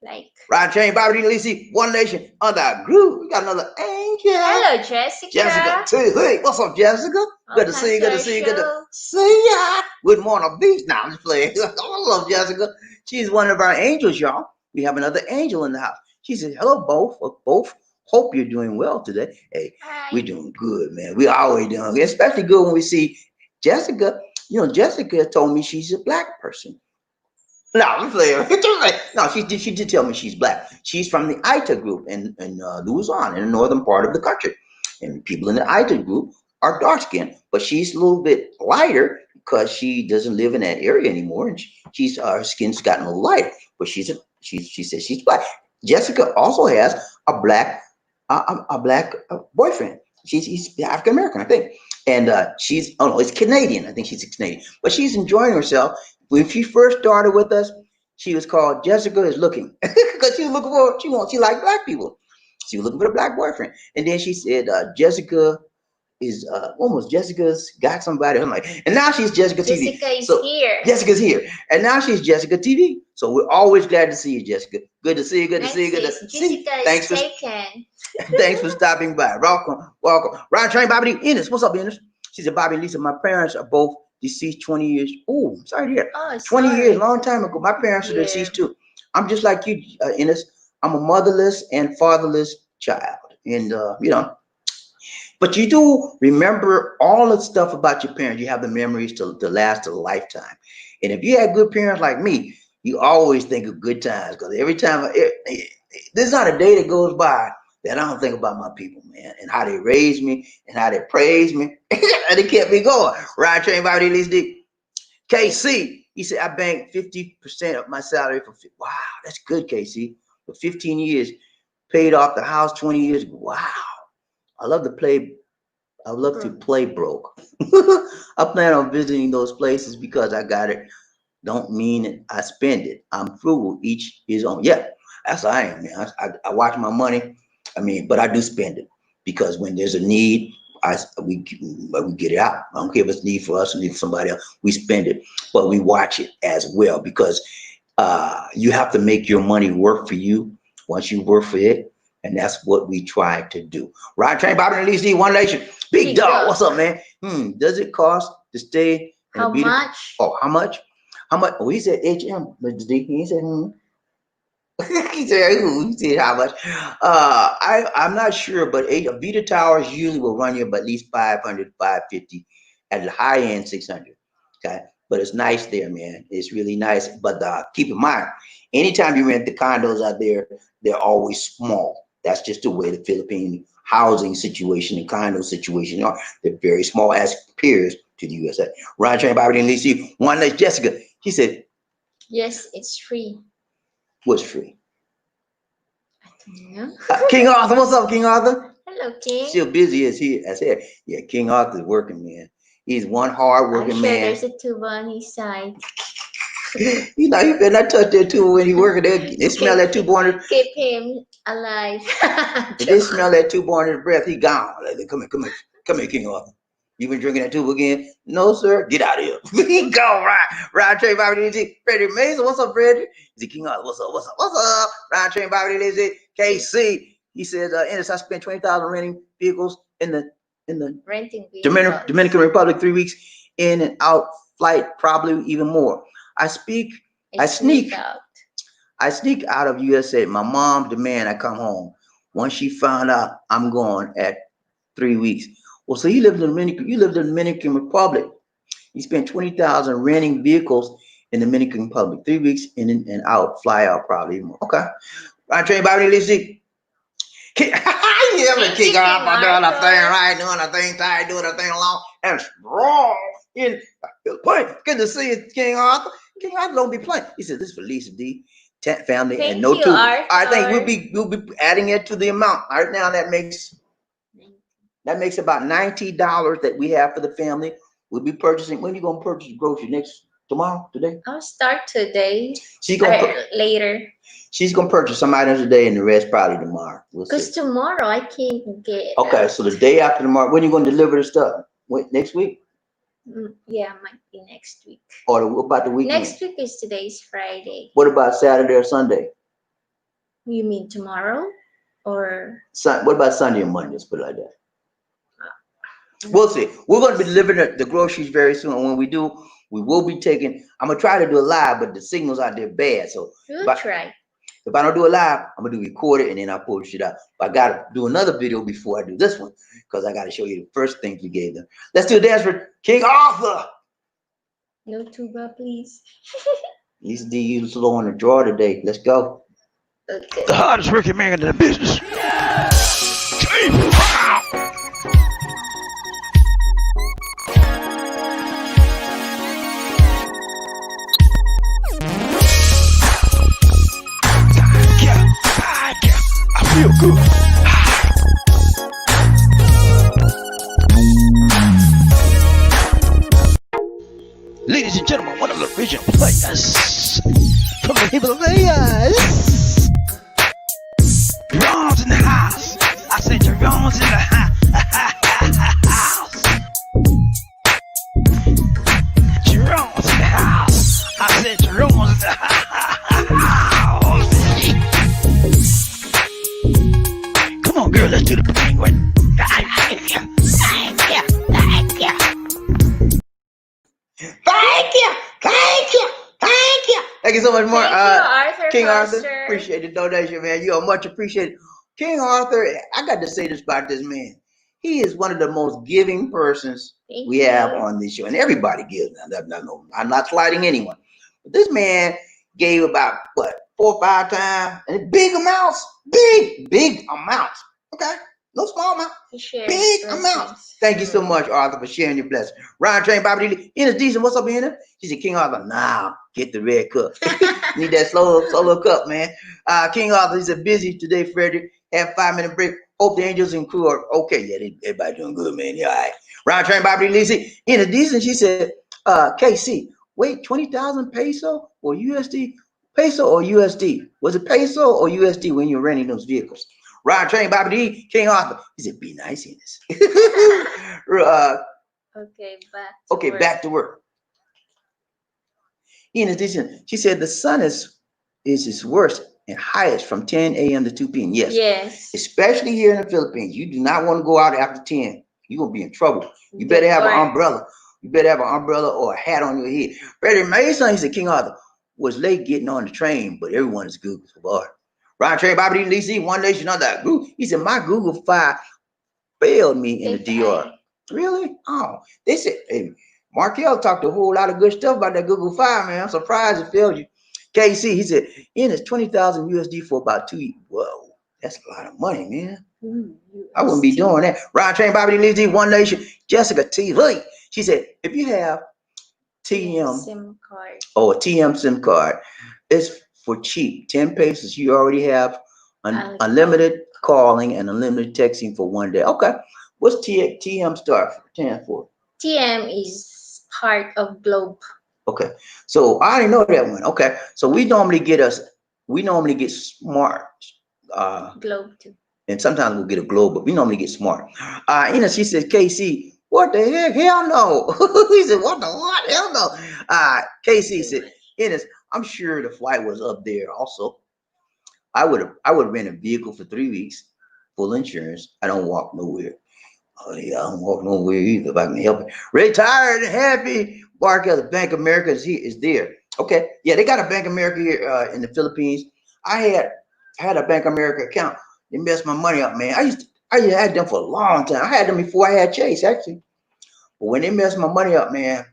like. Ryan Chain, Bobby D. Lisi, One Nation under our groove. We got another angel. Hello, Jessica. Jessica, too. Hey, what's up, Jessica? Good to see you. Good to see you. Good to see ya. Good morning, beast. Now I'm just playing. I love Jessica. She's one of our angels, y'all. We have another angel in the house. She says, hello, both. Both. Hope you're doing well today. Hey, Hi. we're doing good, man. We always doing good. Especially good when we see Jessica. You know, Jessica told me she's a black person. No, I'm playing. No, she did tell me she's black. She's from the Ita group in Louisiana, in the northern part of the country. And people in the Ita group are dark skinned, but she's a little bit lighter because she doesn't live in that area anymore, and she's her skin's gotten a little lighter. But she says she's black. Jessica also has a black boyfriend. He's African American, I think, and she's oh no, it's Canadian. I think she's Canadian, but she's enjoying herself. When she first started with us, she was called Jessica is looking because she was looking for she liked black people. She was looking for a black boyfriend, and then she said Jessica is almost Jessica's got somebody. I'm like, and now she's Jessica TV. Jessica is here. Jessica's here, and now she's Jessica TV. So we're always glad to see you, Jessica. Good to see you. Good to see you. Good to see you. Thanks for thanks for stopping by. Welcome. Ryan Train, Bobby D. Ennis. What's up, Ennis? She said, Bobby and Lisa, my parents are both deceased 20 years. Oh, sorry to hear. 20 years, long time ago. My parents are deceased too. I'm just like you, Ennis. I'm a motherless and fatherless child. And, but you do remember all the stuff about your parents. You have the memories to last a lifetime. And if you had good parents like me, you always think of good times. Because every time, there's not a day that goes by that I don't think about my people, man, and how they raised me and how they praised me. And they kept me going. Ride train, Bobby, at least did. KC, he said, I banked 50% of my salary for, wow, that's good, KC. For 15 years, paid off the house 20 years. Wow. I love to play. I love to play broke. I plan on visiting those places because I got it. Don't mean I spend it. I'm frugal. Each his own. Yeah, that's how I am, man. I watch my money. I mean, but I do spend it because when there's a need, we get it out. I don't care if it's need for us or need for somebody else. We spend it, but we watch it as well because you have to make your money work for you once you work for it. And that's what we try to do. Ride train, Bobby and Lisa, One Nation. Big dog, what's up, man? Does it cost to stay? How much? Oh, how much? How much? Oh, he said HM. He said, he said, he said how much? I'm not sure, but a Vita Towers usually will run you about at least 500, 550, at the high end 600. Okay, but it's nice there, man. It's really nice. But keep in mind, anytime you rent the condos out there, they're always small. That's just the way the Philippine housing situation and condo situation are. They're very small as compared to the USA. Ryan Train, Bobby and Lisa, One Nation, Jessica. She said, yes, it's free. What's free? I don't know. King Arthur, what's up, King Arthur? Hello, King. Still busy as here. Yeah, King Arthur's working, man. He's one hard working man. There's a tuba on his side. You know, you better not touch that tuba when he's working there. They smell that tuba on his. Keep him alive. If they smell that tuba on his breath, he gone. Come here, King Arthur. You been drinking that tube again? No, sir. Get out of here. He go Ryan Train Bobby Lizzie. Freddie Mason. What's up, Freddie? Is it King Arthur? What's up? What's up? What's up? Ryan Train Bobby Lizzie. KC. He says, Ennis, I spent 20,000 renting vehicles in the Renting vehicles. Dominican Republic, 3 weeks in and out flight, probably even more. I sneak out of USA. My mom demand I come home. Once she found out I'm gone at 3 weeks. Well, so you lived in the Dominican Republic. You spent 20,000 renting vehicles in the Dominican Republic, 3 weeks in and out, fly out probably even more. Okay. I train Bobby Lizzie. Yeah, I'm King Arthur doing a thing right, doing a thing tight, doing a thing long and strong. In point. Good to see you, King Arthur. King Arthur don't be playing. He said, "This is for Lisa D, family, Thank and no you, two." Arthur. I think we'll be adding it to the amount. All right, now that makes about $90 that we have for the family. We'll be purchasing. When you gonna purchase groceries? Tomorrow? Today? I'll start today. She's gonna later. She's gonna purchase some items today, and the rest probably tomorrow. We'll see. Because tomorrow I can't get. Okay, so the day after tomorrow. When are you gonna deliver the stuff? Next week? Yeah, might be next week. Or about the weekend? Next week is today's Friday. What about Saturday or Sunday? You mean tomorrow, or What about Sunday and Monday? Let's put it like that. We'll see. We're going to be delivering the groceries very soon. And when we do, we will be taking. I'm gonna try to do it live, but the signals out there bad. So try. If I don't do it live, I'm gonna do record it and then I'll push it out. But I gotta do another video before I do this one because I gotta show you the first things we gave them. Let's do a dance for King Arthur. No tuba, please. Lisa D, you slow on the draw today. Let's go. Okay. The hardest working man in the business. I feel good. Ladies and gentlemen, one of the original players from the Himalayas. Jerome's in the house. I said Jerome's in the house. Jerome's in the house. I said Jerome's in the house. Come on, girl, let's do the penguin. Thank you. Thank you so much more. Thank you, Arthur King Foster. Arthur, appreciate the donation, man. You are much appreciated. King Arthur, I got to say this about this man. He is one of the most giving persons we have on this show. And everybody gives. I'm not slighting anyone. But this man gave about, 4 or 5 times. And big amounts. Big amounts. Okay? No small amount. Big amounts. Thank you so much, Arthur, for sharing your blessing. Ryan Train, Bobby D. Ennis decent. What's up, Ennis? She said, King Arthur, nah, get the red cup. Need that solo cup, man. King Arthur, he said, busy today, Frederick. Have a 5-minute break. Hope the angels and crew are okay. Yeah, everybody doing good, man. Yeah, all right. Ryan Train, Bobby D. Lizzie. Ennis decent. She said, KC, wait, 20,000 peso or USD? Peso or USD? Was it peso or USD when you were renting those vehicles? Ryan Train, Bobby D, King Arthur. He said, be nice in this. Back to work. In addition, she said the sun is its worst and highest from 10 a.m. to 2 p.m. Yes. Especially here in the Philippines. You do not want to go out after 10. You're going to be in trouble. You better have an umbrella. You better have an umbrella or a hat on your head. Freddie Mason, he said, King Arthur was late getting on the train, but everyone is good. Boy. Ryan Train, Bobby D, Lizzie, one nation under Google. He said, my Google Fi failed me in the DR. Really? Oh, they said, hey, Markel talked a whole lot of good stuff about that Google Fi, man. I'm surprised it failed you. KC, he said, it's 20,000 USD for about 2 years. Whoa, that's a lot of money, man. I wouldn't be doing that. Ryan Train, Bobby D, Lizzie, one nation. Jessica TV. She said, if you have TM SIM card or TM SIM card, it's for cheap, 10 pesos. You already have unlimited calling and unlimited texting for 1 day. Okay, what's TM stand for? TM is part of Globe. Okay, so I already know that one. Okay, so we normally get smart. Globe too. And sometimes we'll get a Globe, but we normally get smart. She says, KC, What the heck? Hell no. He said, what the what? Hell no. Casey said, Ennis, I'm sure the flight was up there also. I would have been in a vehicle for 3 weeks, full insurance. I don't walk nowhere. Oh yeah, I don't walk nowhere either if I can help it. Retired and happy. Bark at the Bank of America is there. Okay. Yeah, they got a Bank of America here in the Philippines. I had I had a Bank of America account. They messed my money up, man. I had them for a long time. I had them before I had Chase, actually. But when they messed my money up, man,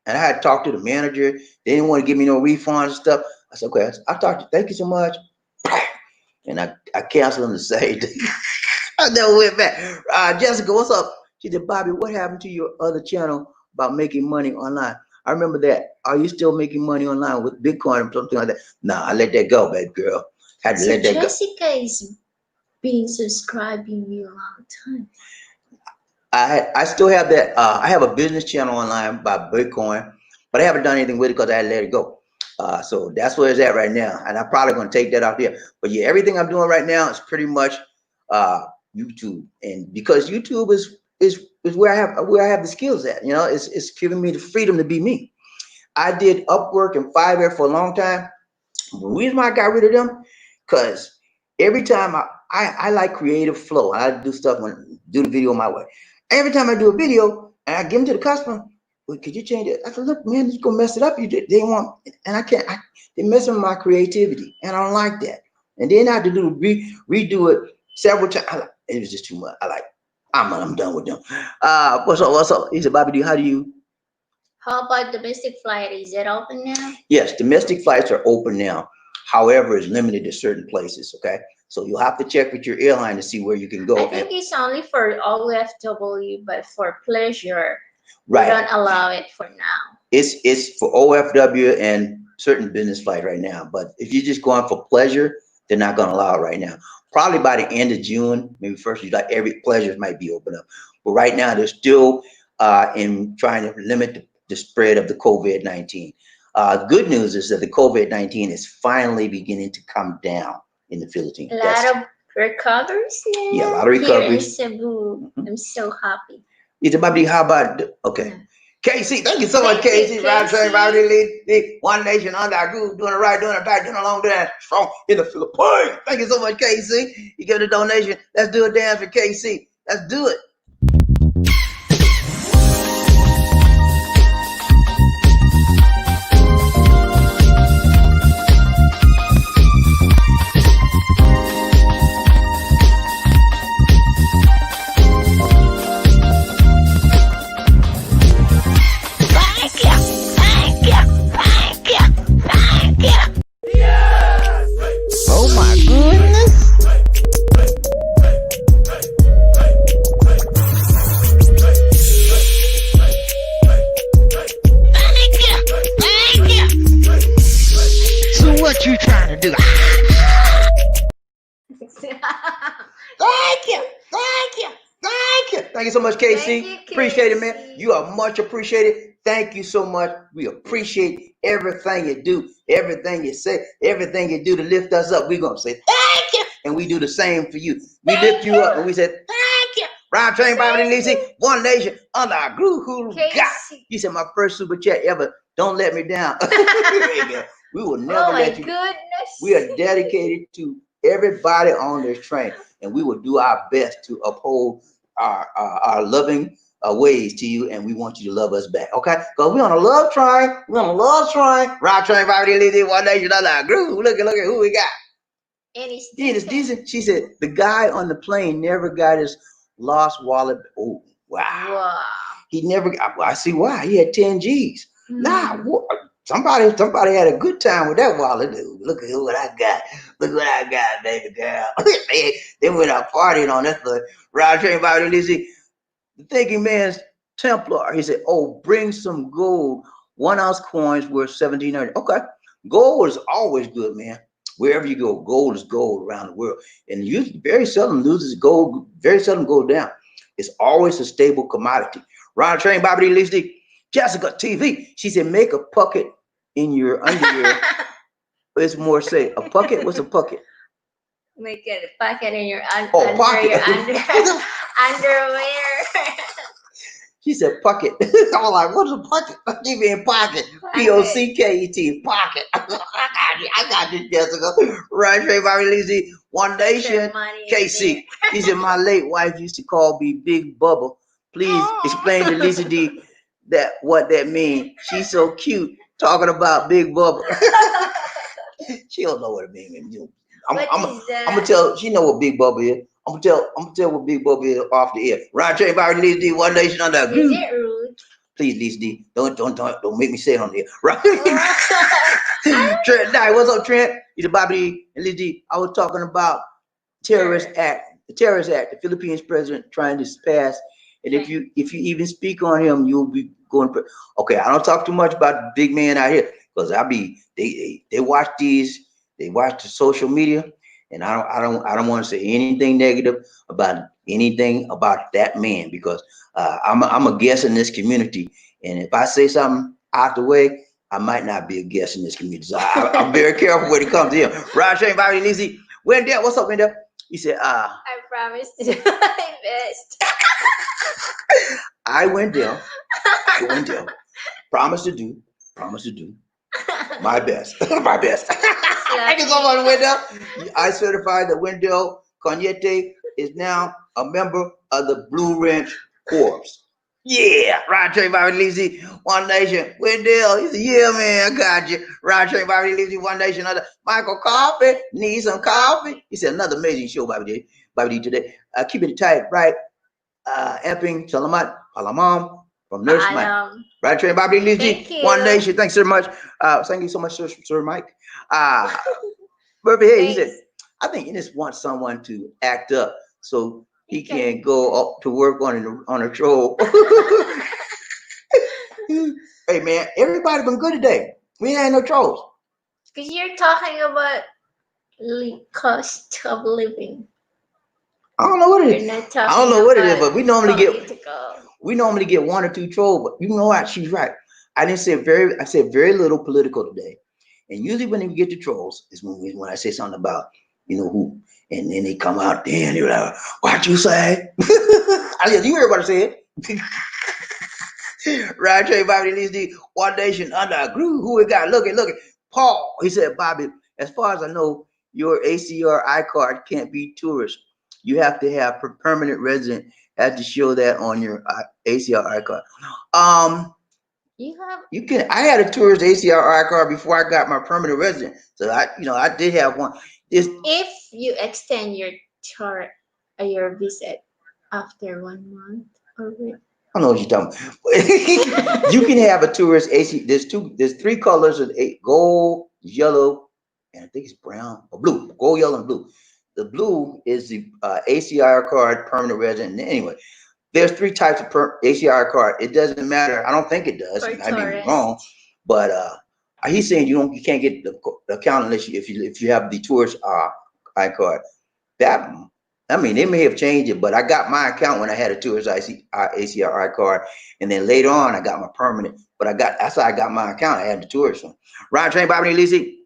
and I had to talk to the manager, they didn't want to give me no refunds and stuff. I said, okay, I talked to you. Thank you so much. And I canceled them the same day. I never went back. Jessica, what's up? She said, Bobby, what happened to your other channel about making money online? I remember that. Are you still making money online with Bitcoin or something like that? Nah, I let that go, baby girl. Had to So let that go. Jessica is been subscribing you a long time. I still have that. I have a business channel online about Bitcoin, but I haven't done anything with it because I had to let it go. So that's where it's at right now, and I'm probably going to take that out there. But yeah, everything I'm doing right now is pretty much uh, YouTube, and because YouTube is where I have the skills at. You know, it's giving me the freedom to be me. I did Upwork and Fiverr for a long time. The reason why I got rid of them, because every time I like creative flow. I like to do stuff when do the video my way. Every time I do a video and I give them to the customer, well, could you change it? I said, look, man, it's gonna mess it up. They want, and I can't. They messing with my creativity, and I don't like that. And then I have to redo it several times. It was just too much. I'm done with them. What's up? What's up? He said, Bobby, how do you? How about domestic flight? Is it open now? Yes, domestic flights are open now. However, it's limited to certain places. Okay, so you'll have to check with your airline to see where you can I go. think it's only for OFW, but for pleasure, they Right, don't allow it for now. it's for OFW and certain business flights right now. But if you're just going for pleasure, they're not going to allow it right now. Probably by the end of June, maybe first of July, every pleasures might be open up. But right now, they're still in trying to limit the spread of the COVID-19. Good news is that the COVID-19 is finally beginning to come down in the Philippines. A That's lot of recoveries yeah, a now lot of here in recoveries. Cebu. Mhm. I'm so happy. It's about the how about okay. Yeah. KC, thank you so much, Thank you, KC. Ride train, ride Casey. lead, one nation under our groove, doing it right, doing it back, doing it long dance, strong in the Philippines. Thank you so much, KC. You give the donation. Let's do a dance for KC. Let's do it. Thank you, thank you, thank you, thank you. Oh my goodness. Thank you, thank you. So what you trying to do? Thank you, thank you, thank you. Thank you so much, KC. Thank you, Appreciate it, man. Casey. You are much appreciated. Thank you so much. We appreciate everything you do, everything you say, everything you do to lift us up. We're gonna say thank you, and we do the same for you. We lift you up, and we say thank you. Round train, Bobby Thank Lisi, you, one nation under our groove. Who got? Casey. You said my first super chat ever. Don't let me down. Amen. We will never Oh my let you. We goodness. are dedicated to everybody on this train, and we will do our best to uphold our loving ways to you, and we want you to love us back, okay? Because we're on a love train. We're on a love train. Rock train, Bobby Lee, one nation, another groove. Look at who we got. And it's It is decent. decent. She said the guy on the plane never got his lost wallet. Oh, wow. Wow. He never. I see why. He had 10 G's. Nah, Mm. somebody had a good time with that wallet. Dude. Look at what I got. Look what I got, baby girl. they went out partying on that thing. Ride train by the Lizzie. The thinking man's Templar. He said, "Oh, bring some gold. 1 ounce coins worth 1700." Okay, gold is always good, man. Wherever you go, gold is gold around the world, and you very seldom loses gold. Very seldom go down. It's always a stable commodity. Ride train by the Lizzie. Jessica TV. She said, "Make a pocket in your underwear." It's more say a pocket. What's a pocket? Make it a pocket in your Oh, under pocket. your underwear. She said pocket. I was like, what's a pocket? She mean pocket. Pocket. Pocket. I got you, Jessica. Right, Trey, Bobby, Lizzie. One Nation. KC. He said, my late wife used to call me Big Bubba. Please explain to Lisa D that what that means. She's so cute talking about Big Bubba. She don't know what it means. I'm gonna tell. She know what Big Bubba is. I'm gonna tell what Big Bubba is off the air. Right, Trey, Bobby, Lisa D. One Nation under. Is it rude? Please, Lisa D. Don't make me say it on there. Right. Trent, what's up, Trent? He's a Bobby and Lisa D. I was talking about terrorist act. The terrorist act. The Philippines president trying to pass. And if you even speak on him, you'll be going. Okay, I don't talk too much about the big man out here because they watch these. They watch the social media, and I don't want to say anything negative about anything about that man because I'm a guest in this community, and if I say something out the way, I might not be a guest in this community. So I'm very careful when it comes to him. Rod Shane, Bobby, Lizzie, Wendell, what's up, Wendell? He said, I promise to do my best. I Wendell, promise to do my best. My best. Thank you so much, Wendell. I certify that Wendell Cognete is now a member of the Blue Ranch Corps. Yeah, Rod Train Bobby Lizzie, One Nation. Wendell, he said, yeah, man, I got you. Rod Train Bobby Lizzie, One Nation. Other Michael Coffee, need some coffee. He said, another amazing show, Bobby D today. Keep it tight, right? Epping, Salamat, Palamam, from Nurse Mike. Rod Train Bobby Lizzie, One Nation. Thanks so much. Thank you so much, Sir Mike. Murphy, hey, he said, I think you just want someone to act up so he can go up to work on a troll. Hey man, everybody been good today. We ain't no trolls. Because you're talking about cost of living. I don't know what it is. I don't know what it is, but we normally get one or two trolls. But you know what? She's right. I said very little political today. And usually when we get to trolls is when I say something about who, and then they come out there and they're like, "What you say?" You heard what I said. Right, Trey, Bobby, Lizzie, One Nation under a groove. Who we got? Look at Paul. He said, Bobby, as far as I know, your ACRI card can't be tourist. You have to have permanent resident. Have to show that on your ACRI card. You can. I had a tourist ACRI card before I got my permanent resident, so I did have one. If you extend your visit after 1 month or wait. I don't know what you're talking about. You can have a tourist AC. There's three colors of gold, yellow, and I think it's brown or blue. Gold, yellow, and blue. The blue is the ACRI card, permanent resident. Anyway, there's three types of ACRI card. It doesn't matter. I don't think it does. I may be wrong, but he's saying you can't get the account unless if you have the tourist iCard. They may have changed it, but I got my account when I had a tourist ACRI card, and then later on I got my permanent. But that's how I got my account. I had the tourist one. Ryan Train, Bobby Lizzie,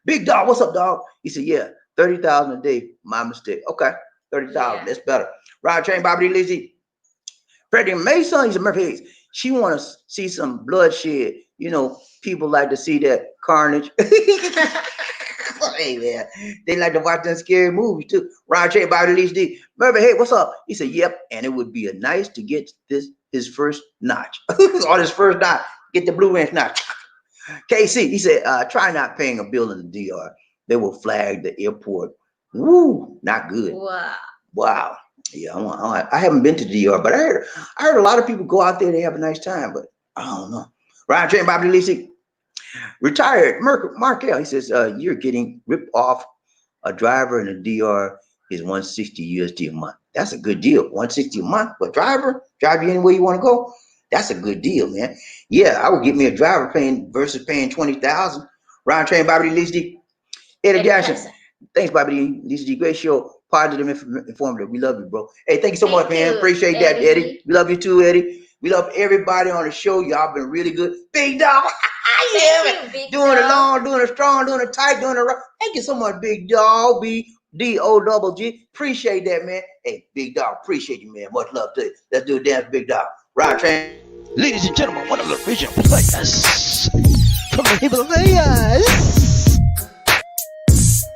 Big Dog, what's up, dog? He said, yeah, 30,000 a day. My mistake. Okay, 30,000. Yeah. That's better. Ryan Train, Bobby Lizzie. Freddie Mason, he's a Murphy. She want to see some bloodshed. People like to see that carnage. Hey man, they like to watch them scary movies too. Ron Trey, Bobby Lee D. Murphy, hey, what's up? He said, yep, and it would be nice to get his first notch. On his first notch, get the Blue Ranch notch. KC, he said, try not paying a bill in the DR. They will flag the airport. Woo, not good. Wow. Yeah, I haven't been to DR, but I heard a lot of people go out there. They have a nice time, but I don't know. Ryan Train, Bobby Lee, retired Markel. He says, you're getting ripped off. A driver in the DR is 160 USD a month. That's a good deal. 160 a month, but drive you anywhere you want to go. That's a good deal, man. Yeah, I would get me a driver versus paying 20,000. Ryan Train, Bobby Lee, Eddie Jackson. Thanks, Bobby Lee. Great show. Positive, informative. We love you, bro. Hey, thank you so much, man. Appreciate that, Eddie. We love you too, Eddie. We love everybody on the show. Y'all been really good. Big Dog. Doing it long, doing it strong, doing it tight, doing it right. Thank you so much, Big Dog. BDOGG. Appreciate that, man. Hey, Big Dog. Appreciate you, man. Much love to you. Let's do a dance, Big Dog. Ride train. Ladies and gentlemen, one of the original players from the Himalayas.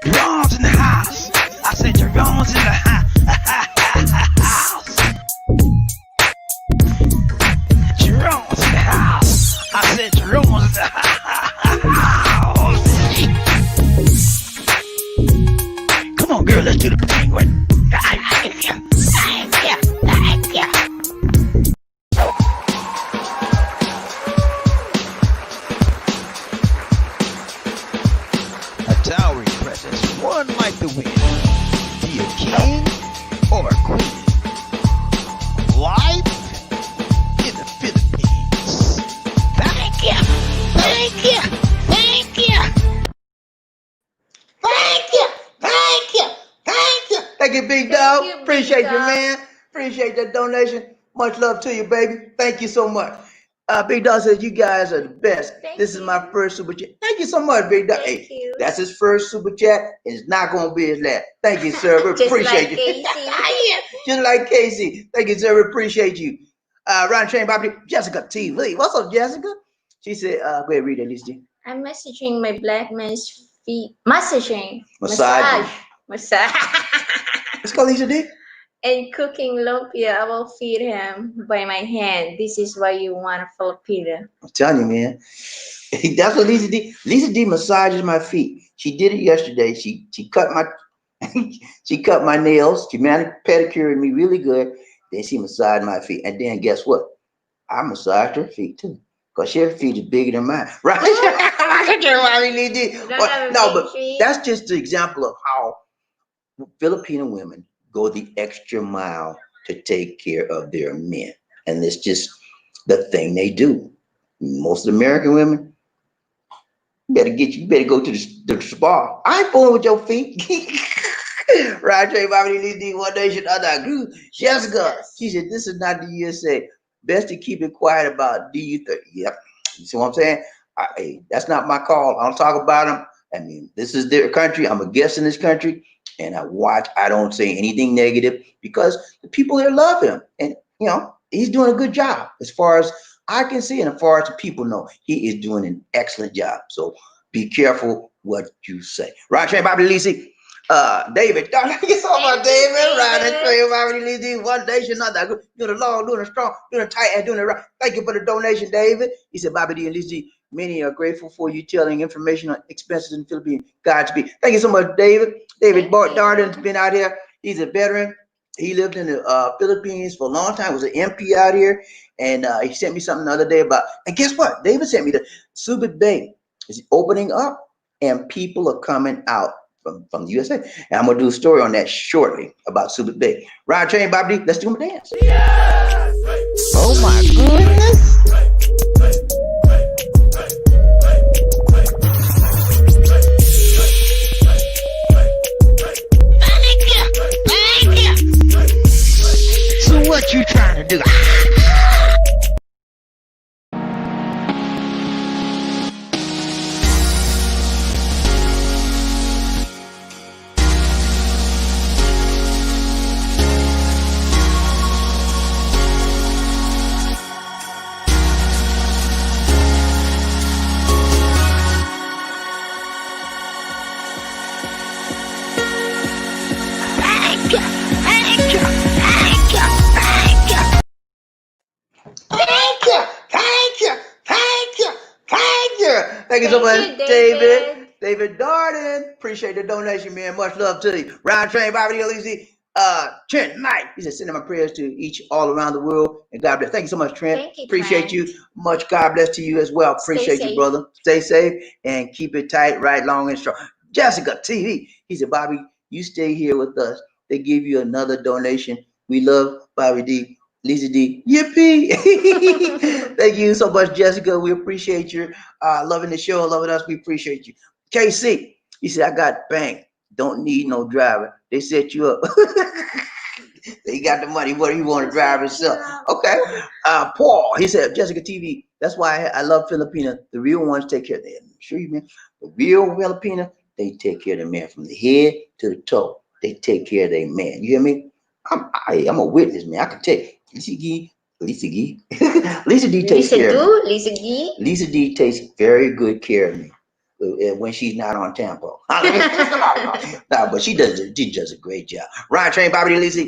Jerome's in the house. I said Jerome's in the house. Jerome's in the house. I said Jerome's in the house. Come on, girl, let's do the penguin. A towering presence, one like the wind. Be a king or a queen. Life in the Philippines. Thank you, thank you, thank you. Thank you, thank you, thank you. Thank you, big Thank dog. you, Big Appreciate you, Dog. man. Appreciate that donation. Much love to you, baby. Thank you so much. Big Dog says you guys are the best. Thank This is my you. first super chat. Thank you so much, Big Dog. Thank Hey, you. that's his first super chat, and it's not gonna be his last. Thank you, sir. We Just appreciate like you. Casey. Yeah, just like Casey. Thank you, sir. We appreciate you. Ron Train Bobby, Jessica TV. What's up, Jessica? She said, go ahead, read it, Lisa. I'm messaging my black man's feet. Massaging. Massaging. Massage. Let's go, Lisa D. And cooking lumpia. I will feed him by my hand. This is why you want a Filipino. I'm telling you, man. That's what Lisa D. Lisa D massages my feet. She did it yesterday. She cut my she cut my nails. She pedicured me really good. Then she massaged my feet. And then guess what? I massaged her feet too. Because her feet is bigger than mine. Right? Lisa D. You don't have a No, big but feet? that's just the example of how Filipino women go the extra mile to take care of their men. And it's just the thing they do. Most American women, you better go to the spa. I ain't fooling with your feet. Right, Trey Bobby Lee one nation other group. Jessica, she said, this is not the USA. Best to keep it quiet about DU30. Yep. You see what I'm saying? Hey, that's not my call. I don't talk about them. I mean, this is their country. I'm a guest in this country. And I don't say anything negative because the people there love him. And, he's doing a good job as far as I can see. And as far as the people know, he is doing an excellent job. So be careful what you say. Right, Trey Bobby Lisi. David, don't get so about David. Right, and Trey Bobby Lisi. One nation, another. Doing the long, doing the strong, doing the tight, and doing the right. Thank you for the donation, David. He said, Bobby D and Lisi, many are grateful for you telling information on expenses in the Philippines. Godspeed. Thank you so much, David. David Darden's been out here. He's a veteran. He lived in the Philippines for a long time. Was an MP out here, and he sent me something the other day about. And guess what? David sent me the Subic Bay is opening up, and people are coming out from the USA. And I'm gonna do a story on that shortly about Subic Bay. Ride train, Bobby D. Let's do a dance. Oh my goodness. So what you trying to do? Thank you so much, Thank you, David. David Darden. Appreciate the donation, man. Much love to you. Round train, Bobby Elise. Trent Knight. He said, sending my prayers to each all around the world. And God bless. Thank you so much, Trent. Thank you, Appreciate Trent. you. Much God bless to you as well. Appreciate you, safe. brother. Stay safe and keep it tight, right, long and strong. Jessica TV. He said, Bobby, you stay here with us. They give you another donation. We love Bobby D. Lisa D. Yippee. Thank you so much, Jessica. We appreciate you. Loving the show, loving us. We appreciate you. KC. He said, I got bank. Don't need no driver. They set you up. They got the money. What do you want to drive himself? Okay. Paul. He said, Jessica TV. That's why I love Filipina. The real ones take care of them. I'm sure you, man. The real Filipina, they take care of the man from the head to the toe. They take care of their man. You hear me? I'm a witness, man. I can tell you. Lisa D. Lisa D takes Lisa care of me. do, Lisa G. Lisa D takes very good care of me when she's not on tempo. No, but she does a great job. Ryan Train Bobby Lisa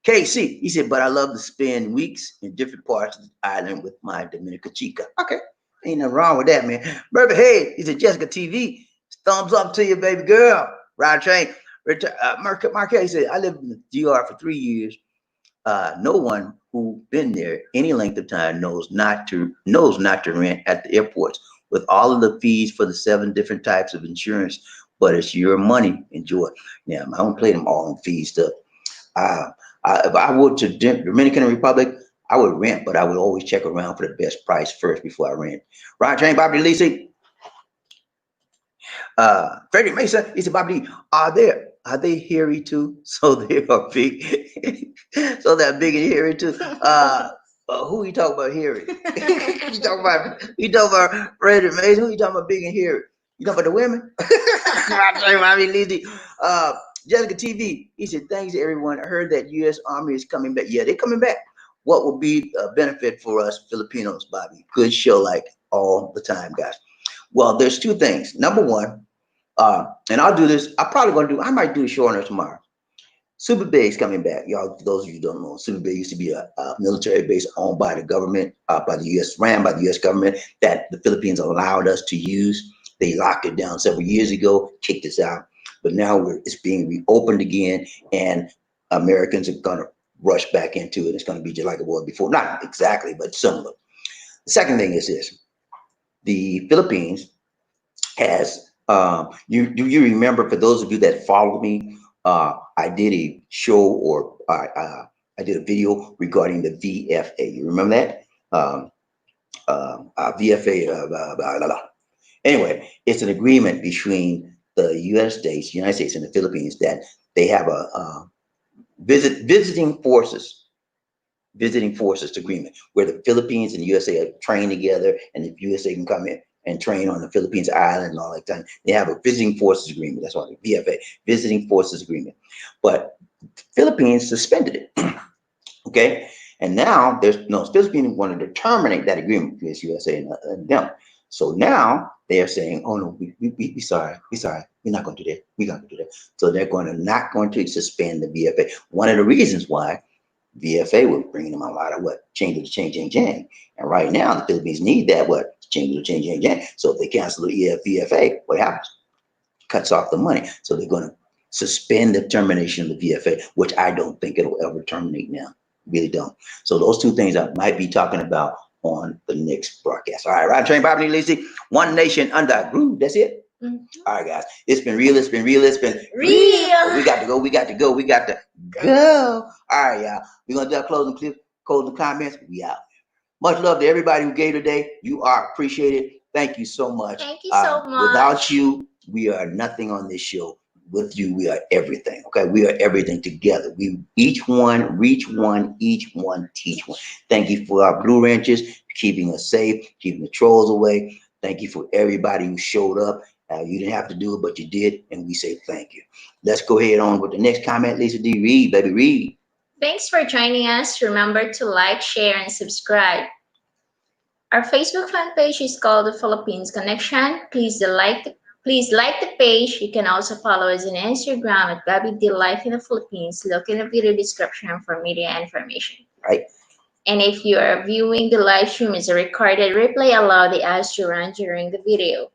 KC. He said, but I love to spend weeks in different parts of the island with my Dominica Chica. Okay. Ain't nothing wrong with that, man. Murphy Hayes, he said, Jessica TV, thumbs up to you, baby girl. Ryan Train. Marquez said, I lived in the DR for 3 years. No one who been there any length of time knows not to rent at the airports with all of the fees for the 7 different types of insurance. But it's your money. Enjoy. Yeah, I don't play them all on fees stuff. Uh, if I would to Dominican Republic, I would rent, but I would always check around for the best price first before I rent. Right, Jane, Bobby Lisi, Frederick Mason, he said, Bobby, are they hairy too? So they are big, so they're big and hairy too. Who you talking about hairy? you talking about Frederick Mason? Who you talking about big and hairy? You talking about the women? Bobby Lisi, uh, Jessica TV, he said, thanks everyone. I heard that U.S. Army is coming back. Yeah, they're coming back. What would be a benefit for us Filipinos, Bobby? Good show like all the time, guys. Well, there's 2 things. Number one, and I'll do this. I might do a show on it tomorrow. Super Bay's coming back. Y'all, for those of you who don't know, Super Bay used to be a military base owned by the government, by the U.S., ran by the U.S. government that the Philippines allowed us to use. They locked it down several years ago, kicked us out. But now it's being reopened again, and Americans are going to rush back into it. It's going to be just like it was before. Not exactly, but similar. The second thing is this. The Philippines has you do you remember, for those of you that follow me, I did a show, or I did a video regarding the VFA. You remember that? VFA, blah, blah, blah. Anyway, it's an agreement between the United States and the Philippines, that they have a visiting forces agreement, where the Philippines and the USA are trained together, and the USA can come in and train on the Philippines island and all that time. They have a visiting forces agreement. That's why the VFA, visiting forces agreement. But Philippines suspended it. Okay. And now there's no Philippines wanted to terminate that agreement between USA and them. So now they're saying, oh no, we sorry, we're not going to do that. We're not going to do that. So they're not going to suspend the VFA. One of the reasons why VFA was bringing them a lot of what? Change. And right now, the Philippines need that what? Change. So if they cancel the VFA, what happens? Cuts off the money. So they're going to suspend the termination of the VFA, which I don't think it'll ever terminate now. Really don't. So those 2 things I might be talking about on the next broadcast. All right, right, Train Bobby Lacey, One Nation Under Groove. That's it. Mhm. All right, guys. It's been real. It's been real. It's been Real. We got to go. We got to go. We got to go. All right, y'all. We're gonna do our closing clip, closing comments. We out. Much love to everybody who gave today. You are appreciated. Thank you so much. Thank you so Without much. you, we are nothing on this show. With you, we are everything. Okay, we are everything together. We each one reach one, each one teach one. Thank you for our Blue Ranchers, keeping us safe, keeping the trolls away. Thank you for everybody who showed up. You didn't have to do it, but you did, and we say thank you. Let's go ahead on with the next comment. Lisa D. Reed, baby, read. Thanks for joining us. Remember to like, share, and subscribe. Our Facebook fan page is called The Philippines Connection. Please like the page. You can also follow us on Instagram at Gabby D Life in the Philippines. Look in the video description for media information. Right. And if you are viewing the live stream as a recorded replay, allow the ads to run during the video.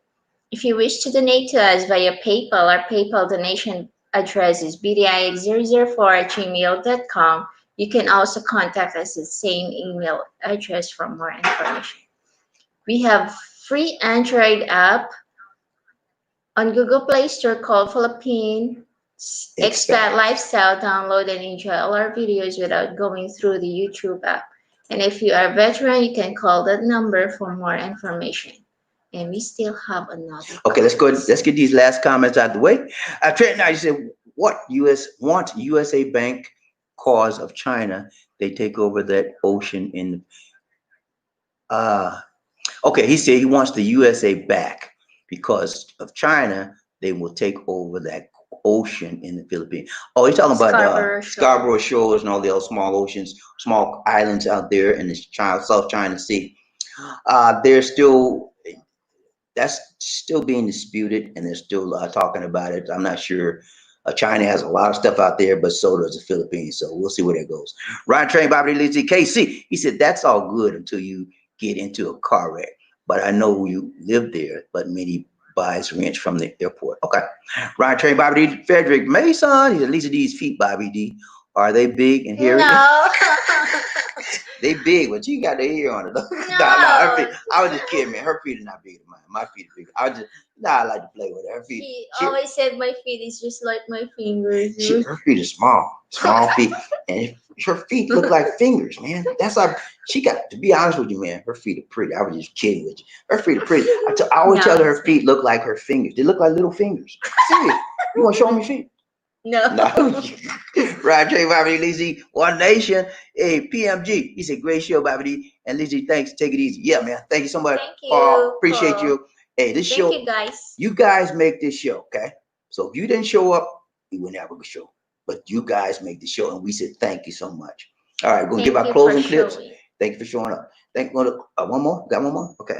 If you wish to donate to us via PayPal, our PayPal donation address is bdix004@gmail.com. You can also contact us at the same email address for more information. We have free Android app on Google Play Store called Philippine Expat Lifestyle. Download and enjoy all our videos without going through the YouTube app. And if you are a veteran, you can call that number for more information. And we still have another. Okay, let's go. Let's get these last comments out of the way. Trent, now you said, what want USA Bank cause of China? They take over that ocean in. Uh, okay, he said he wants the USA back because of China. They will take over that ocean in the Philippines? Oh, he's talking about Scarborough Scarborough Shoal. Shores and all the other small oceans, small islands out there in the South China Sea. There's still that's still being disputed, and they're still talking about it. I'm not sure. China has a lot of stuff out there, but so does the Philippines. So we'll see where that goes. Ryan Train, Bobby Lizzie, KC. He said that's all good until you get into a car wreck. But I know you live there, but many buys rents from the airport. Okay. Ryan Train, Bobby D, Frederick Mason. He said, Lisa D's feet, Bobby D. Are they big and hairy? No. They big, but you got the hair on it. Her feet, No. I was just kidding, man. Her feet are not big than mine. My feet are big. I like to play with her. Her feet. She always said my feet is just like my fingers. Her feet are small feet, and her feet look like fingers, man. That's like she got. To be honest with you, man, her feet are pretty. I was just kidding with you. Her feet are pretty. I always tell her her feet look like her fingers. They look like little fingers. Serious. You want to show me feet? No. Roger, Bobby Lizzie, One Nation. Hey, PMG. He said, great show, Bobby. And Lizzie, thanks. Take it easy. Yeah, man. Thank you so much. Thank you. Paul, appreciate you. Hey, this show. Thank you, guys. You guys make this show, okay? So if you didn't show up, we wouldn't have a show. But you guys make the show, and we said thank you so much. All right, we're going to give our closing clips. Thank you for showing up. One more? Got one more? Okay.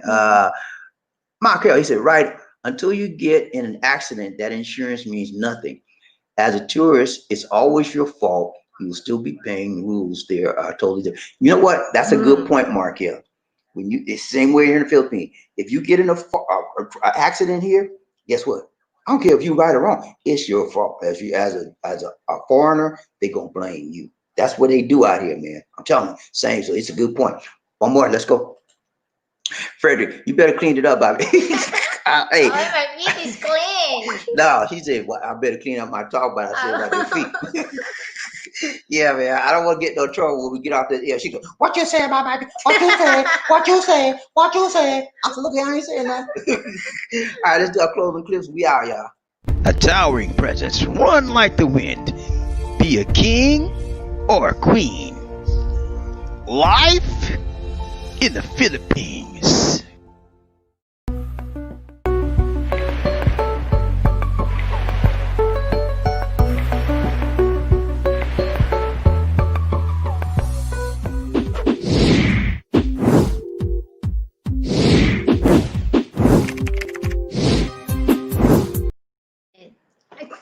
Mark Carroll, he said, right, until you get in an accident, that insurance means nothing. As a tourist, it's always your fault. You will still be paying. Rules there are totally different. You know what? That's a good point, Mark Hill. When you, it's the same way here in the Philippines. If you get in a accident here, guess what? I don't care if you right or wrong. It's your fault. As a foreigner, they're gonna blame you. That's what they do out here, man. I'm telling you, same. So it's a good point. One more. Let's go. Frederick, you better clean it up, Bobby. Hey. Oh, my feet is clean. No, she said, well, I better clean up my talk, but I said about your feet. Yeah, man, I don't want to get no trouble when we get off this air. She goes, what you say about my feet? What you say? What you say? What you say? I said, look, I ain't saying nothing. All right, let's do our closing clips. We out, y'all. A towering presence, run like the wind. Be a king or a queen. Life in the Philippines.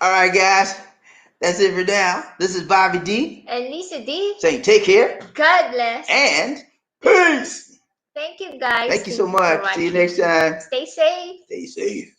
All right, guys, that's it for now. This is Bobby D. And Lisa D. Saying take care. God bless. And peace. Thank you, guys. Thank you so much. See you next time. Stay safe. Stay safe.